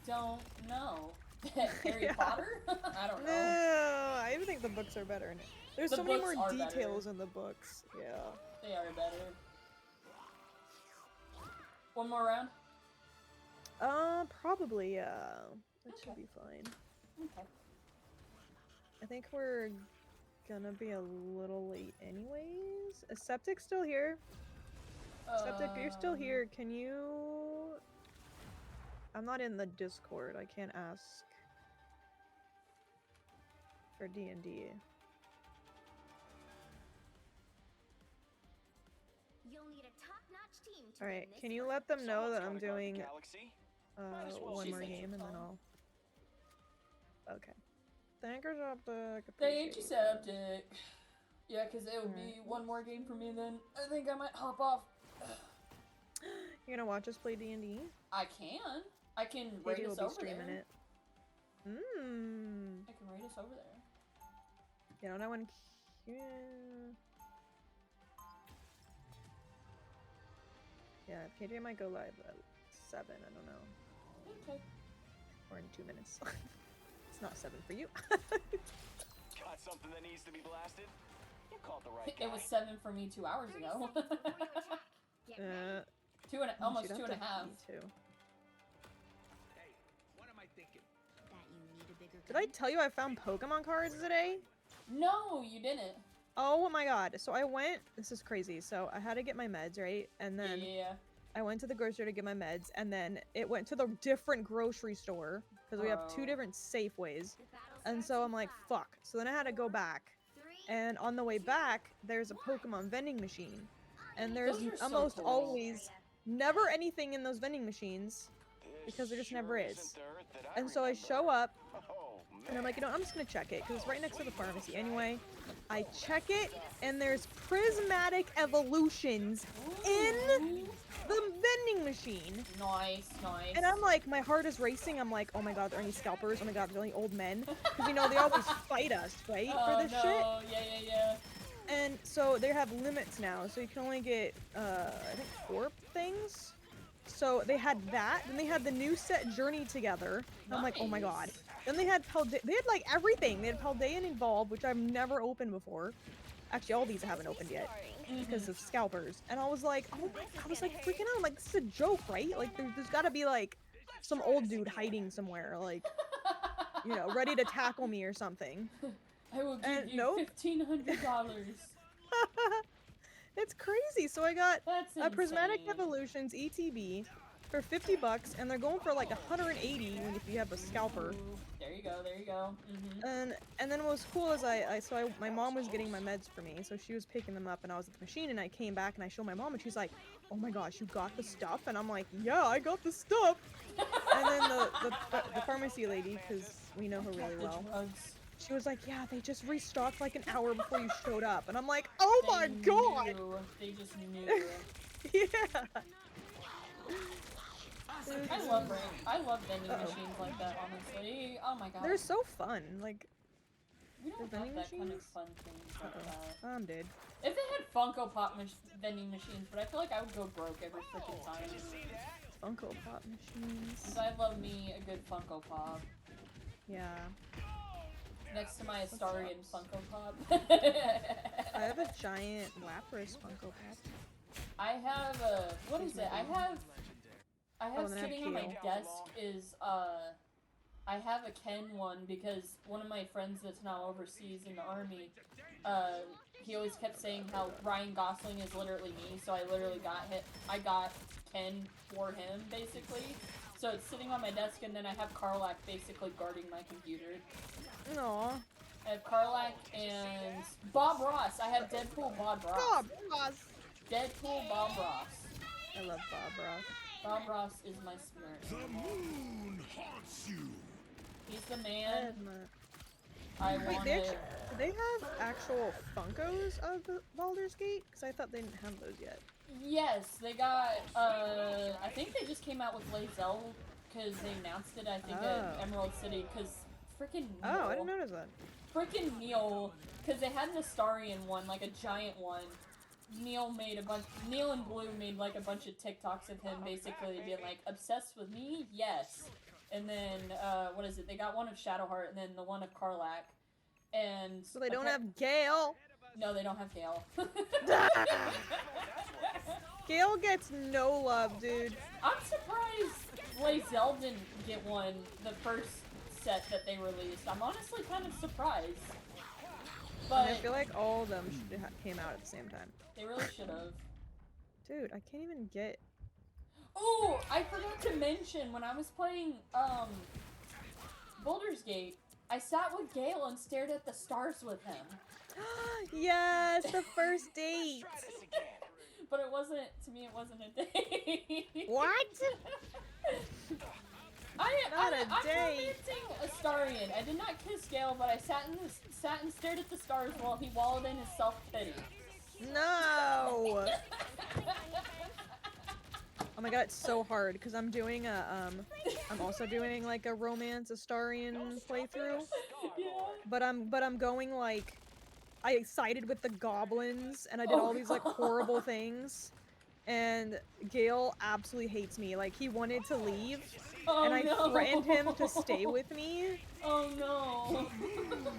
don't know. Harry Yeah. Potter? I don't know. No, I even think the books are better. There's The so many books more are details better. in the books. Yeah. They are better. One more round? Probably, yeah. That should be fine. Okay. I think we're gonna be a little late anyways. Is Septic still here? Septic, you're still here. Can you... I'm not in the Discord. I can't ask for D&D. You'll need a top-notch team to Alright, win this can you one. let them know that I'm Someone's gotta guard the doing galaxy. Might as well one see more if game and then I'll... Okay. Thank you, Septic. Thank you, Appreciate it. Septic. Yeah, because it would be one more game for me then. I think I might hop off. You gonna watch us play D&D? I can. I can raid Katie will us be over streaming there. it. I can raid us over there. You don't know when... Yeah, KJ might go live at 7, I don't know. Okay. Or in 2 minutes. It's not 7 for you. Got something that needs to be blasted? You called the right guy. It was 7 for me 2 hours ago. Almost she'd two have and a to half. be too. Hey, what am I thinking? That you need a bigger Did I tell you I found Pokemon cards today? No, you didn't. Oh my god. So I went... This is crazy. So I had to get my meds, right? And then Yeah. I went to the grocery to get my meds. And then it went to the different grocery store. Because we have 2 different Safeways. And so I'm like, fuck. So then I had to go back. And on the way back, there's a Pokemon vending machine. And there's Those are so almost cool. always never anything in those vending machines. Because there just never is. And so I show up. And I'm like, you know, I'm just gonna check it. Because it's right next to the pharmacy anyway. I check it. And there's prismatic evolutions in the vending machine. Nice, nice. And I'm like, my heart is racing. I'm like, oh my god, are there any scalpers? Oh my god, are there any old men? Because, you know, they always fight us, right? For this shit. Yeah. And so they have limits now. So you can only get, I think 4 things. So they had that. Then they had the new set Journey Together. And I'm like, oh my god. Then they had Paldea. They had like everything. They had Paldea and Evolve, which I've never opened before. Actually, all these I haven't opened yet because of scalpers. And I was like, oh my, I was like freaking out. I'm like, this is a joke, right? Like, there's gotta be like some old dude hiding somewhere, like, you know, ready to tackle me or something. I will give And you nope. $1,500. It's crazy. So I got That's a Prismatic insane. Evolutions ETB for $50, and they're going for like 180 if you have a scalper. There you go. And then what was cool is my mom was getting my meds for me, so she was picking them up, and I was at the machine, and I came back and I showed my mom, and she's like, oh my gosh, you got the stuff? And I'm like, yeah, I got the stuff. And then the pharmacy lady, because we know her really well, she was like, yeah, they just restocked like an hour before you showed up. And I'm like, oh my god! They just knew. Yeah. I love vending machines like that, honestly. Oh my god. They're so fun. Like, we don't vending have that kind of machines? fun things like that. I'm dead. If they had Funko Pop vending machines, but I feel like I would go broke every freaking time. Funko Pop machines. Because I love me a good Funko Pop. Yeah. Next to my Astarian Funko Pop. I have a giant Lapras Funko Pop. I have a... What is it? I have sitting on my desk is, I have a Ken one because one of my friends that's now overseas in the army, he always kept saying how Ryan Gosling is literally me, so I literally I got Ken for him, basically. So it's sitting on my desk, and then I have Karlak basically guarding my computer. Aww. I have Karlak and Bob Ross. I have Deadpool Bob Ross. Bob Ross! Deadpool Bob Ross. I love Bob Ross. Bob Ross is my spirit. The moon haunts you. He's the man. I Wait, want they to. actually, do they have actual Funkos of the Baldur's Gate? Because I thought they didn't have those yet. Yes, they got. I think they just came out with Lae'zel because they announced it. I think at Emerald City because freaking Neil. Oh, I didn't notice that. Freaking Neil, because they had an Astarion one, like a giant one. Neil and Blue made like a bunch of TikToks of him basically being like, obsessed with me? Yes. And then, what is it? They got one of Shadowheart and then the one of Karlach. And So they don't have Gale. No, they don't have Gale. Gale gets no love, dude. I'm surprised Lae'zel didn't get one the first set that they released. I'm honestly kind of surprised. But And I feel like all of them should came out at the same time. They really should have. Dude, I can't even get... Oh, I forgot to mention, when I was playing, Baldur's Gate, I sat with Gale and stared at the stars with him. Yes, the first date! But it wasn't, to me it wasn't a date. What? I'm date. romancing Astarion. I did not kiss Gale, but I sat and stared at the stars while he wallowed in his self-pity. No! Oh my god, it's so hard, because I'm doing a, I'm also doing, like, a romance Astarion playthrough. Yeah. But I'm going, like, I sided with the goblins, and I did all these, like, horrible things. And Gale absolutely hates me. Like, he wanted to leave, and I threatened him to stay with me. Oh no.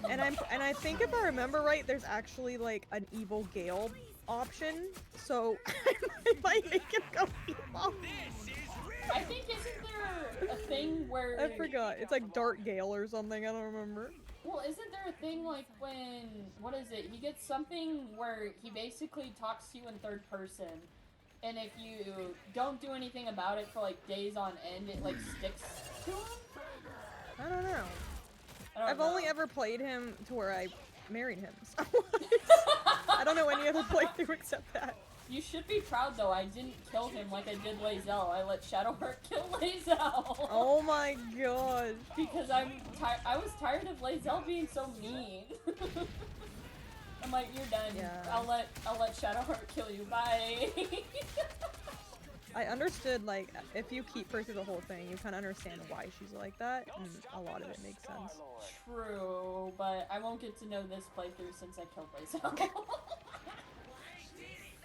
And I think if I remember right, there's actually, like, an evil Gale option, so I might make him go evil. I think, isn't there a thing where... I forgot. It's like Dark Gale or something, I don't remember. Well, isn't there a thing like when... What is it? He gets something where he basically talks to you in third person, and if you don't do anything about it for, like, days on end, it, like, sticks to him? I don't know. I've only ever played him to where I married him, so I don't know any other playthrough except that. You should be proud, though. I didn't kill him like I did Lae'zel. I let Shadowheart kill Lae'zel. Oh my gosh. Because I was tired of Lae'zel being so mean. I'm like, you're done. Yeah. I'll let Shadowheart kill you. Bye. I understood, like, if you keep her through the whole thing, you kind of understand why she's like that, and a lot of it makes sense. True, but I won't get to know this playthrough since I killed Lae'zel.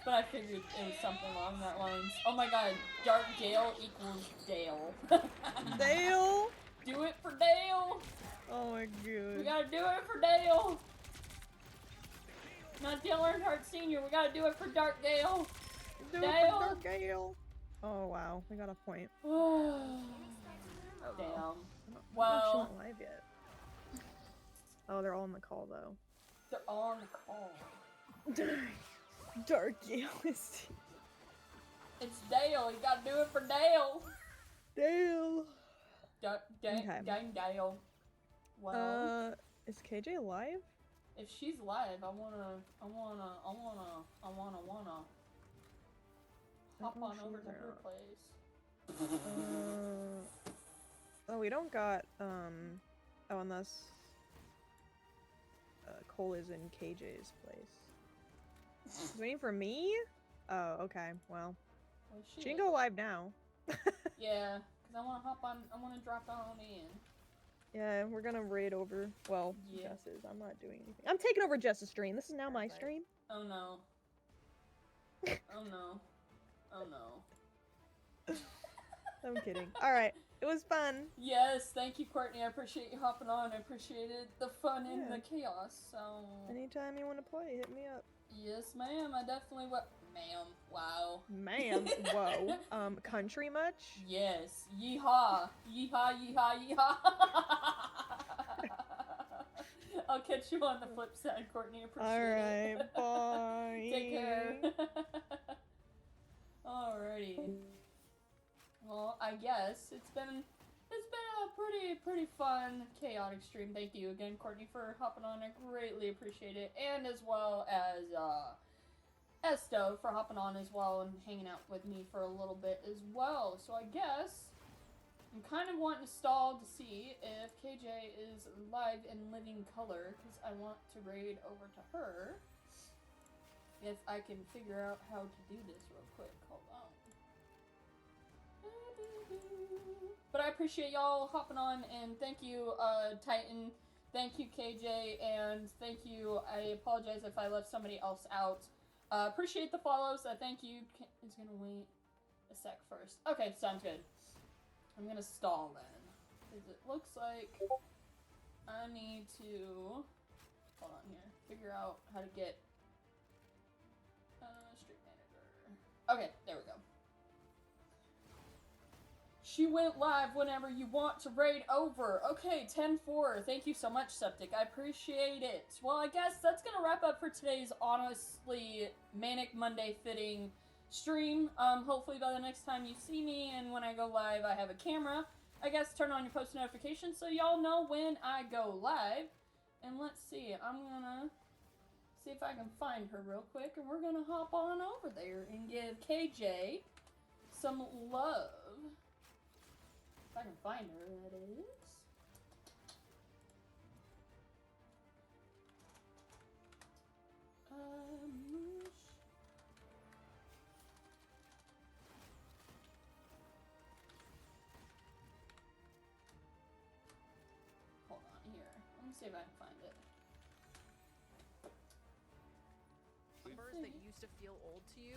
But I figured it was something along that lines. Oh my god, Dark Gale equals Dale. Dale! Do it for Dale! Oh my god. We gotta do it for Dale! Not Dale Earnhardt Sr., we gotta do it for Dark Gale! Do Dale! it for Dark Gale! Oh wow, we got a point. Damn. Well, Well, not live yet. Oh, they're all on the call though. they're all on the call. Dark Gale is. It's Dale, you gotta do it for Dale! Dale! Dang Dale. Well, is KJ live? if she's live, I wanna hop on over to her place. Oh, we don't got, oh, unless, Cole is in KJ's place. He's waiting for me? Oh, okay, well. She can go live now. Yeah, because I want to hop on, I want to drop on in. Yeah, we're gonna raid over, well, Yeah. Jess's. I'm not doing anything. I'm taking over Jess's stream. This is now my stream. Oh no. Oh no. Oh no. I'm kidding. Alright, it was fun. Yes, thank you, Courtney. I appreciate you hopping on. I appreciated the fun and Yeah. the chaos. So. Anytime you want to play, hit me up. Yes, ma'am. I definitely will. Ma'am. Wow. Ma'am, whoa. Country much? Yes. Yeehaw. Yeehaw, yeehaw, yeehaw. I'll catch you on the flip side, Courtney. Appreciate it. Alright, bye. Take care. Alrighty. Well, I guess it's been a pretty fun, chaotic stream. Thank you again, Courtney, for hopping on. I greatly appreciate it, and as well as Esto for hopping on as well and hanging out with me for a little bit as well. So I guess I'm kind of wanting to stall to see if KJ is live in living color, because I want to raid over to her. If I can figure out how to do this real quick. Hold on. But I appreciate y'all hopping on, and thank you, Titan. Thank you, KJ, and thank you. I apologize if I left somebody else out. Appreciate the follows. Thank you. Is gonna wait a sec first. Okay, sounds good. I'm gonna stall then, because it looks like I need to, hold on here, figure out how to get Street Manager. Okay, there we go. She went live whenever you want to raid over. Okay, 10-4. Thank you so much, Septic. I appreciate it. Well, I guess that's gonna wrap up for today's honestly Manic Monday fitting stream. Hopefully by the next time you see me and when I go live I have a camera. I guess turn on your post notifications so y'all know when I go live. And let's see, I'm gonna see if I can find her real quick, and we're gonna hop on over there and give KJ some love. If I can find her, that is. Hold on here. Let me see if I can find it. Numbers that used to feel old to you.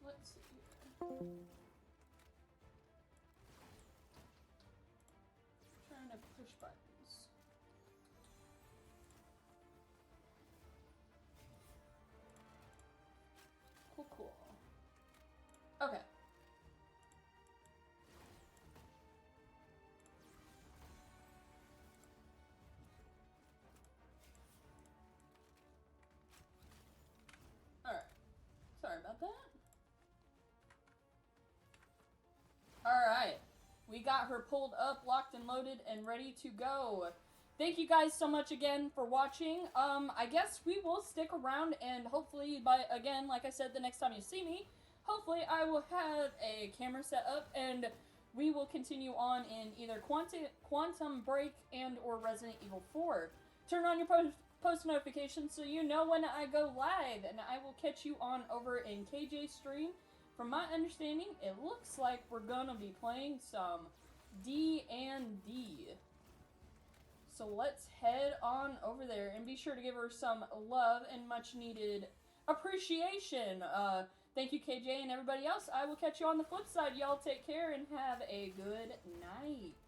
Let's see here. Trying to push buttons. Cool. Okay. Alright. Sorry about that. Alright. We got her pulled up, locked and loaded, and ready to go. Thank you guys so much again for watching. I guess we will stick around, and hopefully, again, like I said, the next time you see me, hopefully I will have a camera set up, and we will continue on in either Quantum Break and or Resident Evil 4. Turn on your post notifications so you know when I go live, and I will catch you on over in KJ's stream. From my understanding, it looks like we're gonna be playing some D&D. So let's head on over there and be sure to give her some love and much needed appreciation. Thank you, KJ, and everybody else. I will catch you on the flip side. Y'all take care and have a good night.